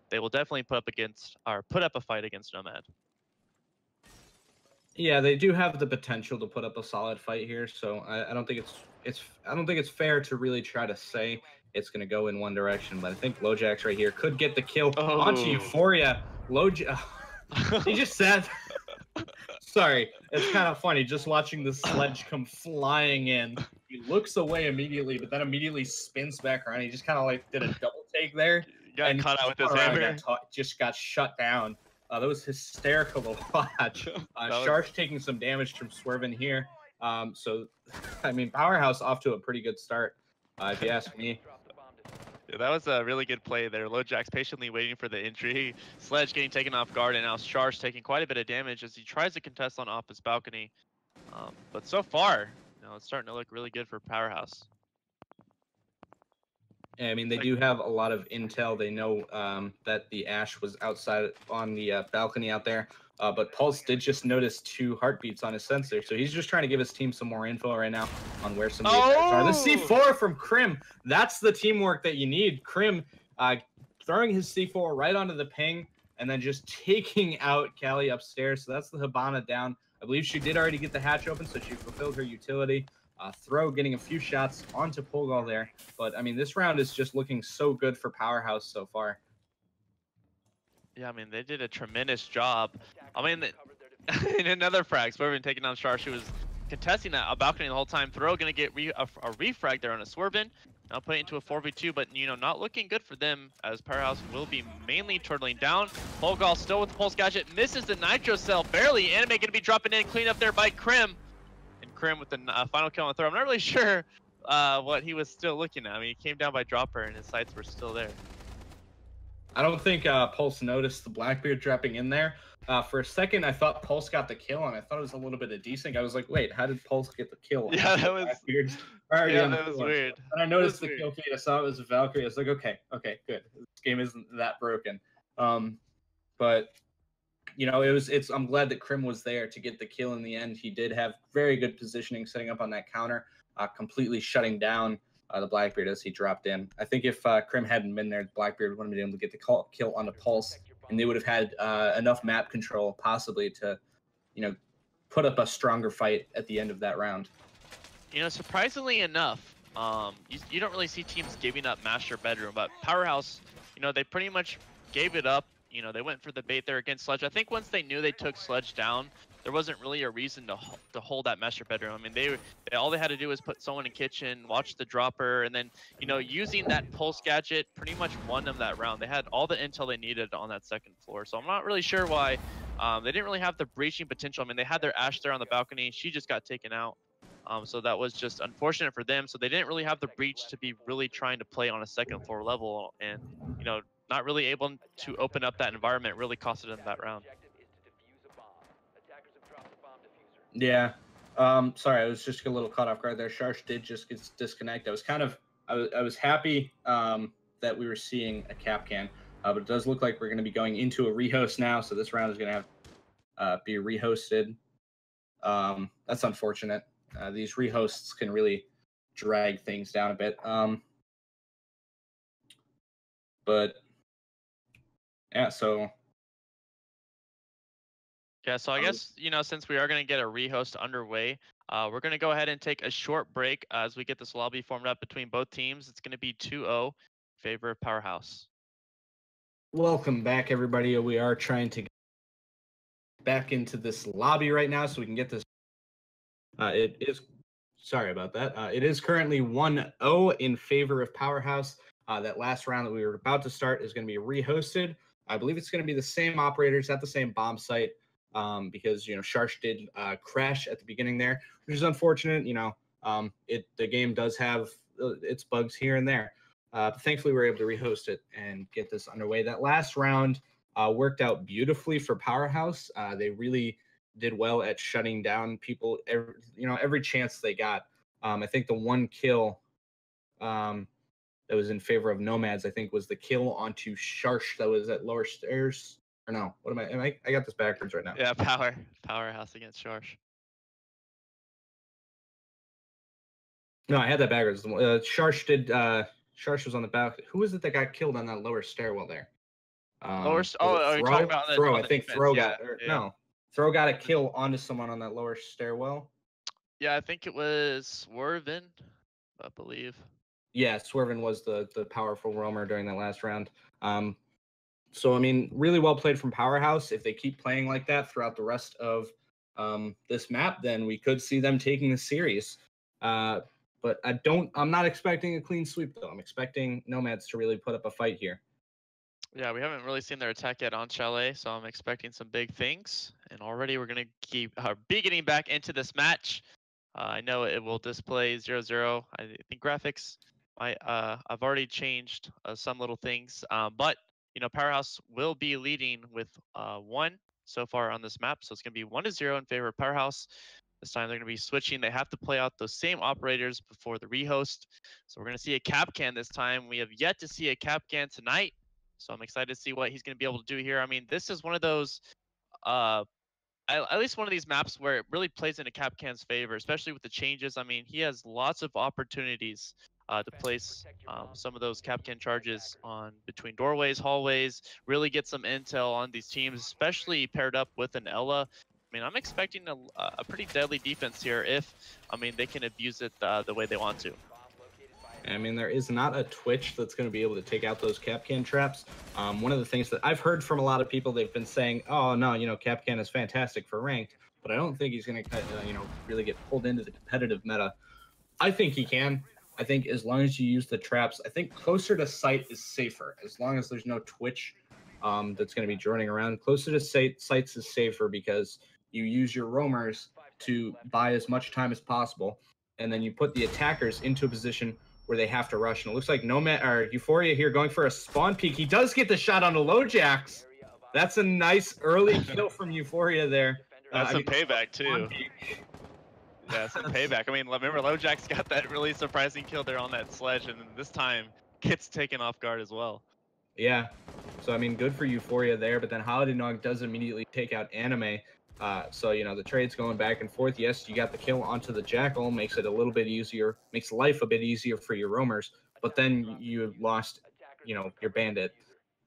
Speaker 2: they will definitely put up a fight against Nomad.
Speaker 3: Yeah, they do have the potential to put up a solid fight here, so I don't think it's fair to really try to say it's going to go in one direction. But I think Lojax right here could get the kill onto Euphoria. He just said. Sorry, it's kind of funny just watching the sledge come flying in. He looks away immediately, but then immediately spins back around. He just kind of like did a double take there.
Speaker 2: Got caught out with his hammer.
Speaker 3: Just got shut down. That was hysterical to watch. Sharsh taking some damage from swerving here. So, I mean, Powerhaus off to a pretty good start, if you ask me.
Speaker 2: Yeah, that was a really good play there. Lojax patiently waiting for the entry. Sledge getting taken off guard, and now Sharsh taking quite a bit of damage as he tries to contest on off his balcony. But so far, you know, it's starting to look really good for Powerhaus.
Speaker 3: Yeah, I mean, they do have a lot of intel. They know that the Ash was outside on the balcony out there. But Pulse did just notice 2 heartbeats on his sensor. So he's just trying to give his team some more info right now on where some of the attacks are. The C4 from Krim. That's the teamwork that you need. Krim throwing his C4 right onto the ping and then just taking out Callie upstairs. So that's the Hibana down. I believe she did already get the hatch open, so she fulfilled her utility. Throw getting a few shots onto Polgal there. But, I mean, this round is just looking so good for Powerhaus so far.
Speaker 2: Yeah, I mean, they did a tremendous job. I mean, in another frag, Swervin taking down Sharsh, who was contesting that balcony the whole time. Throw going to get a refrag there on a Swervin. Now putting it into a 4v2, but, you know, not looking good for them as Powerhaus will be mainly turtling down. Polgal still with the Pulse Gadget, misses the Nitro Cell, barely. Anime going to be dropping in, clean up there by Krim. And Krim with the final kill on the throw. I'm not really sure what he was still looking at. I mean, he came down by dropper and his sights were still there.
Speaker 3: I don't think Pulse noticed the Blackbeard dropping in there. For a second, I thought Pulse got the kill, and I thought it was a little bit of desync. I was like, wait, how did Pulse get the kill?
Speaker 2: Yeah, that was weird.
Speaker 3: And I noticed the kill feed. I saw it was a Valkyrie. I was like, okay, good. This game isn't that broken. But you know, I'm glad that Krim was there to get the kill in the end. He did have very good positioning, setting up on that counter, completely shutting down the Blackbeard as he dropped in. I think if Krim hadn't been there, Blackbeard wouldn't have been able to get the kill on the Pulse, and they would have had enough map control possibly to, you know, put up a stronger fight at the end of that round.
Speaker 2: You know, surprisingly enough, you don't really see teams giving up Master Bedroom, but Powerhaus, you know, they pretty much gave it up. You know, they went for the bait there against Sledge. I think once they knew they took Sledge down, there wasn't really a reason to hold that Master Bedroom. I mean, all they had to do was put someone in kitchen, watch the dropper, and then, you know, using that Pulse Gadget pretty much won them that round. They had all the intel they needed on that second floor. So I'm not really sure why they didn't really have the breaching potential. I mean, they had their Ash there on the balcony. She just got taken out. So that was just unfortunate for them. So they didn't really have the breach to be really trying to play on a second floor level. And, you know, not really able to open up that environment really costed them that round.
Speaker 3: Yeah. Sorry, I was just a little caught off guard there. Sharsh did just get disconnect. I was happy that we were seeing a cap can, but it does look like we're going to be going into a rehost now. So this round is going to have be rehosted. That's unfortunate. These rehosts can really drag things down a bit. But yeah, so
Speaker 2: Yeah, so I guess, since we are going to get a rehost underway, we're going to go ahead and take a short break as we get this lobby formed up between both teams. It's going to be 2-0 in favor of Powerhouse.
Speaker 3: Welcome back, everybody. We are trying to get back into this lobby right now so we can get this. Sorry about that. It is currently 1-0 in favor of Powerhouse. That last round that we were about to start is going to be rehosted. I believe it's going to be the same operators at the same bomb site because, Sharsh did crash at the beginning there, which is unfortunate. The game does have its bugs here and there. But thankfully, we were able to rehost it and get this underway. That last round worked out beautifully for Powerhouse. They really did well at shutting down people every chance they got. I think the one kill that was in favor of Nomads, I think, was the kill onto Sharsh that was at lower stairs. Or no, what am I? I got this backwards right now.
Speaker 2: Yeah, Powerhouse against Sharsh.
Speaker 3: No, I had that backwards. Sharsh did. Sharsh was on the back. Who was it that got killed on that lower stairwell there?
Speaker 2: Are you talking about
Speaker 3: Throw?
Speaker 2: on
Speaker 3: I think
Speaker 2: defense?
Speaker 3: Throw
Speaker 2: Yeah,
Speaker 3: got
Speaker 2: yeah.
Speaker 3: no. Throw got a kill onto someone on that lower stairwell.
Speaker 2: Yeah, I think it was Swervin, I believe.
Speaker 3: Yeah, Swervin was the powerful roamer during that last round. So I mean, really well played from Powerhouse. If they keep playing like that throughout the rest of this map, then we could see them taking the series. But I'm not expecting a clean sweep though. I'm expecting Nomads to really put up a fight here.
Speaker 2: Yeah, we haven't really seen their attack yet on Chalet, so I'm expecting some big things. And already we're going to be getting back into this match. I know it will display 0-0. I think graphics, I've already changed some little things. But, Powerhouse will be leading with 1 so far on this map. So it's going to be 1-0 in favor of Powerhouse. This time they're going to be switching. They have to play out those same operators before the rehost. So we're going to see a Capcan this time. We have yet to see a Capcan tonight. So I'm excited to see what he's going to be able to do here. I mean, this is one of those, at least one of these maps where it really plays into Capcan's favor, especially with the changes. I mean, he has lots of opportunities to place some of those Capcan charges on between doorways, hallways, really get some intel on these teams, especially paired up with an Ella. I mean, I'm expecting a pretty deadly defense here if, they can abuse it the way they want to.
Speaker 3: I mean, there is not a Twitch that's going to be able to take out those Capcan traps. One of the things that I've heard from a lot of people, they've been saying, oh, no, Capcan is fantastic for ranked, but I don't think he's going to, really get pulled into the competitive meta. I think he can. I think as long as you use the traps, I think closer to site is safer. As long as there's no Twitch that's going to be droning around, closer to sites is safer because you use your roamers to buy as much time as possible, and then you put the attackers into a position where they have to rush. And it looks like Euphoria here going for a spawn peek. He does get the shot on the LoJax. That's a nice early kill from Euphoria there.
Speaker 2: That's some payback too. Yeah, some payback. I mean, remember LoJax got that really surprising kill there on that sledge, and then this time gets taken off guard as well.
Speaker 3: Yeah. So I mean, good for Euphoria there, but then Holiday Nog does immediately take out Anime. So, the trade's going back and forth. Yes, you got the kill onto the Jackal, makes it a little bit easier, makes life a bit easier for your roamers. But then you lost, your bandit,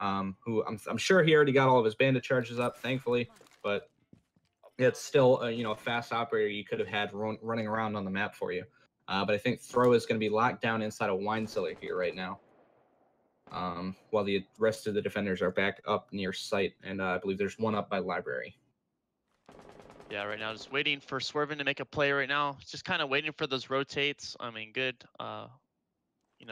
Speaker 3: who I'm sure he already got all of his bandit charges up, thankfully. But it's still, a fast operator you could have had running around on the map for you. But I think Throw is going to be locked down inside a wine cellar here right now. While the rest of the defenders are back up near site. And I believe there's one up by library.
Speaker 2: Yeah, right now just waiting for Swervin to make a play right now. Just kind of waiting for those rotates. I mean, good,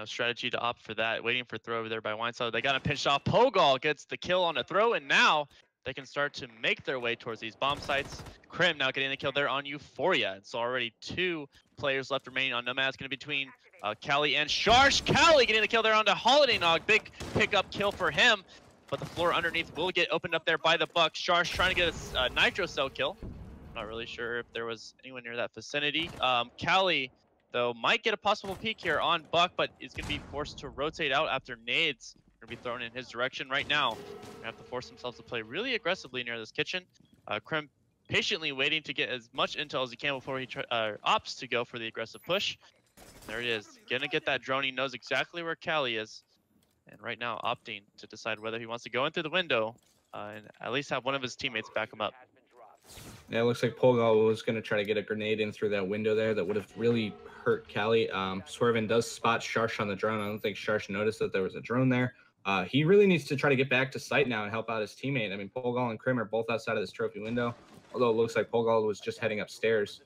Speaker 2: strategy to opt for that. Waiting for Throw over there by Wineside. They got him pinched off. Pogal gets the kill on a Throw, and now they can start to make their way towards these bomb sites. Krim now getting the kill there on Euphoria. And so already 2 players left remaining on Nomads. Going to be between Cali and Sharsh. Cali getting the kill there onto Holiday Nog. Big pickup kill for him. But the floor underneath will get opened up there by the Bucks. Sharsh trying to get a Nitro Cell kill. Not really sure if there was anyone near that vicinity. Cali, though, might get a possible peek here on Buck, but is going to be forced to rotate out after nades are going to be thrown in his direction right now. They have to force themselves to play really aggressively near this kitchen. Krim patiently waiting to get as much intel as he can before he opts to go for the aggressive push. There he is. Going to get that drone. He knows exactly where Cali is. And right now opting to decide whether he wants to go in through the window and at least have one of his teammates back him up.
Speaker 3: Yeah, it looks like Polgal was going to try to get a grenade in through that window there. That would have really hurt Cali. Swervin does spot Sharsh on the drone. I don't think Sharsh noticed that there was a drone there. He really needs to try to get back to site now and help out his teammate. I mean, Polgal and Krim are both outside of this trophy window, although it looks like Polgal was just heading upstairs.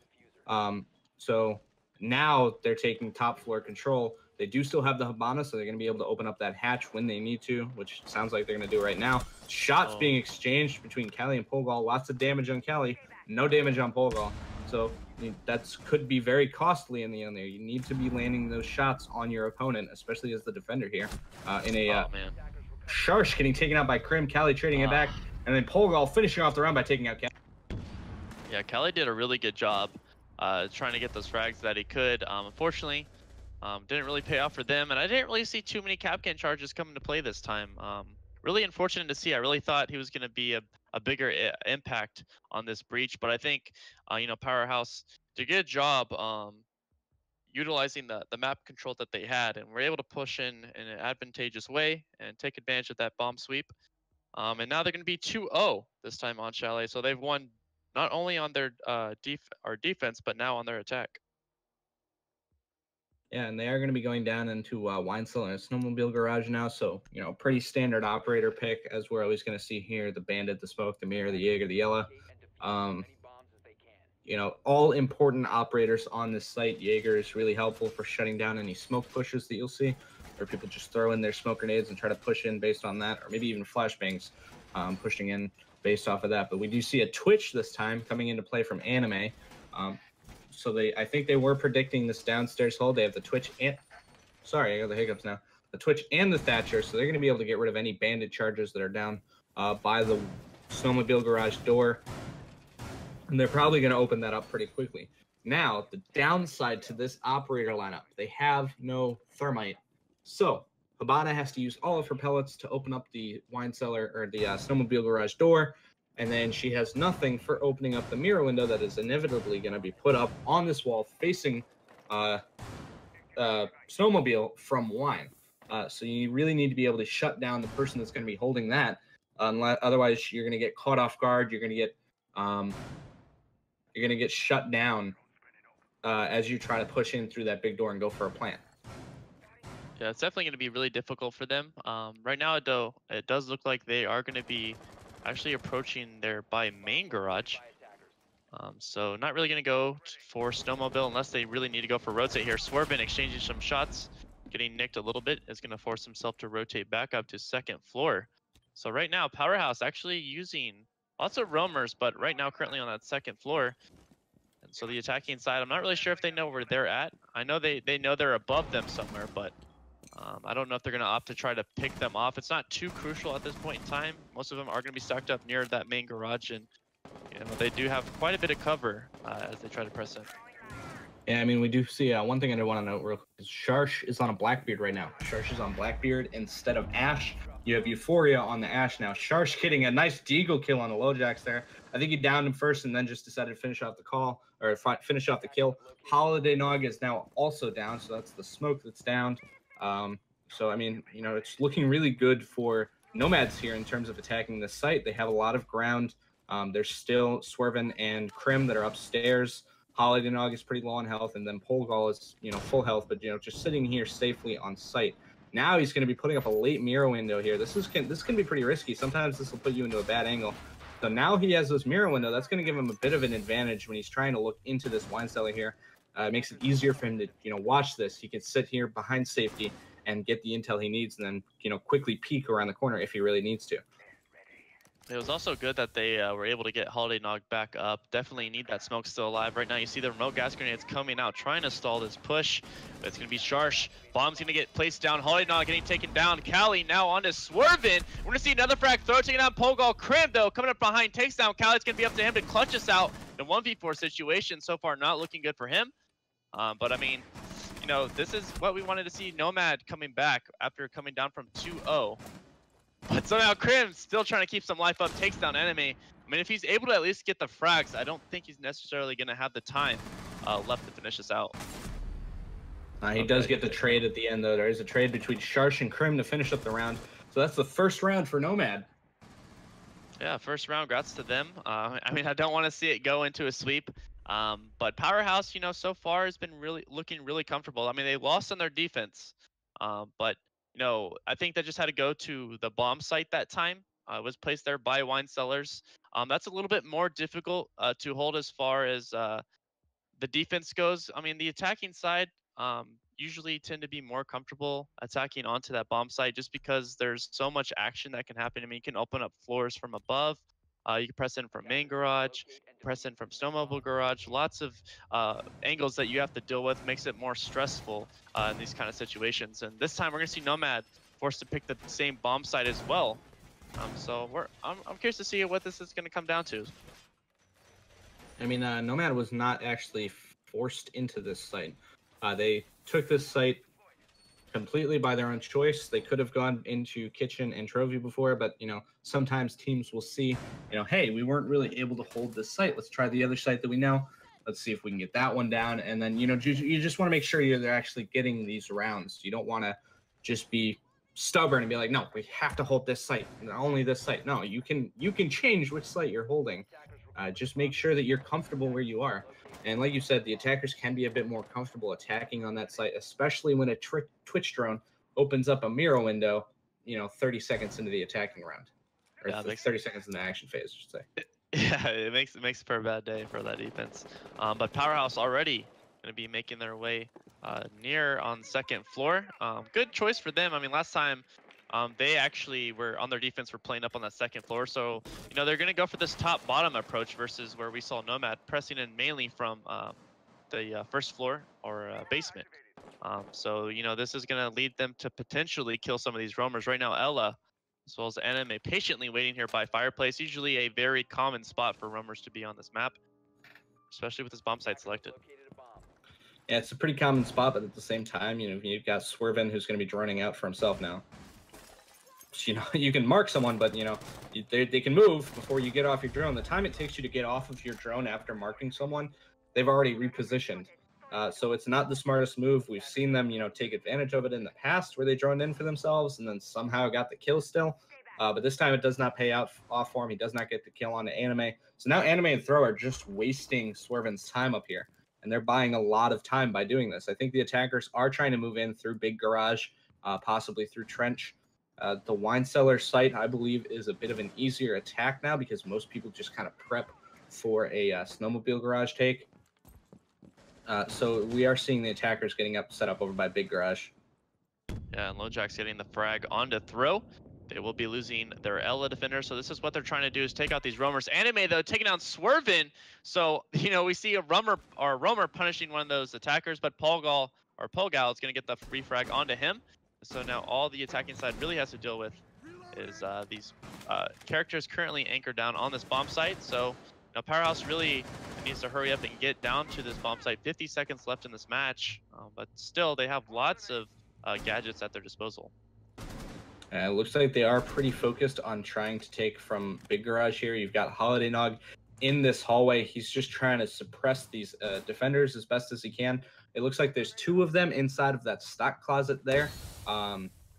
Speaker 3: So now they're taking top floor control. They do still have the Habana, so they're going to be able to open up that hatch when they need to, which sounds like they're going to do right now. Shots being exchanged between Cali and Polgal. Lots of damage on Cali, no damage on Polgal. So I mean, that could be very costly in the end there. You need to be landing those shots on your opponent, especially as the defender here. Sharsh getting taken out by Krim, Cali trading it back, and then Polgal finishing off the round by taking out Cali.
Speaker 2: Yeah, Cali did a really good job trying to get those frags that he could. Unfortunately, didn't really pay off for them, and I didn't really see too many Capcan charges come into play this time. Really unfortunate to see. I really thought he was going to be a bigger impact on this breach, but I think Powerhaus did a good job utilizing the map control that they had, and were able to push in an advantageous way and take advantage of that bomb sweep. And now they're going to be 2-0 this time on Chalet, so they've won not only on their defense, but now on their attack.
Speaker 3: Yeah, and they are going to be going down into Wine Cellar and Snowmobile Garage now. So, pretty standard operator pick, as we're always going to see here. The Bandit, the Smoke, the Mirror, the Jaeger, the Yella. All important operators on this site. Jaeger is really helpful for shutting down any smoke pushes that you'll see, or people just throw in their smoke grenades and try to push in based on that, or maybe even flashbangs pushing in based off of that. But we do see a Twitch this time coming into play from Anime. So I think they were predicting this downstairs hold. They have the Twitch and, sorry, I got the hiccups now. The Twitch and the Thatcher, so they're going to be able to get rid of any bandit charges that are down by the Snowmobile Garage door. And they're probably going to open that up pretty quickly. Now, the downside to this operator lineup, they have no thermite. So Habana has to use all of her pellets to open up the wine cellar or the Snowmobile Garage door. And then she has nothing for opening up the mirror window that is inevitably going to be put up on this wall facing Snowmobile from Wine. So you really need to be able to shut down the person that's going to be holding that. Otherwise, you're going to get caught off guard. You're going to get shut down as you try to push in through that big door and go for a plant.
Speaker 2: Yeah, it's definitely going to be really difficult for them. Right now, though, it does look like they are going to be actually approaching their main garage. So not really going to go for Snowmobile unless they really need to go for rotate here. Swervin exchanging some shots, getting nicked a little bit, is going to force himself to rotate back up to second floor. So right now, Powerhaus actually using lots of roamers, but right now currently on that second floor. And so the attacking side, I'm not really sure if they know where they're at. I know they know they're above them somewhere, but I don't know if they're going to opt to try to pick them off. It's not too crucial at this point in time. Most of them are going to be stacked up near that main garage, and they do have quite a bit of cover as they try to press in.
Speaker 3: Yeah, I mean, we do see one thing I do want to note real quick is Sharsh is on a Blackbeard right now. Sharsh is on Blackbeard instead of Ash. You have Euphoria on the Ash now. Sharsh getting a nice deagle kill on the Lowjacks there. I think he downed him first and then just decided to finish off the call, or finish off the kill. Holiday Nog is now also down, so that's the smoke that's downed. So, I mean, it's looking really good for Nomads here in terms of attacking this site. They have a lot of ground. There's still Swervin and Krim that are upstairs. Holiday Nog is pretty low on health, and then Polgal is, full health, but, just sitting here safely on site. Now he's going to be putting up a late mirror window here. This can be pretty risky. Sometimes this will put you into a bad angle. So now he has this mirror window. That's going to give him a bit of an advantage when he's trying to look into this wine cellar here. It makes it easier for him to, watch this. He can sit here behind safety and get the intel he needs, and then, quickly peek around the corner if he really needs to.
Speaker 2: It was also good that they were able to get Holiday Nog back up. Definitely need that smoke still alive. Right now, you see the remote gas grenades coming out, trying to stall this push. But it's going to be Sharsh. Bomb's going to get placed down. Holiday Nog getting taken down. Cali now on to Swervin. We're going to see another frag throw, taking down Polgal. Krim, though, coming up behind, takes down Cali. It's going to be up to him to clutch us out in a 1v4 situation. So far, not looking good for him. But, I mean, this is what we wanted to see. Nomad coming back after coming down from 2-0. But somehow Krim still trying to keep some life up, takes down enemy. I mean, if he's able to at least get the frags, I don't think he's necessarily going to have the time left to finish this out.
Speaker 3: He does get the trade at the end, though. There is a trade between Sharsh and Krim to finish up the round. So that's the first round for Nomad.
Speaker 2: Yeah, first round, congrats to them. I mean, I don't want to see it go into a sweep, but Powerhaus, you know, so far has been really looking really comfortable. I mean, they lost on their defense, but you know, I think they just had to go to the bomb site that time. It was placed there by wine cellars. That's a little bit more difficult to hold as far as the defense goes. I mean, the attacking side usually tend to be more comfortable attacking onto that bomb site just because there's so much action that can happen. I mean, you can open up floors from above. You can press in from main garage, press in from snowmobile garage. Lots of angles that you have to deal with makes it more stressful in these kind of situations. And this time we're going to see Nomad forced to pick the same bomb site as well. So I'm curious to see what this is going to come down to.
Speaker 3: I mean, Nomad was not actually forced into this site. They took this site completely by their own choice. They could have gone into Kitchen and Trophy before, but, you know, sometimes teams will see, you know, hey, we weren't really able to hold this site. Let's try the other site that we know. Let's see if we can get that one down. And then, you know, you just want to make sure they're actually getting these rounds. You don't want to just be stubborn and be like, no, we have to hold this site, only this site. No, you can change which site you're holding. Just make sure that you're comfortable where you are. And like you said, the attackers can be a bit more comfortable attacking on that site, especially when a Twitch drone opens up a mirror window, you know, 30 seconds into the attacking round. Or
Speaker 2: Yeah,
Speaker 3: 30 seconds in the action phase, I should say.
Speaker 2: Yeah, it makes for a bad day for that defense. But Powerhaus already going to be making their way near on second floor. Good choice for them. I mean, last time they actually were on their defense, were playing up on that second floor. So, you know, they're going to go for this top-bottom approach versus where we saw Nomad pressing in mainly from the first floor or basement. So, you know, this is going to lead them to potentially kill some of these roamers. Right now, Ella, as well as Anime, patiently waiting here by fireplace. Usually a very common spot for roamers to be on this map, especially with this bomb site selected.
Speaker 3: Yeah, it's a pretty common spot, but at the same time, you know, you've got Swervin who's going to be droning out for himself now. So, you know, you can mark someone, but, you know, they can move before you get off your drone. The time it takes you to get off of your drone after marking someone, they've already repositioned. So it's not the smartest move. We've seen them, you know, take advantage of it in the past where they droned in for themselves and then somehow got the kill still. But this time it does not pay off for him. He does not get the kill on Anime. So now Anime and Throw are just wasting Swervin's time up here. And they're buying a lot of time by doing this. I think the attackers are trying to move in through Big Garage, possibly through Trench. The Wine Cellar site, I believe, is a bit of an easier attack now because most people just kind of prep for a snowmobile garage take. So we are seeing the attackers getting set up over by Big Garage.
Speaker 2: Yeah, and LoJack's getting the frag onto Throw. They will be losing their Ella defender, so this is what they're trying to do, is take out these roamers. Anime, though, taking down Swervin. So, you know, we see a roamer punishing one of those attackers, but Polgal is going to get the free frag onto him. So now all the attacking side really has to deal with is these characters currently anchored down on this bomb site. So now Powerhaus really needs to hurry up and get down to this bomb site. 50 seconds left in this match, but still they have lots of gadgets at their disposal.
Speaker 3: It looks like they are pretty focused on trying to take from Big Garage here. You've got Holiday Nog in this hallway. He's just trying to suppress these defenders as best as he can. It looks like there's two of them inside of that stock closet there.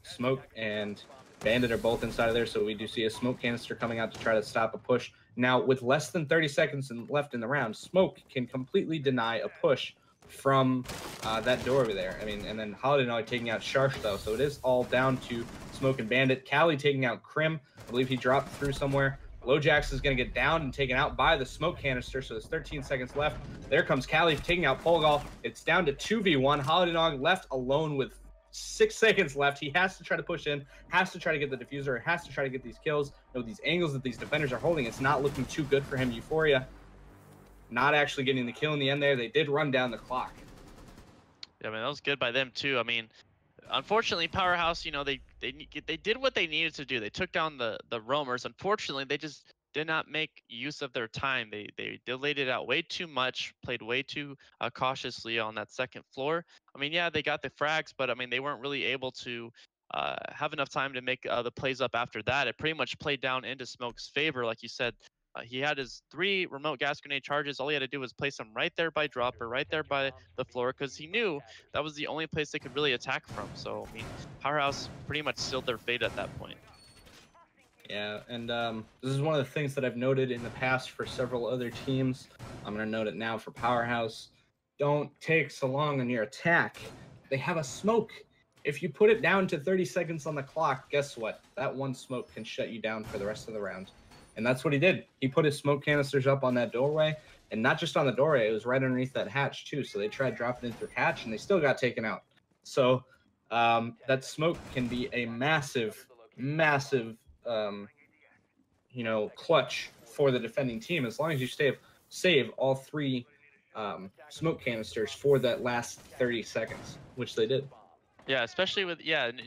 Speaker 3: Smoke and Bandit are both inside of there, so we do see a smoke canister coming out to try to stop a push. Now, with less than 30 seconds left in the round, Smoke can completely deny a push from that door over there. I mean, and then Holiday Nog taking out Sharsh, though, so it is all down to Smoke and Bandit. Callie taking out Krim. I believe he dropped through somewhere. LoJax is going to get down and taken out by the smoke canister, so there's 13 seconds left. There comes Callie taking out Polgal. It's down to 2v1. Holiday Nog left alone with 6 seconds left. He has to try to push in, has to try to get the diffuser, has to try to get these kills. You know, these angles that these defenders are holding, it's not looking too good for him. Euphoria not actually getting the kill in the end there. They did run down the clock.
Speaker 2: Yeah, I mean, that was good by them, too. I mean, unfortunately, Powerhaus, you know, they did what they needed to do. They took down the roamers. Unfortunately, they just did not make use of their time. They delayed it out way too much, played way too cautiously on that second floor. I mean, yeah, they got the frags, but I mean, they weren't really able to have enough time to make the plays up after that. It pretty much played down into Smoke's favor, like you said. He had his 3 remote gas grenade charges. All he had to do was place them right there by dropper, right there by the floor, because he knew that was the only place they could really attack from. So, I mean, Powerhaus pretty much sealed their fate at that point.
Speaker 3: Yeah, and this is one of the things that I've noted in the past for several other teams. I'm going to note it now for Powerhouse. Don't take so long on your attack. They have a smoke. If you put it down to 30 seconds on the clock, guess what? That one smoke can shut you down for the rest of the round. And that's what he did. He put his smoke canisters up on that doorway, and not just on the doorway, it was right underneath that hatch too. So they tried dropping in through hatch, and they still got taken out. So that smoke can be a massive, massive, clutch for the defending team as long as you save all three smoke canisters for that last 30 seconds, which they did.
Speaker 2: Yeah, especially with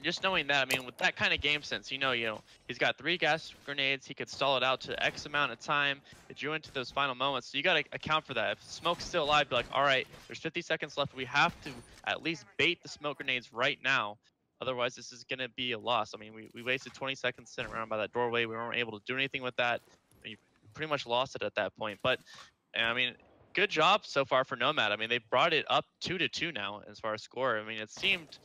Speaker 2: just knowing that. I mean, with that kind of game sense, you know, he's got 3 gas grenades. He could stall it out to X amount of time. It drew into those final moments, so you got to account for that. If smoke's still alive, be like, all right, there's 50 seconds left. We have to at least bait the smoke grenades right now. Otherwise, this is gonna be a loss. I mean, we wasted 20 seconds sitting around by that doorway. We weren't able to do anything with that. I mean, you pretty much lost it at that point. But I mean, good job so far for Nomad. I mean, they brought it up 2-2 now as far as score. I mean, it seemed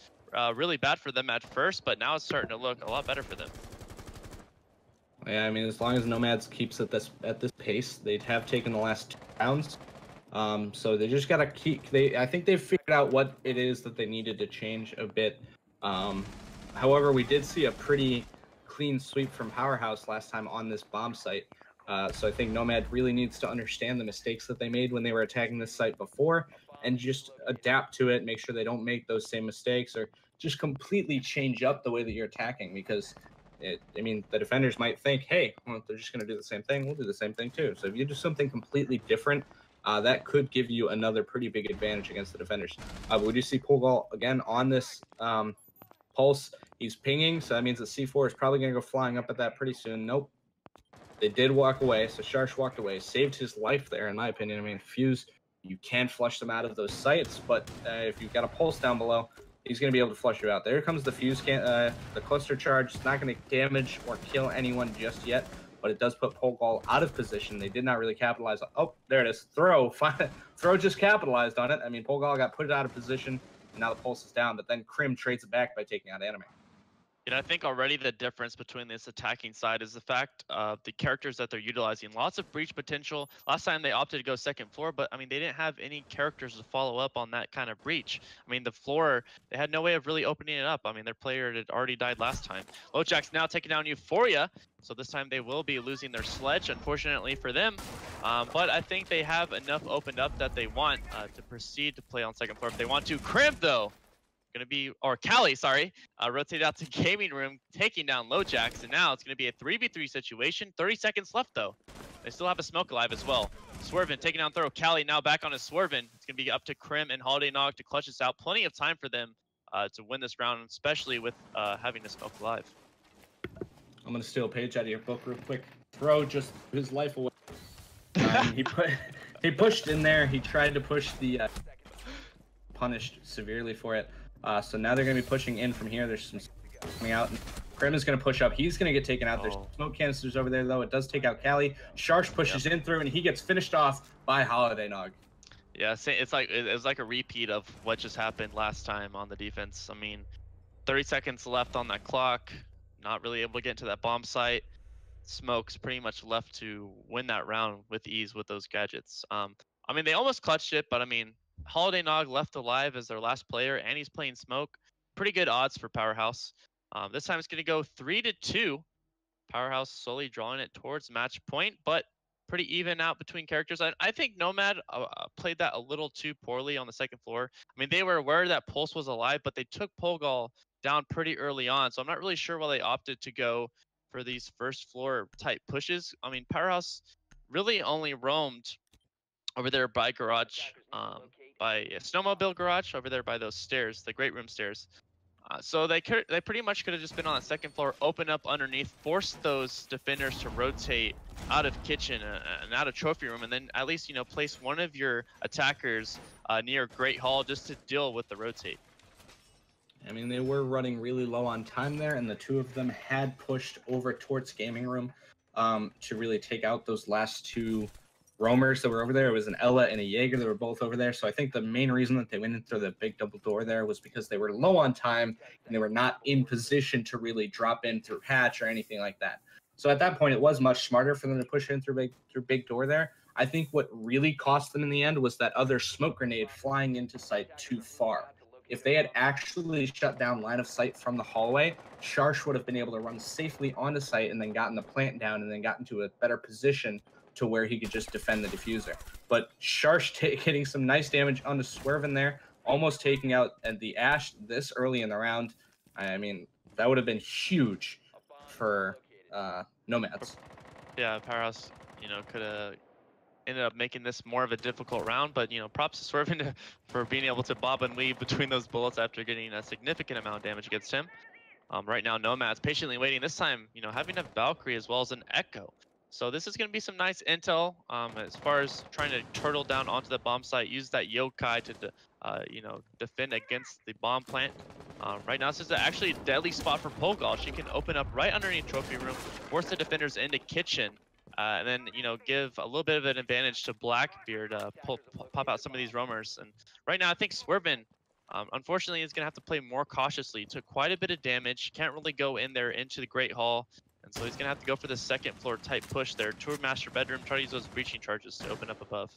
Speaker 2: really bad for them at first, but now it's starting to look a lot better for them.
Speaker 3: Yeah, I mean, as long as Nomads keeps at this pace, they'd have taken the last 2 rounds. So they just gotta keep. I think they've figured out what it is that they needed to change a bit. However, we did see a pretty clean sweep from Powerhouse last time on this bomb site. So I think Nomad really needs to understand the mistakes that they made when they were attacking this site before, and just adapt to it, make sure they don't make those same mistakes, or just completely change up the way that you're attacking, because the defenders might think, hey, well, they're just going to do the same thing, we'll do the same thing too. So if you do something completely different, that could give you another pretty big advantage against the defenders. But we do see Polgal again on this pulse. He's pinging, so that means the C4 is probably going to go flying up at that pretty soon. Nope. They did walk away, so Sharsh walked away, saved his life there, in my opinion. I mean, Fuse, you can flush them out of those sites, but if you've got a pulse down below, he's going to be able to flush you out. There comes the Fuse, the cluster charge. It's not going to damage or kill anyone just yet, but it does put Polgal out of position. They did not really capitalize on. Oh, there it is. Throw just capitalized on it. I mean, Polgal got put out of position, and now the pulse is down, but then Krim trades it back by taking out Anime.
Speaker 2: You know, I think already the difference between this attacking side is the fact of the characters that they're utilizing. Lots of breach potential. Last time they opted to go second floor, but I mean, they didn't have any characters to follow up on that kind of breach. I mean, the floor, they had no way of really opening it up. I mean, their player had already died last time. LoJack's now taking down Euphoria, so this time they will be losing their sledge, unfortunately for them. But I think they have enough opened up that they want to proceed to play on second floor if they want to. Krim, though, Cali, rotate out to gaming room, taking down LoJack, and now it's going to be a 3v3 situation. 30 seconds left, though. They still have a smoke alive as well. Swervin taking down throw. Cali now back on his Swervin. It's going to be up to Krim and Holiday Nog to clutch this out. Plenty of time for them to win this round, especially with having a smoke alive.
Speaker 3: I'm going to steal a page out of your book real quick. Throw just his life away. He pushed in there. He tried to push the punished severely for it. So now they're going to be pushing in from here. There's some coming out. Krim is going to push up. He's going to get taken out. There's smoke canisters over there, though. It does take out Cali. Sharsh pushes in through, and he gets finished off by Holiday Nog.
Speaker 2: Yeah, it's like a repeat of what just happened last time on the defense. I mean, 30 seconds left on that clock. Not really able to get into that bomb site. Smoke's pretty much left to win that round with ease with those gadgets. I mean, they almost clutched it, but I mean, Holiday Nog left alive as their last player, and he's playing smoke. Pretty good odds for Powerhouse. This time it's going to go 3-2. Powerhouse slowly drawing it towards match point, but pretty even out between characters. I think Nomad played that a little too poorly on the second floor. I mean, they were aware that Pulse was alive, but they took Polgal down pretty early on, so I'm not really sure why they opted to go for these first floor type pushes. I mean, Powerhouse really only roamed over there by garage, by a snowmobile garage over there by those stairs, the great room stairs. So they pretty much could have just been on the second floor, open up underneath, force those defenders to rotate out of kitchen and out of trophy room, and then at least, you know, place one of your attackers near Great Hall just to deal with the rotate.
Speaker 3: I mean, they were running really low on time there, and the two of them had pushed over towards gaming room to really take out those last two roamers that were over there. It was an Ella and a Jaeger that were both over there. So I think the main reason that they went in through the big double door there was because they were low on time and they were not in position to really drop in through hatch or anything like that. So at that point, it was much smarter for them to push in through big door there. I think what really cost them in the end was that other smoke grenade flying into sight too far. If they had actually shut down line of sight from the hallway, Sharsh would have been able to run safely onto site and then gotten the plant down and then gotten to a better position to where he could just defend the diffuser. But Sharsh hitting some nice damage onto Swerve there, almost taking out the Ash this early in the round. I mean, that would have been huge for Nomads.
Speaker 2: Yeah, Powerhouse, could have ended up making this more of a difficult round, but props to Swervin for being able to bob and weave between those bullets after getting a significant amount of damage against him. Right now, Nomads patiently waiting. This time, having a Valkyrie as well as an Echo. So this is going to be some nice intel as far as trying to turtle down onto the bomb site, use that yokai to, defend against the bomb plant. Right now, this is actually a deadly spot for Polgal. She can open up right underneath Trophy Room, force the defenders into Kitchen, and then, give a little bit of an advantage to Blackbeard, pop out some of these roamers. And right now, I think Swervin, unfortunately, is going to have to play more cautiously. Took quite a bit of damage. Can't really go in there into the Great Hall. And so he's going to have to go for the second floor type push there. Tour Master Bedroom, try to use those breaching charges to open up above.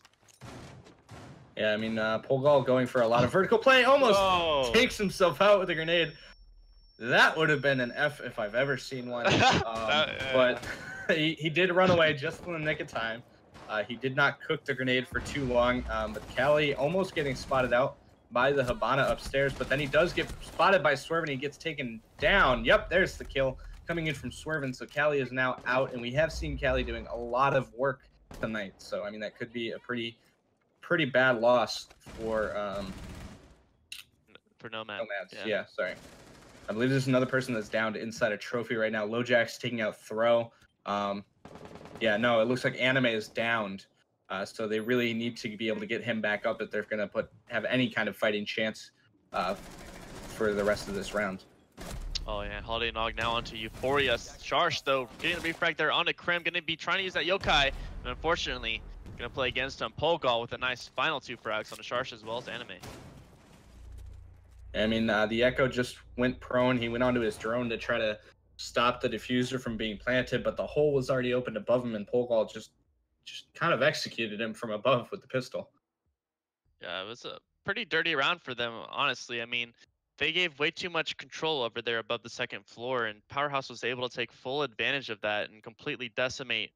Speaker 3: Yeah, I mean, Polgal going for a lot of vertical play, almost takes himself out with a grenade. That would have been an F if I've ever seen one. But he did run away just in the nick of time. He did not cook the grenade for too long. But Callie almost getting spotted out by the Hibana upstairs. But then he does get spotted by Swerve and he gets taken down. Yep, there's the kill coming in from Swerve. So Callie is now out. And we have seen Callie doing a lot of work tonight. So, I mean, that could be a pretty bad loss for
Speaker 2: Nomads.
Speaker 3: Yeah, sorry. I believe there's another person that's down to inside a trophy right now. LoJack's taking out Throw. Yeah, no, it looks like Anime is downed. So they really need to be able to get him back up if they're going to have any kind of fighting chance for the rest of this round.
Speaker 2: Oh, yeah. Holiday Nog now onto Euphoria. Sharsh, though, getting the refrag there onto Krim. Going to be trying to use that yokai. And unfortunately, going to play against him. Polgal with a nice final 2 frags on the Sharsh as well as Anime.
Speaker 3: I mean, the Echo just went prone. He went onto his drone to try to stop the diffuser from being planted, but the hole was already opened above him, and Polgal just kind of executed him from above with the pistol.
Speaker 2: Yeah, it was a pretty dirty round for them, honestly. I mean, they gave way too much control over there above the second floor, and Powerhaus was able to take full advantage of that and completely decimate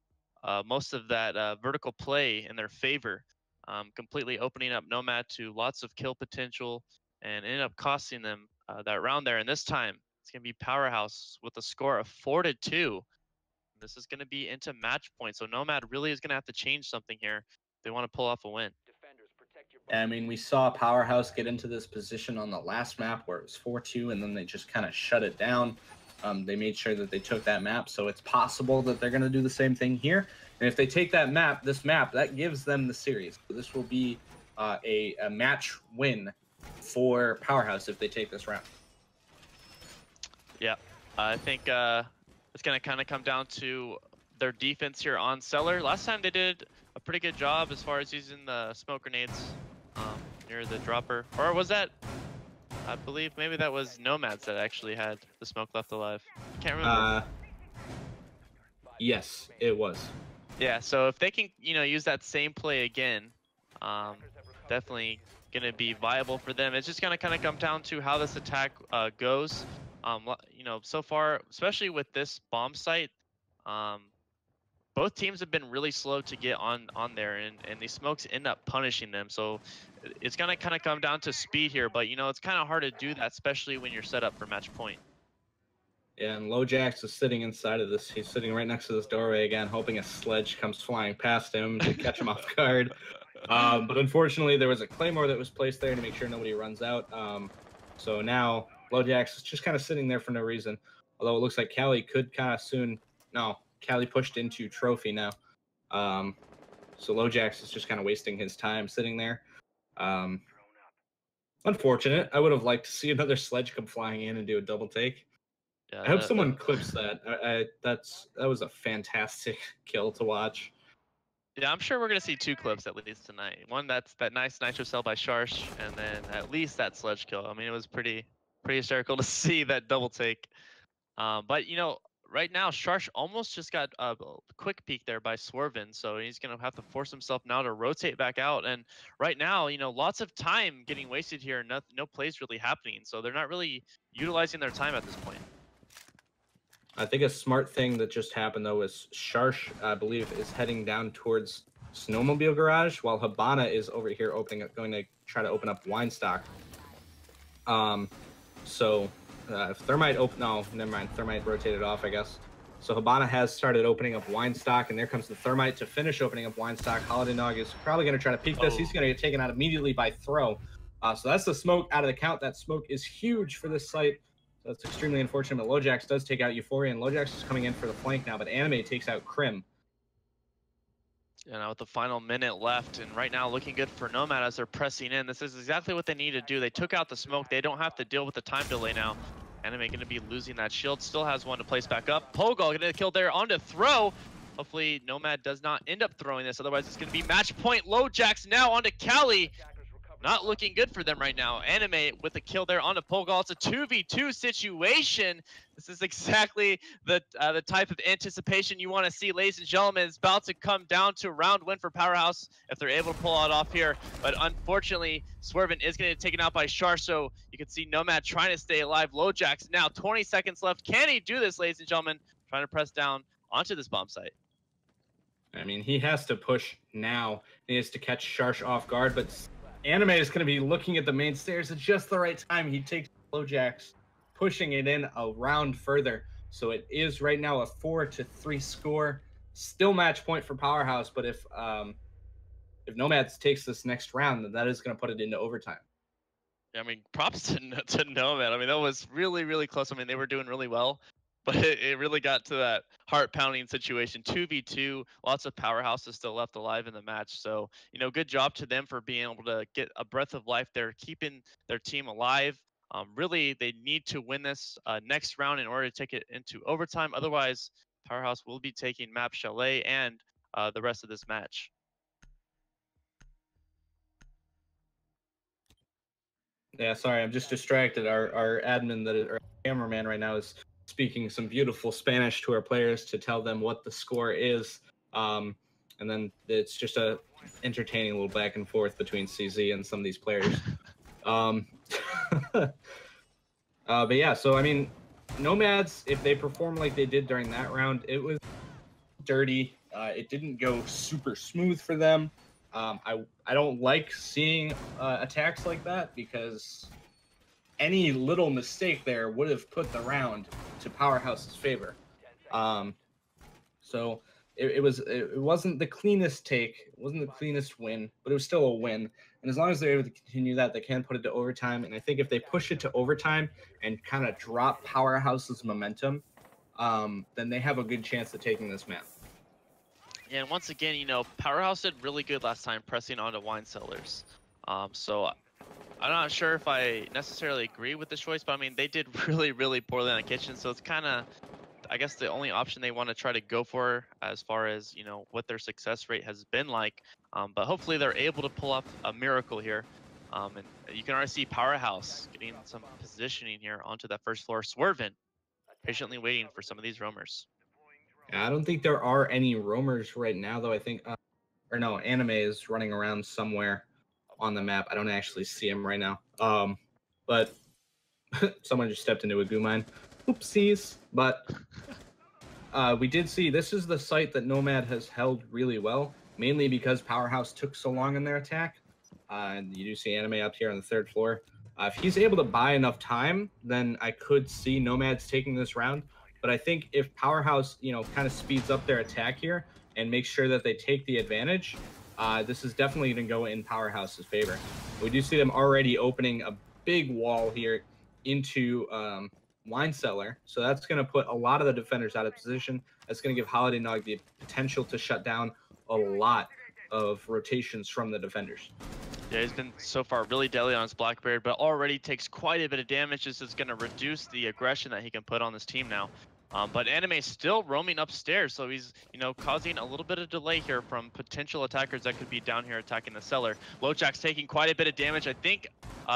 Speaker 2: most of that vertical play in their favor, completely opening up Nomad to lots of kill potential and ended up costing them that round there. And this time, it's going to be Powerhaus with a score of 4-2. This is going to be into match point. So Nomad really is going to have to change something here if they want to pull off a win.
Speaker 3: I mean, we saw Powerhaus get into this position on the last map where it was 4-2, and then they just kind of shut it down. They made sure that they took that map, so it's possible that they're going to do the same thing here. And if they take that map, that gives them the series. So this will be a match win for Powerhaus if they take this round.
Speaker 2: Yeah, I think it's going to kind of come down to their defense here on Cellar. Last time they did a pretty good job as far as using the smoke grenades near the dropper. Or was that, I believe maybe that was Nomads that actually had the smoke left alive. Can't remember.
Speaker 3: Yes, it was.
Speaker 2: Yeah, so if they can, use that same play again, definitely going to be viable for them. It's just going to kind of come down to how this attack goes. So far, especially with this bomb site, both teams have been really slow to get on there, and these smokes end up punishing them. So it's going to kind of come down to speed here, but, it's kind of hard to do that, especially when you're set up for match point.
Speaker 3: Yeah, and LoJax is sitting inside of this. He's sitting right next to this doorway again, hoping a sledge comes flying past him to catch him off guard. But unfortunately, there was a claymore that was placed there to make sure nobody runs out. So now LoJax is just kind of sitting there for no reason. Although it looks like Callie could kind of soon... No, Callie pushed into Trophy now. So LoJax is just kind of wasting his time sitting there. Unfortunate. I would have liked to see another sledge come flying in and do a double take. Yeah, I hope someone clips that. That was a fantastic kill to watch.
Speaker 2: Yeah, I'm sure we're gonna see 2 clips at least tonight. One that's that nice nitro cell by Sharsh, and then at least that sledge kill. I mean, it was pretty hysterical to see that double take. But right now, Sharsh almost just got a quick peek there by Swervin, so he's going to have to force himself now to rotate back out. And right now, lots of time getting wasted here, and no plays really happening, so they're not really utilizing their time at this point.
Speaker 3: I think a smart thing that just happened, though, is Sharsh, I believe, is heading down towards Snowmobile Garage, while Habana is over here going to try to open up Weinstock. So if Thermite no, never mind. Thermite rotated off, I guess. So Habana has started opening up Weinstock, and there comes the Thermite to finish opening up Weinstock. Holiday Nog is probably going to try to peek this. He's going to get taken out immediately by Throw. So that's the smoke out of the count. That smoke is huge for this site. So it's extremely unfortunate. But Lojax does take out Euphoria, and Lojax is coming in for the flank now, but Anime takes out Crim.
Speaker 2: With the final minute left, and right now looking good for Nomad as they're pressing in. This is exactly what they need to do. They took out the smoke. They don't have to deal with the time delay now. Anime going to be losing that shield. Still has one to place back up. Pogol going to kill there onto Throw. Hopefully Nomad does not end up throwing this. Otherwise it's going to be match point. Lojax now onto Cali. Not looking good for them right now. Anime with a kill there onto Pogol. It's a 2v2 situation. This is exactly the type of anticipation you want to see, ladies and gentlemen. It's about to come down to a round win for Powerhaus if they're able to pull it off here. But unfortunately, Swervin is going to get taken out by Shar, so you can see Nomad trying to stay alive. Lojax now 20 seconds left. Can he do this, ladies and gentlemen? Trying to press down onto this bomb site.
Speaker 3: I mean, he has to push now. He has to catch Sharsh off guard, but Anime is going to be looking at the main stairs at just the right time. He takes Lojax, pushing it in a round further. So it is right now a 4-3 score. Still match point for Powerhaus, but if Nomads takes this next round, then that is going to put it into overtime.
Speaker 2: I mean, props to Nomad. I mean, that was really, really close. I mean, they were doing really well, but it really got to that heart-pounding situation. 2v2, lots of Powerhouses still left alive in the match. So, good job to them for being able to get a breath of life there, keeping their team alive. Really, they need to win this next round in order to take it into overtime. Otherwise, Powerhaus will be taking Map Chalet and the rest of this match.
Speaker 3: Yeah, sorry, I'm just distracted. Our admin, our cameraman right now is speaking some beautiful Spanish to our players to tell them what the score is. And then it's just a entertaining little back and forth between CZ and some of these players. But yeah, so I mean, Nomads, if they perform like they did during that round, it was dirty. It didn't go super smooth for them. I don't like seeing attacks like that because any little mistake there would have put the round to Powerhouse's favor. So it wasn't the cleanest take, it wasn't the cleanest win, but it was still a win. And as long as they're able to continue that, they can put it to overtime. And I think if they push it to overtime and kind of drop Powerhouse's momentum, then they have a good chance of taking this map.
Speaker 2: Yeah, and once again, Powerhaus did really good last time pressing onto Wine Cellars. So I'm not sure if I necessarily agree with the choice, but I mean, they did really, really poorly on the kitchen. So it's kind of, I guess, the only option they want to try to go for as far as, what their success rate has been like. But hopefully they're able to pull off a miracle here. And you can already see Powerhaus getting some positioning here onto that first floor. Swervin patiently waiting for some of these roamers.
Speaker 3: Yeah, I don't think there are any roamers right now, though. I think, or no, Anime is running around somewhere on the map. I don't actually see him right now. But someone just stepped into a goo mine. Oopsies. But we did see this is the site that Nomad has held really well, mainly because Powerhaus took so long in their attack. And you do see Anime up here on the third floor. If he's able to buy enough time, then I could see Nomads taking this round. But I think if Powerhaus, kind of speeds up their attack here and makes sure that they take the advantage, this is definitely going to go in Powerhaus's favor. We do see them already opening a big wall here into Wine Cellar. So that's going to put a lot of the defenders out of position. That's going to give Holiday Nog the potential to shut down a lot of rotations from the defenders.
Speaker 2: Yeah, he's been so far really deadly on his Blackbeard, but already takes quite a bit of damage. This is going to reduce the aggression that he can put on this team now. But Anime still roaming upstairs, so he's, causing a little bit of delay here from potential attackers that could be down here attacking the cellar. Lojax taking quite a bit of damage. I think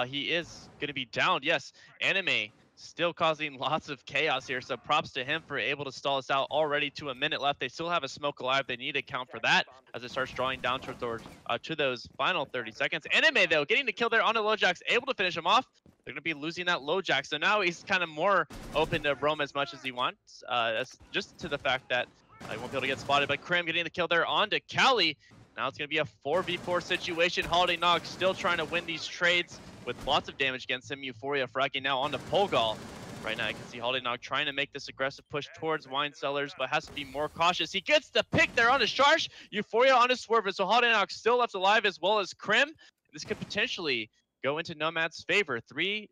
Speaker 2: he is going to be down. Yes, Anime still causing lots of chaos here. So props to him for able to stall us out already to a minute left. They still have a smoke alive. They need to count for that as it starts drawing down to those final 30 seconds. Anime, though, getting the kill there on the low jacks, able to finish him off. They're going to be losing that low jack. So now he's kind of more open to roam as much as he wants. That's just to the fact that he won't be able to get spotted. But Krim getting the kill there onto Cali. Now it's going to be a 4v4 situation. Holiday Nog still trying to win these trades with lots of damage against him. Euphoria fragging now onto Polgal. Right now, I can see Holiday Nog trying to make this aggressive push towards Wine Cellars, but has to be more cautious. He gets the pick there on his charge. Euphoria on his swerve, so Holiday Nog still left alive as well as Krim. This could potentially go into Nomad's favor, 3-2,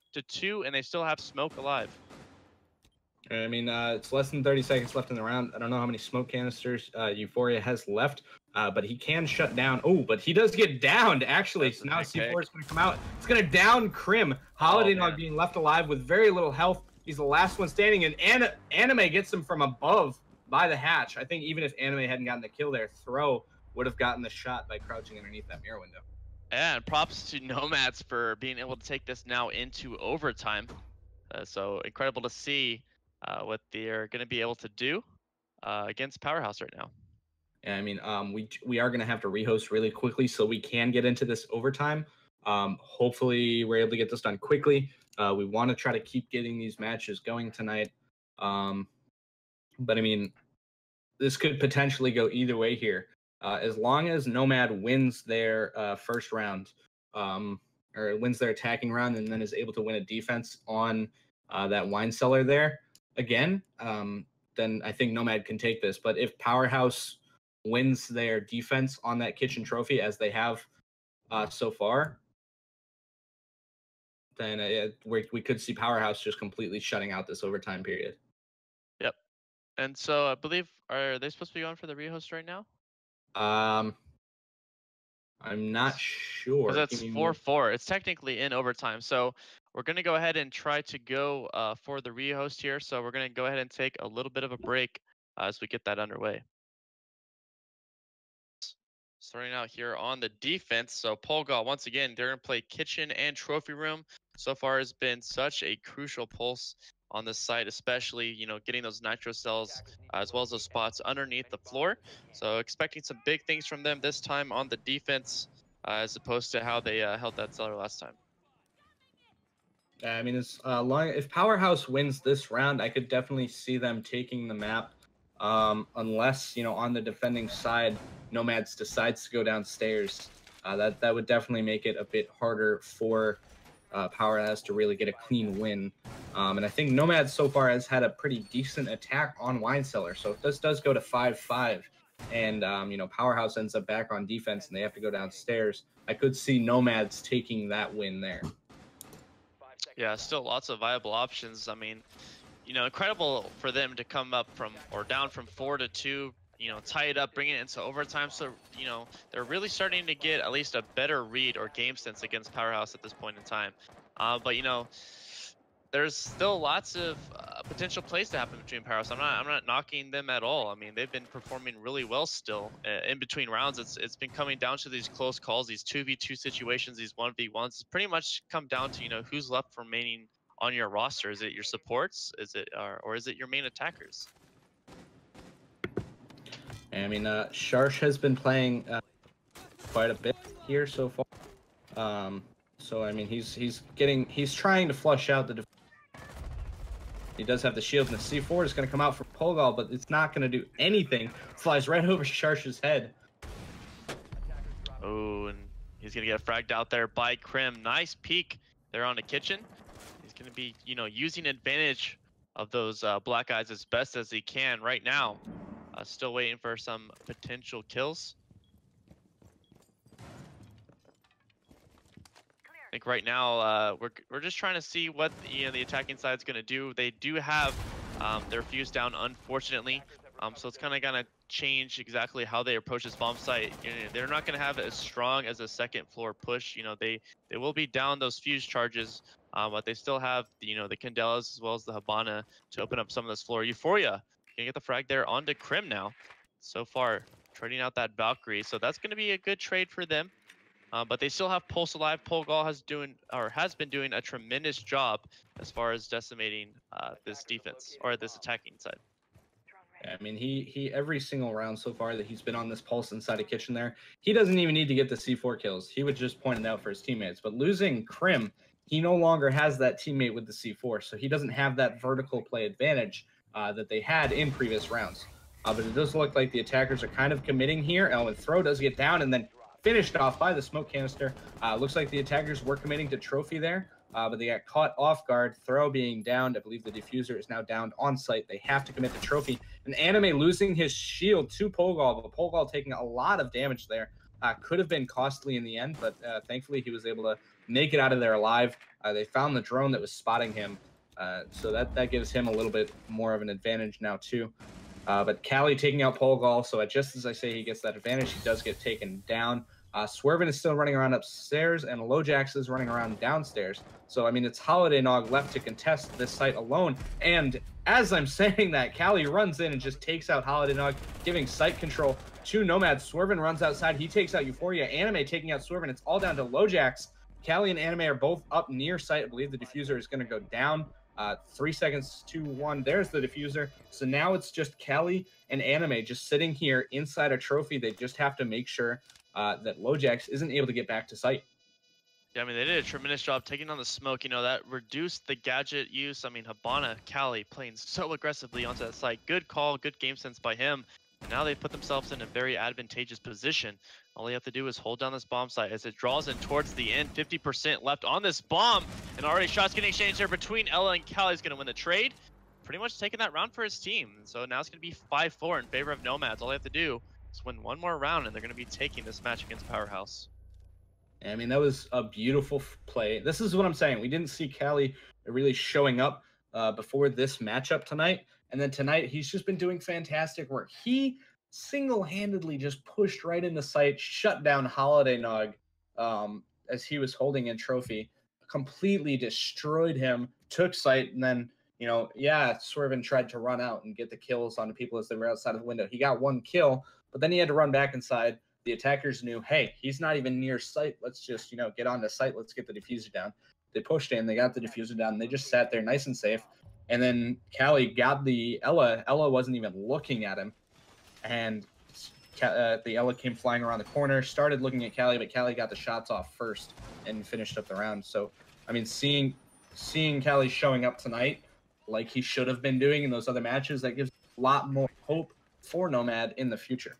Speaker 2: and they still have Smoke alive.
Speaker 3: I mean, it's less than 30 seconds left in the round. I don't know how many smoke canisters Euphoria has left, but he can shut down. Oh, but he does get downed, actually. So now C4 is going to come out. It's going to down Krim. Holiday Nog being left alive with very little health. He's the last one standing, and Anime gets him from above by the hatch. I think even if Anime hadn't gotten the kill there, Throw would have gotten the shot by crouching underneath that mirror window.
Speaker 2: And props to Nomads for being able to take this now into overtime. So incredible to see what they're going to be able to do against Powerhaus right now.
Speaker 3: Yeah, I mean, we are going to have to rehost really quickly so we can get into this overtime. Hopefully, we're able to get this done quickly. We want to try to keep getting these matches going tonight. But I mean, this could potentially go either way here. As long as Nomad wins their first round, or wins their attacking round, and then is able to win a defense on that wine cellar there again, then I think Nomad can take this. But if Powerhaus wins their defense on that kitchen trophy, as they have so far, then we could see Powerhaus just completely shutting out this overtime period.
Speaker 2: Yep. And so I believe, are they supposed to be going for the rehost right now?
Speaker 3: I'm not sure.
Speaker 2: Because that's 4-4. It's technically in overtime. So we're going to go ahead and try to go for the rehost here. So we're going to go ahead and take a little bit of a break as we get that underway. Starting out here on the defense. So Polgal, once again, they're going to play kitchen and trophy room. So far has been such a crucial pulse on this site, especially, you know, getting those nitro cells as well as those spots underneath the floor. So expecting some big things from them this time on the defense, as opposed to how they held that cellar last time.
Speaker 3: I mean, it's if Powerhaus wins this round, I could definitely see them taking the map, unless, you know, on the defending side, Nomads decides to go downstairs. That would definitely make it a bit harder for Powerhaus to really get a clean win. And I think Nomads so far has had a pretty decent attack on Wine Cellar. So if this does go to 5-5, and you know, Powerhaus ends up back on defense and they have to go downstairs, I could see Nomads taking that win there.
Speaker 2: Yeah, still lots of viable options. I mean, you know, incredible for them to come up from, or down from 4-2, you know, tie it up, bring it into overtime. So, you know, they're really starting to get at least a better read or game sense against Powerhaus at this point in time. But, you know, there's still lots of potential plays to happen between Powerhaus. I'm not knocking them at all. I mean, they've been performing really well still in between rounds. It's been coming down to these close calls, these 2v2 situations, these 1v1s. It's pretty much come down to, you know, who's left remaining on your roster. Is it your supports? Is it or is it your main attackers?
Speaker 3: I mean, Sharsh has been playing quite a bit here so far. So I mean, he's trying to flush out the. He does have the shield, and the C4 is going to come out for Polgal, but it's not going to do anything. Flies right over Sharsh's head.
Speaker 2: Oh, and he's going to get fragged out there by Krim. Nice peek there on the kitchen. He's going to be, you know, using advantage of those black eyes as best as he can right now. Still waiting for some potential kills. I think right now we're just trying to see what the attacking side's going to do. They do have their fuse down, unfortunately, so it's kind of going to change exactly how they approach this bomb site. You know, they're not going to have it as strong as a second floor push. You know, they will be down those fuse charges, but they still have the Candelas as well as the Habana to open up some of this floor. Euphoria gonna get the frag there onto Krim now. So far, trading out that Valkyrie, so that's going to be a good trade for them. But they still have Pulse alive. Polgal has been doing a tremendous job as far as decimating this defense or this attacking side.
Speaker 3: I mean, he every single round so far that he's been on this Pulse inside of Kitchen there, he doesn't even need to get the C4 kills. He would just point it out for his teammates. But losing Krim, he no longer has that teammate with the C4, so he doesn't have that vertical play advantage that they had in previous rounds. But it does look like the attackers are kind of committing here. Elwin Throw does get down and then finished off by the smoke canister. Looks like the attackers were committing to Trophy there. But they got caught off guard. Throw being downed. I believe the diffuser is now downed on site. They have to commit to Trophy. And Anime losing his shield to Polgal, but Polgal taking a lot of damage there. Could have been costly in the end, but thankfully he was able to make it out of there alive. They found the drone that was spotting him, so that gives him a little bit more of an advantage now too. But Callie taking out Polgal, so just as I say he gets that advantage, he does get taken down. Swervin is still running around upstairs, and Lojax is running around downstairs. So, I mean, it's Holiday Nog left to contest this site alone. And as I'm saying that, Callie runs in and just takes out Holiday Nog, giving site control to Nomads. Swervin runs outside. He takes out Euphoria. Anime taking out Swervin. It's all down to Lojax. Callie and Anime are both up near site. I believe the diffuser is going to go down. 3 seconds to 1. There's the diffuser. So now it's just Callie and Anime just sitting here inside a trophy. They just have to make sure that Lojax isn't able to get back to site.
Speaker 2: Yeah, I mean, they did a tremendous job taking on the smoke. You know, that reduced the gadget use. I mean, Habana, Callie playing so aggressively onto that site. Good call, good game sense by him. And now they put themselves in a very advantageous position. All they have to do is hold down this bomb site as it draws in towards the end. 50% left on this bomb. And already shots getting exchanged there between Ella and Callie. Is going to win the trade. Pretty much taking that round for his team. So now it's going to be 5-4 in favor of Nomads. All they have to do is win one more round, and they're going to be taking this match against Powerhaus.
Speaker 3: I mean, that was a beautiful play. This is what I'm saying. We didn't see Callie really showing up before this matchup tonight. And then tonight, he's just been doing fantastic work. He single-handedly just pushed right into sight, shut down Holiday Nog as he was holding in Trophy, completely destroyed him, took sight, and then, you know, yeah, Swervin tried to run out and get the kills on the people as they were outside of the window. He got one kill, but then he had to run back inside. The attackers knew, hey, he's not even near site. Let's just, you know, get onto site. Let's get the diffuser down. They pushed in. They got the diffuser down. And they just sat there nice and safe. And then Callie got the Ella. Ella wasn't even looking at him. And the Ella came flying around the corner, started looking at Callie, but Callie got the shots off first and finished up the round. So, I mean, seeing Callie showing up tonight like he should have been doing in those other matches, that gives a lot more hope for Nomad in the future.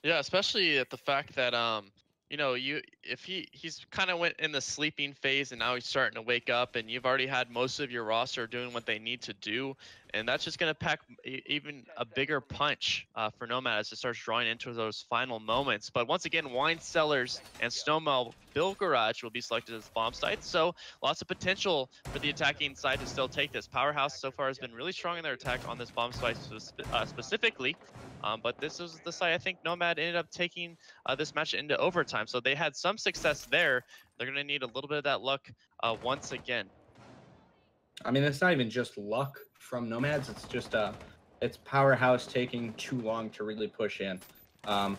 Speaker 2: Yeah, especially at the fact that you know, he's kind of went in the sleeping phase and now he's starting to wake up, and you've already had most of your roster doing what they need to do, and that's just going to pack even a bigger punch for Nomad as it starts drawing into those final moments. But once again, Wine Cellars and Snowmelt Bill Garage will be selected as bomb sites, so lots of potential for the attacking side to still take this. Powerhaus so far has been really strong in their attack on this bomb site specifically. But this is the site I think Nomad ended up taking this match into overtime. So they had some success there. They're going to need a little bit of that luck once again.
Speaker 3: I mean, it's not even just luck from Nomads. It's just it's Powerhaus taking too long to really push in. Anime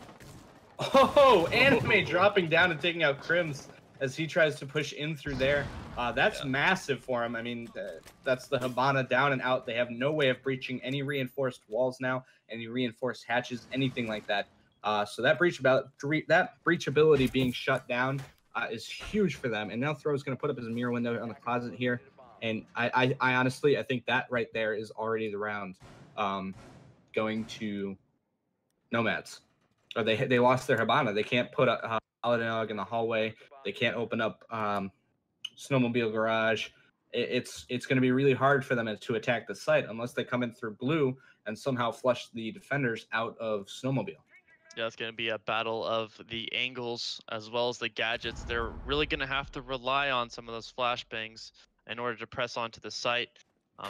Speaker 3: dropping down and taking out Crims as he tries to push in through there. That's massive for him. I mean, that's the Habana down and out. They have no way of breaching any reinforced walls now, any reinforced hatches, anything like that. So that breachability being shut down is huge for them. And now Throw's going to put up his mirror window on the closet here. And I honestly, I think that right there is already the round going to Nomads. Or they lost their Habana. They can't put a Holiday in the hallway. They can't open up Snowmobile Garage. It's going to be really hard for them to attack the site unless they come in through blue and somehow flush the defenders out of Snowmobile.
Speaker 2: Yeah, it's going to be a battle of the angles as well as the gadgets. They're really going to have to rely on some of those flashbangs in order to press onto the site.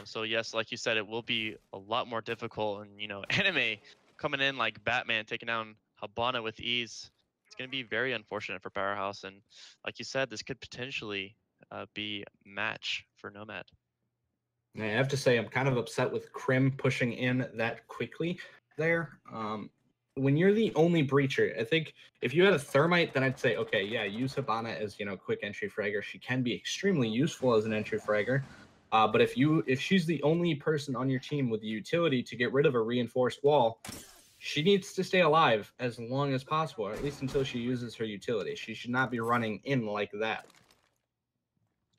Speaker 2: So yes, like you said, it will be a lot more difficult. And, you know, Anime coming in like Batman, taking down Habana with ease. It's going to be very unfortunate for Powerhaus. And like you said, this could potentially be match for Nomad.
Speaker 3: I have to say, I'm kind of upset with Krim pushing in that quickly there. when you're the only breacher, I think if you had a thermite, then I'd say, okay, yeah, use Hibana as, quick entry fragger. She can be extremely useful as an entry fragger. But if she's the only person on your team with the utility to get rid of a reinforced wall, she needs to stay alive as long as possible, or at least until she uses her utility. She should not be running in like that.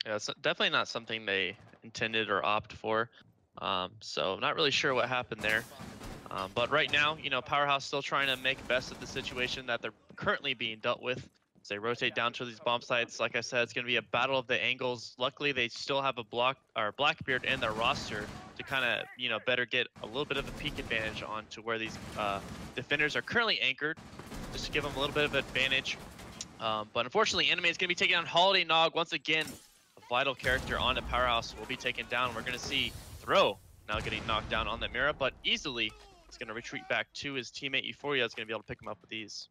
Speaker 2: Yeah, it's definitely not something they intended or opt for. So not really sure what happened there. But right now, Powerhaus still trying to make best of the situation that they're currently being dealt with. As they rotate down to these bomb sites, like I said, it's going to be a battle of the angles. Luckily, they still have a Blackbeard in their roster to kind of, better get a little bit of a peek advantage onto where these defenders are currently anchored, just to give them a little bit of advantage. But unfortunately, Anime is going to be taking on Holiday Nog once again. A vital character on the Powerhaus will be taken down. We're going to see Throw now getting knocked down on the Mira, but easily he's going to retreat back to his teammate Euphoria. Is going to be able to pick him up with ease.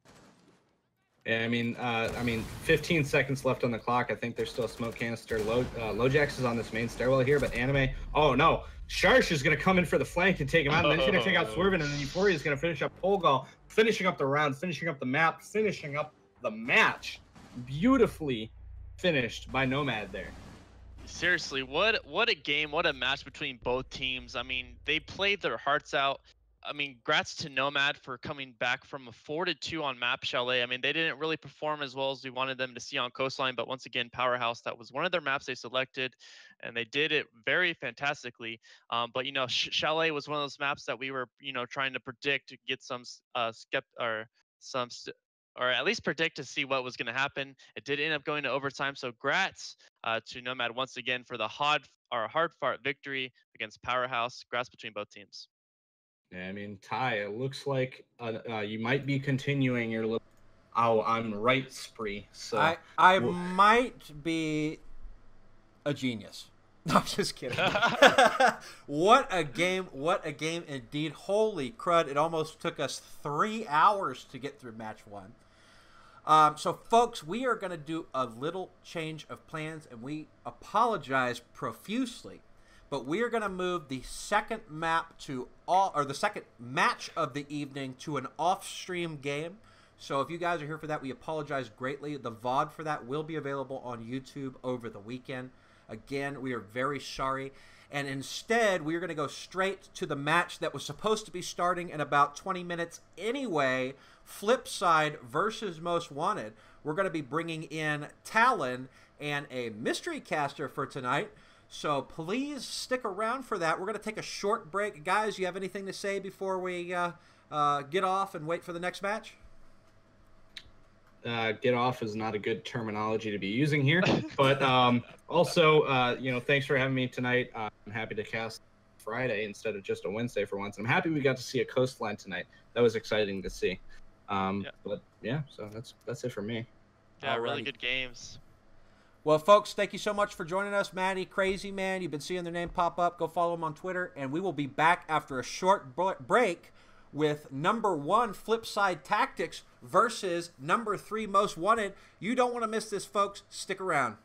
Speaker 3: Yeah, I mean, 15 seconds left on the clock. I think there's still a smoke canister. Lojax is on this main stairwell here, but Anime, oh no, Sharsh is going to come in for the flank and take him out, and then he's going to take out Swervin, and then Euphoria is going to finish up Polgal, finishing up the round, finishing up the map, finishing up the match. Beautifully finished by Nomad there.
Speaker 2: Seriously, what a game, what a match between both teams. I mean, they played their hearts out. I mean, grats to Nomad for coming back from a 4-2 on Map Chalet. I mean, they didn't really perform as well as we wanted them to see on Coastline, but once again, Powerhaus, that was one of their maps they selected, and they did it very fantastically. But, Chalet was one of those maps that we were, trying to predict, to get some or at least predict to see what was going to happen. It did end up going to overtime, so grats to Nomad once again for the hard fought victory against Powerhaus. Grats between both teams.
Speaker 3: Yeah, I mean, Ty, it looks like you might be continuing your little I'm right spree. So
Speaker 1: I might be a genius. No, I'm just kidding. What a game indeed. Holy crud. It almost took us 3 hours to get through match 1. So, folks, we are going to do a little change of plans, and we apologize profusely. But we are going to move the second map the second match of the evening to an off-stream game. So if you guys are here for that, we apologize greatly. The VOD for that will be available on YouTube over the weekend. Again, we are very sorry. And instead, we are going to go straight to the match that was supposed to be starting in about 20 minutes anyway. Flipside versus Most Wanted. We're going to be bringing in Talon and a mystery caster for tonight. So please stick around for that. We're going to take a short break. Guys, you have anything to say before we get off and wait for the next match?
Speaker 3: Get off is not a good terminology to be using here. But also, thanks for having me tonight. I'm happy to cast Friday instead of just a Wednesday for once. I'm happy we got to see a Coastline tonight. That was exciting to see. But yeah, so that's it for me.
Speaker 2: Yeah, really good games.
Speaker 1: Well, folks, thank you so much for joining us. Maddie, Crazy Man, you've been seeing their name pop up. Go follow them on Twitter. And we will be back after a short break with number 1 Flipside Tactics versus number 3 Most Wanted. You don't want to miss this, folks. Stick around.